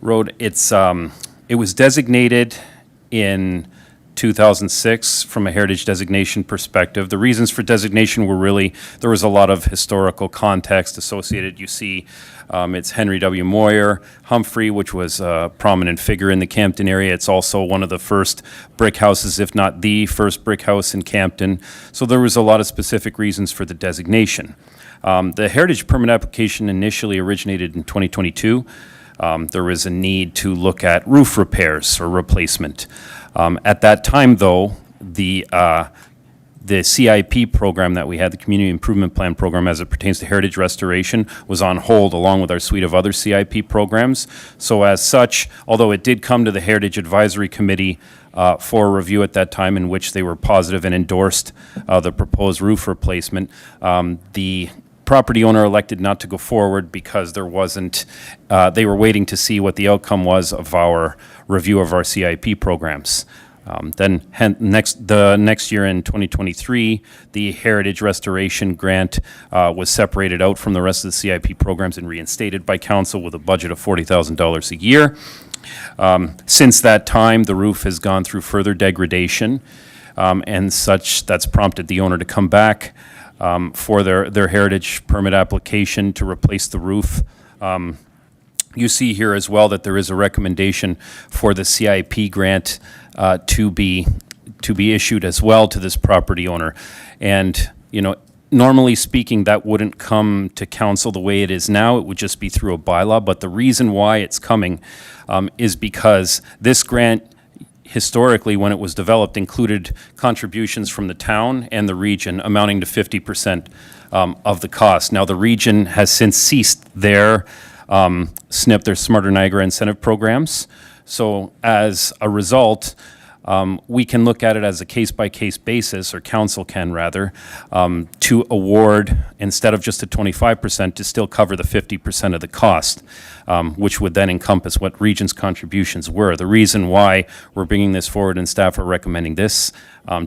Q: Road. It was designated in 2006 from a heritage designation perspective. The reasons for designation were really, there was a lot of historical context associated. You see, it's Henry W. Moyer, Humphrey, which was a prominent figure in the Campton area. It's also one of the first brick houses, if not the first brick house in Campton. So there was a lot of specific reasons for the designation. The heritage permit application initially originated in 2022. There was a need to look at roof repairs or replacement. At that time, though, the CIP program that we had, the Community Improvement Plan program as it pertains to heritage restoration, was on hold along with our suite of other CIP programs. So as such, although it did come to the Heritage Advisory Committee for review at that time, in which they were positive and endorsed the proposed roof replacement, the property owner elected not to go forward because there wasn't, they were waiting to see what the outcome was of our review of our CIP programs. The next year in 2023, the Heritage Restoration Grant was separated out from the rest of the CIP programs and reinstated by council with a budget of $40,000 a year. Since that time, the roof has gone through further degradation, and such that's prompted the owner to come back for their heritage permit application to replace the roof. You see here as well that there is a recommendation for the CIP grant to be issued as well to this property owner. And, normally speaking, that wouldn't come to council the way it is now. It would just be through a bylaw. But the reason why it's coming is because this grant, historically, when it was developed, included contributions from the town and the region amounting to 50% of the cost. Now, the region has since ceased their SNIP, their Smarter Niagara incentive programs. So as a result, we can look at it as a case-by-case basis, or council can rather, to award, instead of just a 25%, to still cover the 50% of the cost, which would then encompass what region's contributions were. The reason why we're bringing this forward and staff are recommending this,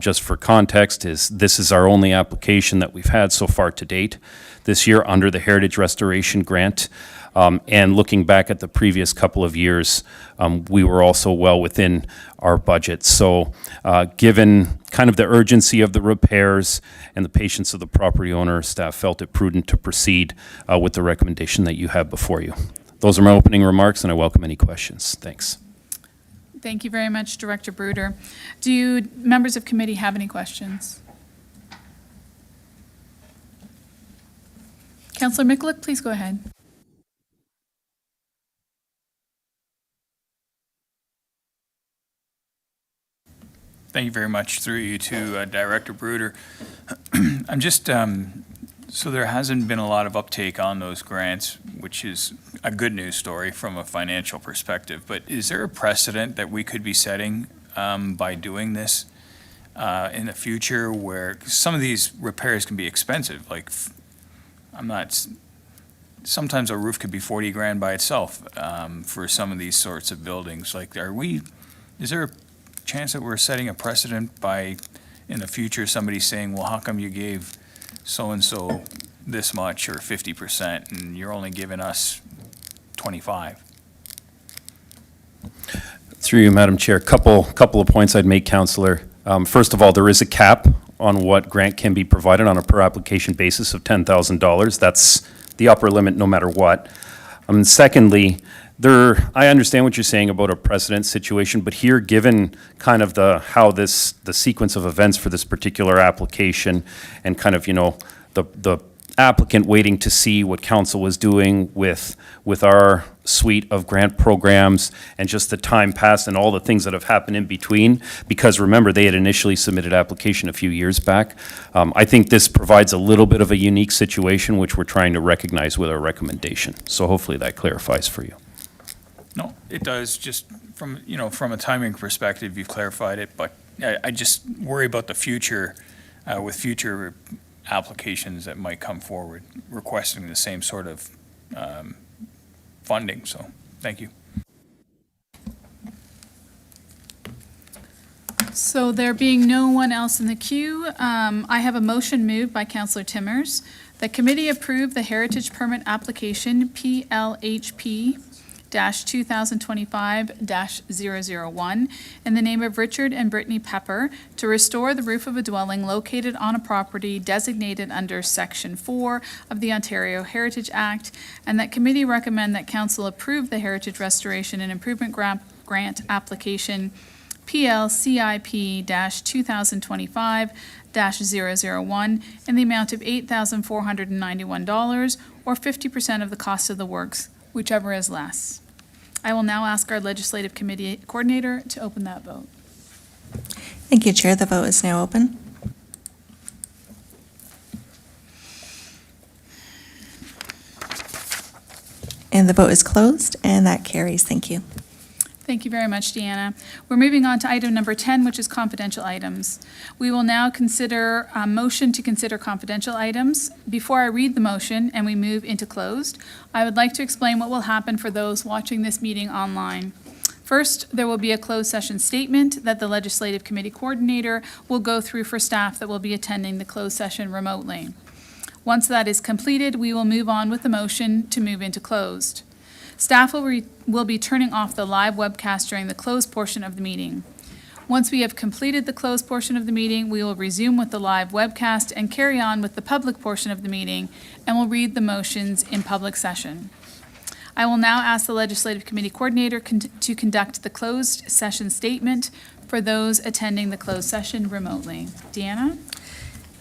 Q: just for context, is this is our only application that we've had so far to date this year under the Heritage Restoration Grant. And looking back at the previous couple of years, we were also well within our budget. So given kind of the urgency of the repairs and the patience of the property owner, staff felt it prudent to proceed with the recommendation that you have before you. Those are my opening remarks, and I welcome any questions. Thanks.
E: Thank you very much, Director Bruder. Do members of committee have any questions? Councillor Mikulik, please go ahead.
A: Thank you very much. Through you to Director Bruder. I'm just, so there hasn't been a lot of uptake on those grants, which is a good news story from a financial perspective. But is there a precedent that we could be setting by doing this in the future, where some of these repairs can be expensive? Like, sometimes a roof could be 40 grand by itself for some of these sorts of buildings. Like, is there a chance that we're setting a precedent by, in the future, somebody saying, well, how come you gave so-and-so this much, or 50%, and you're only giving us 25?
Q: Through you, Madam Chair, couple of points I'd make, Councillor. First of all, there is a cap on what grant can be provided on a per application basis of $10,000. That's the upper limit no matter what. Secondly, I understand what you're saying about a precedent situation, but here, given kind of the sequence of events for this particular application, and kind of, the applicant waiting to see what council was doing with our suite of grant programs and just the time passed and all the things that have happened in between. Because remember, they had initially submitted application a few years back. I think this provides a little bit of a unique situation, which we're trying to recognize with our recommendation. So hopefully that clarifies for you.
A: No, it does, just from, from a timing perspective, you've clarified it, but I just worry about the future, with future applications that might come forward requesting the same sort of funding, so, thank you.
E: So there being no one else in the queue, I have a motion moved by Councillor Timmers. The committee approved the heritage permit application PLHP-2025-001 in the name of Richard and Brittany Pepper to restore the roof of a dwelling located on a property designated under Section 4 of the Ontario Heritage Act, and that committee recommend that council approve the heritage restoration and improvement grant application PLCIP-2025-001 in the amount of $8,491 or 50% of the cost of the works, whichever is less. I will now ask our legislative committee coordinator to open that vote.
M: Thank you, Chair. The vote is now open. And the vote is closed, and that carries. Thank you.
E: Thank you very much, Deanna. We're moving on to item number 10, which is confidential items. We will now consider a motion to consider confidential items. Before I read the motion and we move into closed, I would like to explain what will happen for those watching this meeting online. First, there will be a closed session statement that the Legislative Committee Coordinator will go through for staff that will be attending the closed session remotely. Once that is completed, we will move on with the motion to move into closed. Staff will be turning off the live webcast during the closed portion of the meeting. Once we have completed the closed portion of the meeting, we will resume with the live webcast and carry on with the public portion of the meeting, and will read the motions in public session. I will now ask the Legislative Committee Coordinator to conduct the closed session statement for those attending the closed session remotely. Deanna?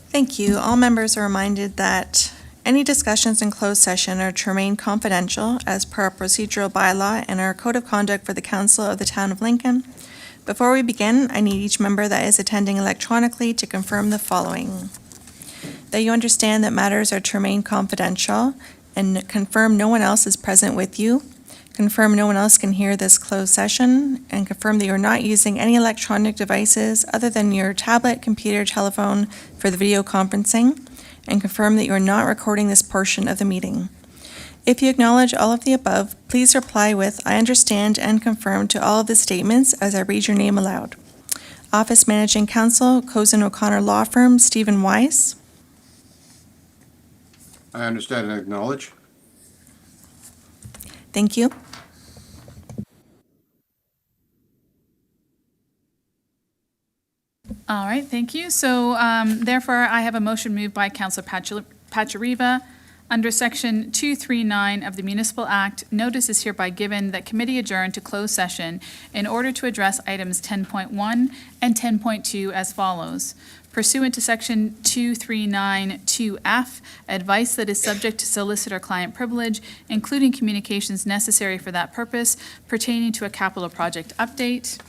M: Thank you. All members are reminded that any discussions in closed session are to remain confidential as per our procedural bylaw and our code of conduct for the Council of the Town of Lincoln. Before we begin, I need each member that is attending electronically to confirm the following: that you understand that matters are to remain confidential, and confirm no one else is present with you. Confirm no one else can hear this closed session, and confirm that you are not using any electronic devices other than your tablet, computer, telephone for the video conferencing, and confirm that you are not recording this portion of the meeting. If you acknowledge all of the above, please reply with "I understand" and confirm to all of the statements as I read your name aloud. Office Managing Counsel, Cozen O'Connor Law Firm, Stephen Weiss.
R: I understand and acknowledge.
M: Thank you.
E: All right, thank you. So therefore, I have a motion moved by Councillor Pachariva. Under Section 239 of the Municipal Act, notice is hereby given that committee adjourn to closed session in order to address items 10.1 and 10.2 as follows. Pursuant to Section 239(2)(f), advice that is subject to solicitor-client privilege, including communications necessary for that purpose pertaining to a capital project update.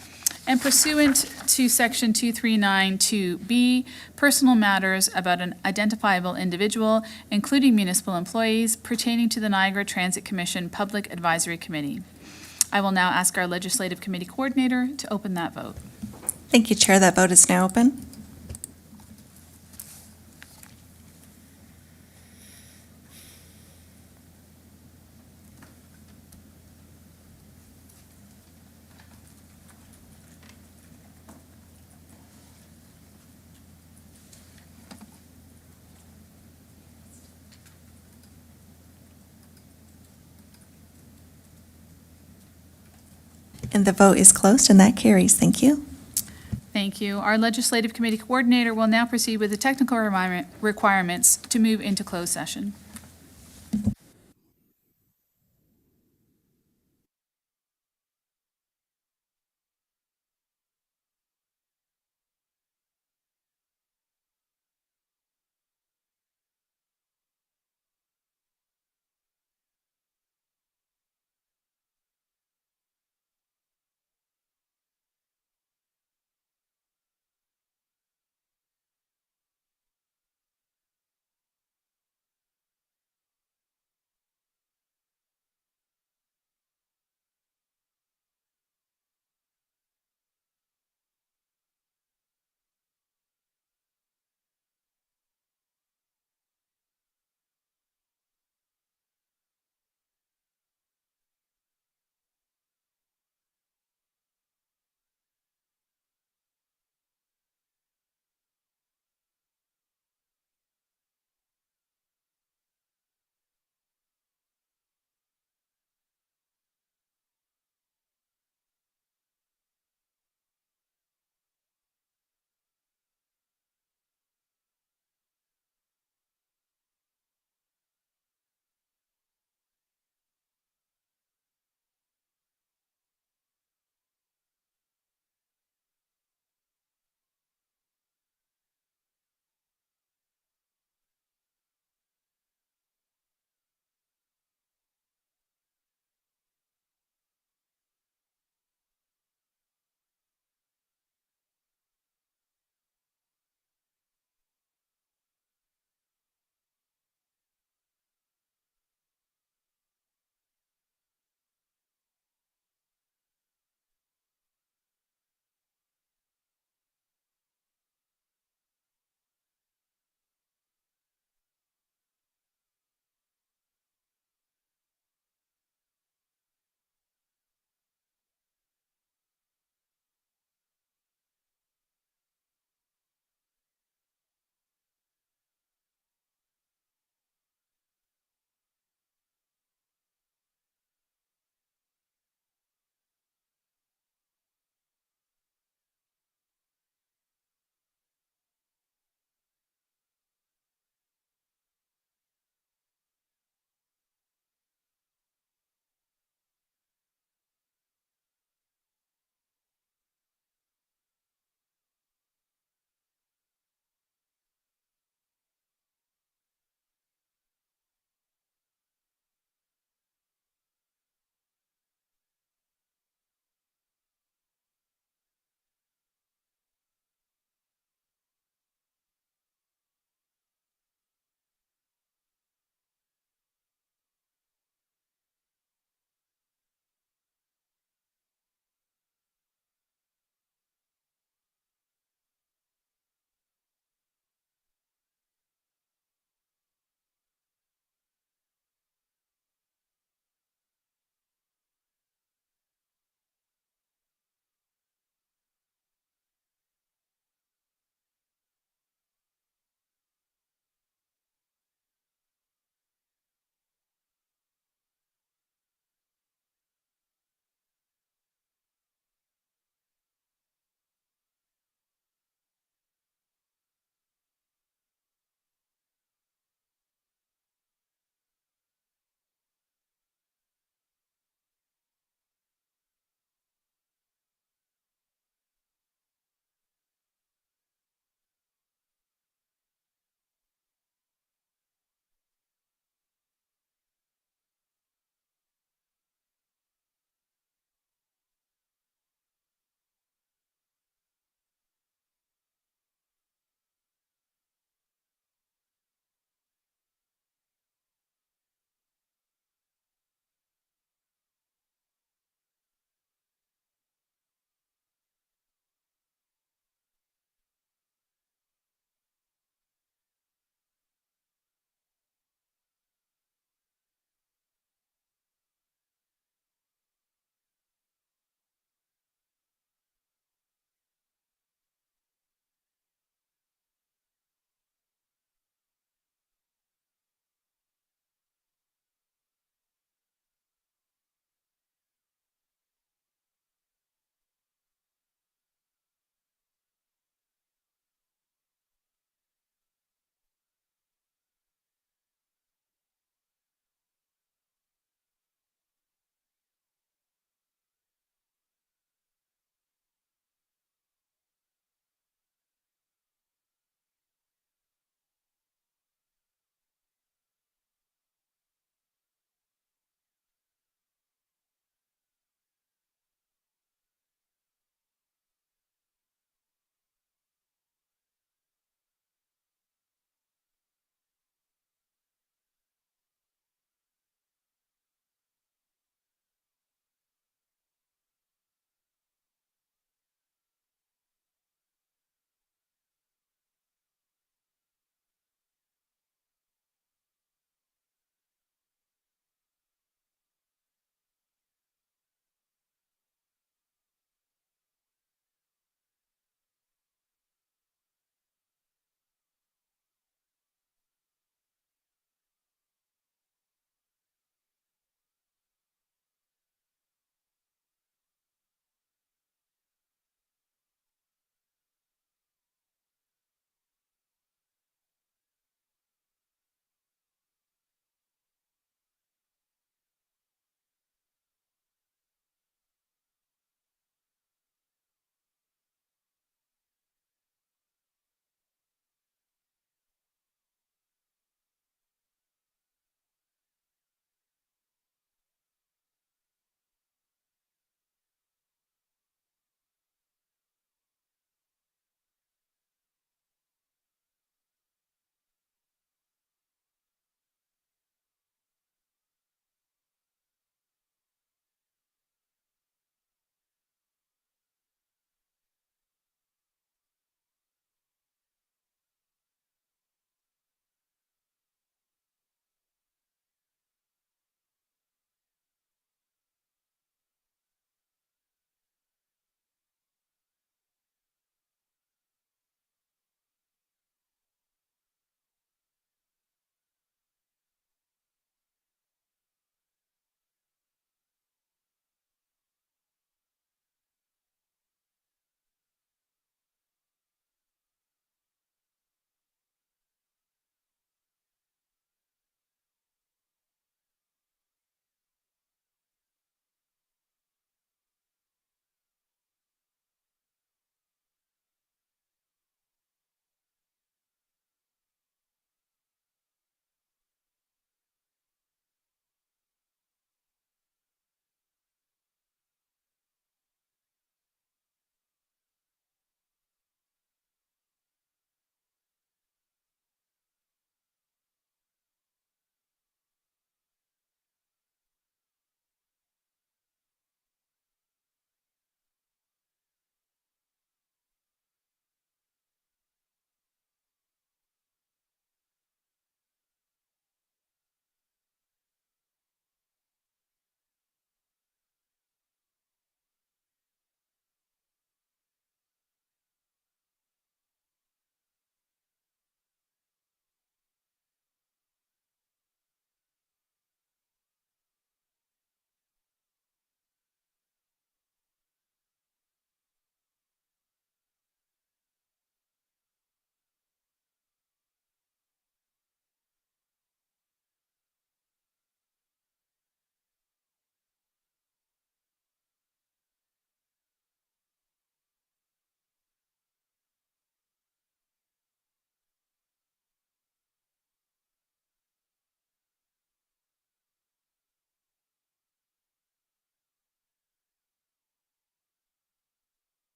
E: And pursuant to Section 239(2)(b), personal matters about an identifiable individual, including municipal employees, pertaining to the Niagara Transit Commission Public Advisory Committee. I will now ask our Legislative Committee Coordinator to open that vote.
M: Thank you, Chair. That vote is now open. And the vote is closed, and that carries. Thank you.
E: Thank you. Our Legislative Committee Coordinator will now proceed with the technical requirements to move into closed session.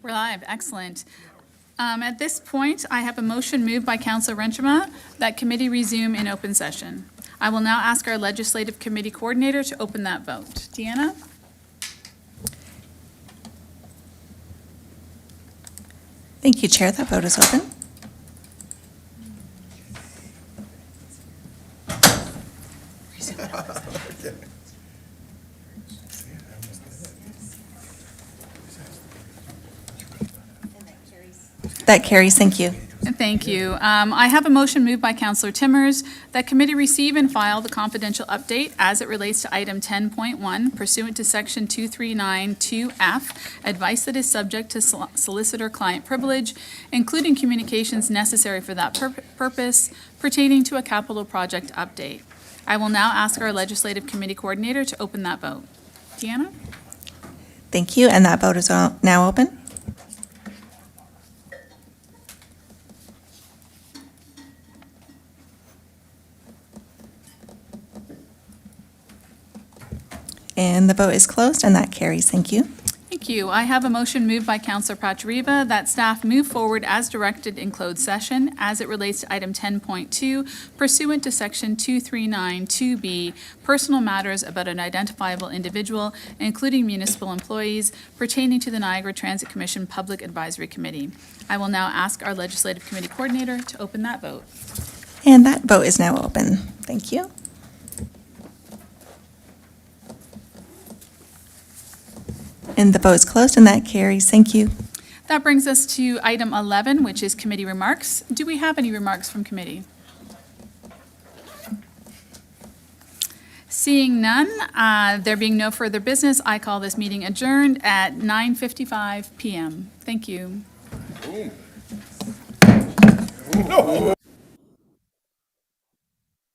E: We're live, excellent. At this point, I have a motion moved by Councillor Renchema that committee resume in open session. I will now ask our legislative committee coordinator to open that vote. Deanna?
M: Thank you, Chair. That vote is open. That carries. Thank you.
E: Thank you. I have a motion moved by Councillor Timmers that committee receive and file the confidential update as it relates to item 10.1 pursuant to section 2392F, advice that is subject to solicitor-client privilege, including communications necessary for that purpose pertaining to a capital project update. I will now ask our legislative committee coordinator to open that vote. Deanna?
M: Thank you, and that vote is now open. And the vote is closed, and that carries. Thank you.
E: Thank you. I have a motion moved by Councillor Pachariva that staff move forward as directed in closed session as it relates to item 10.2 pursuant to section 2392B, personal matters about an identifiable individual, including municipal employees, pertaining to the Niagara Transit Commission Public Advisory Committee. I will now ask our legislative committee coordinator to open that vote.
M: And that vote is now open. Thank you. And the vote is closed, and that carries. Thank you.
E: That brings us to item 11, which is committee remarks. Do we have any remarks from committee? Seeing none, there being no further business, I call this meeting adjourned at 9:55 p.m. Thank you.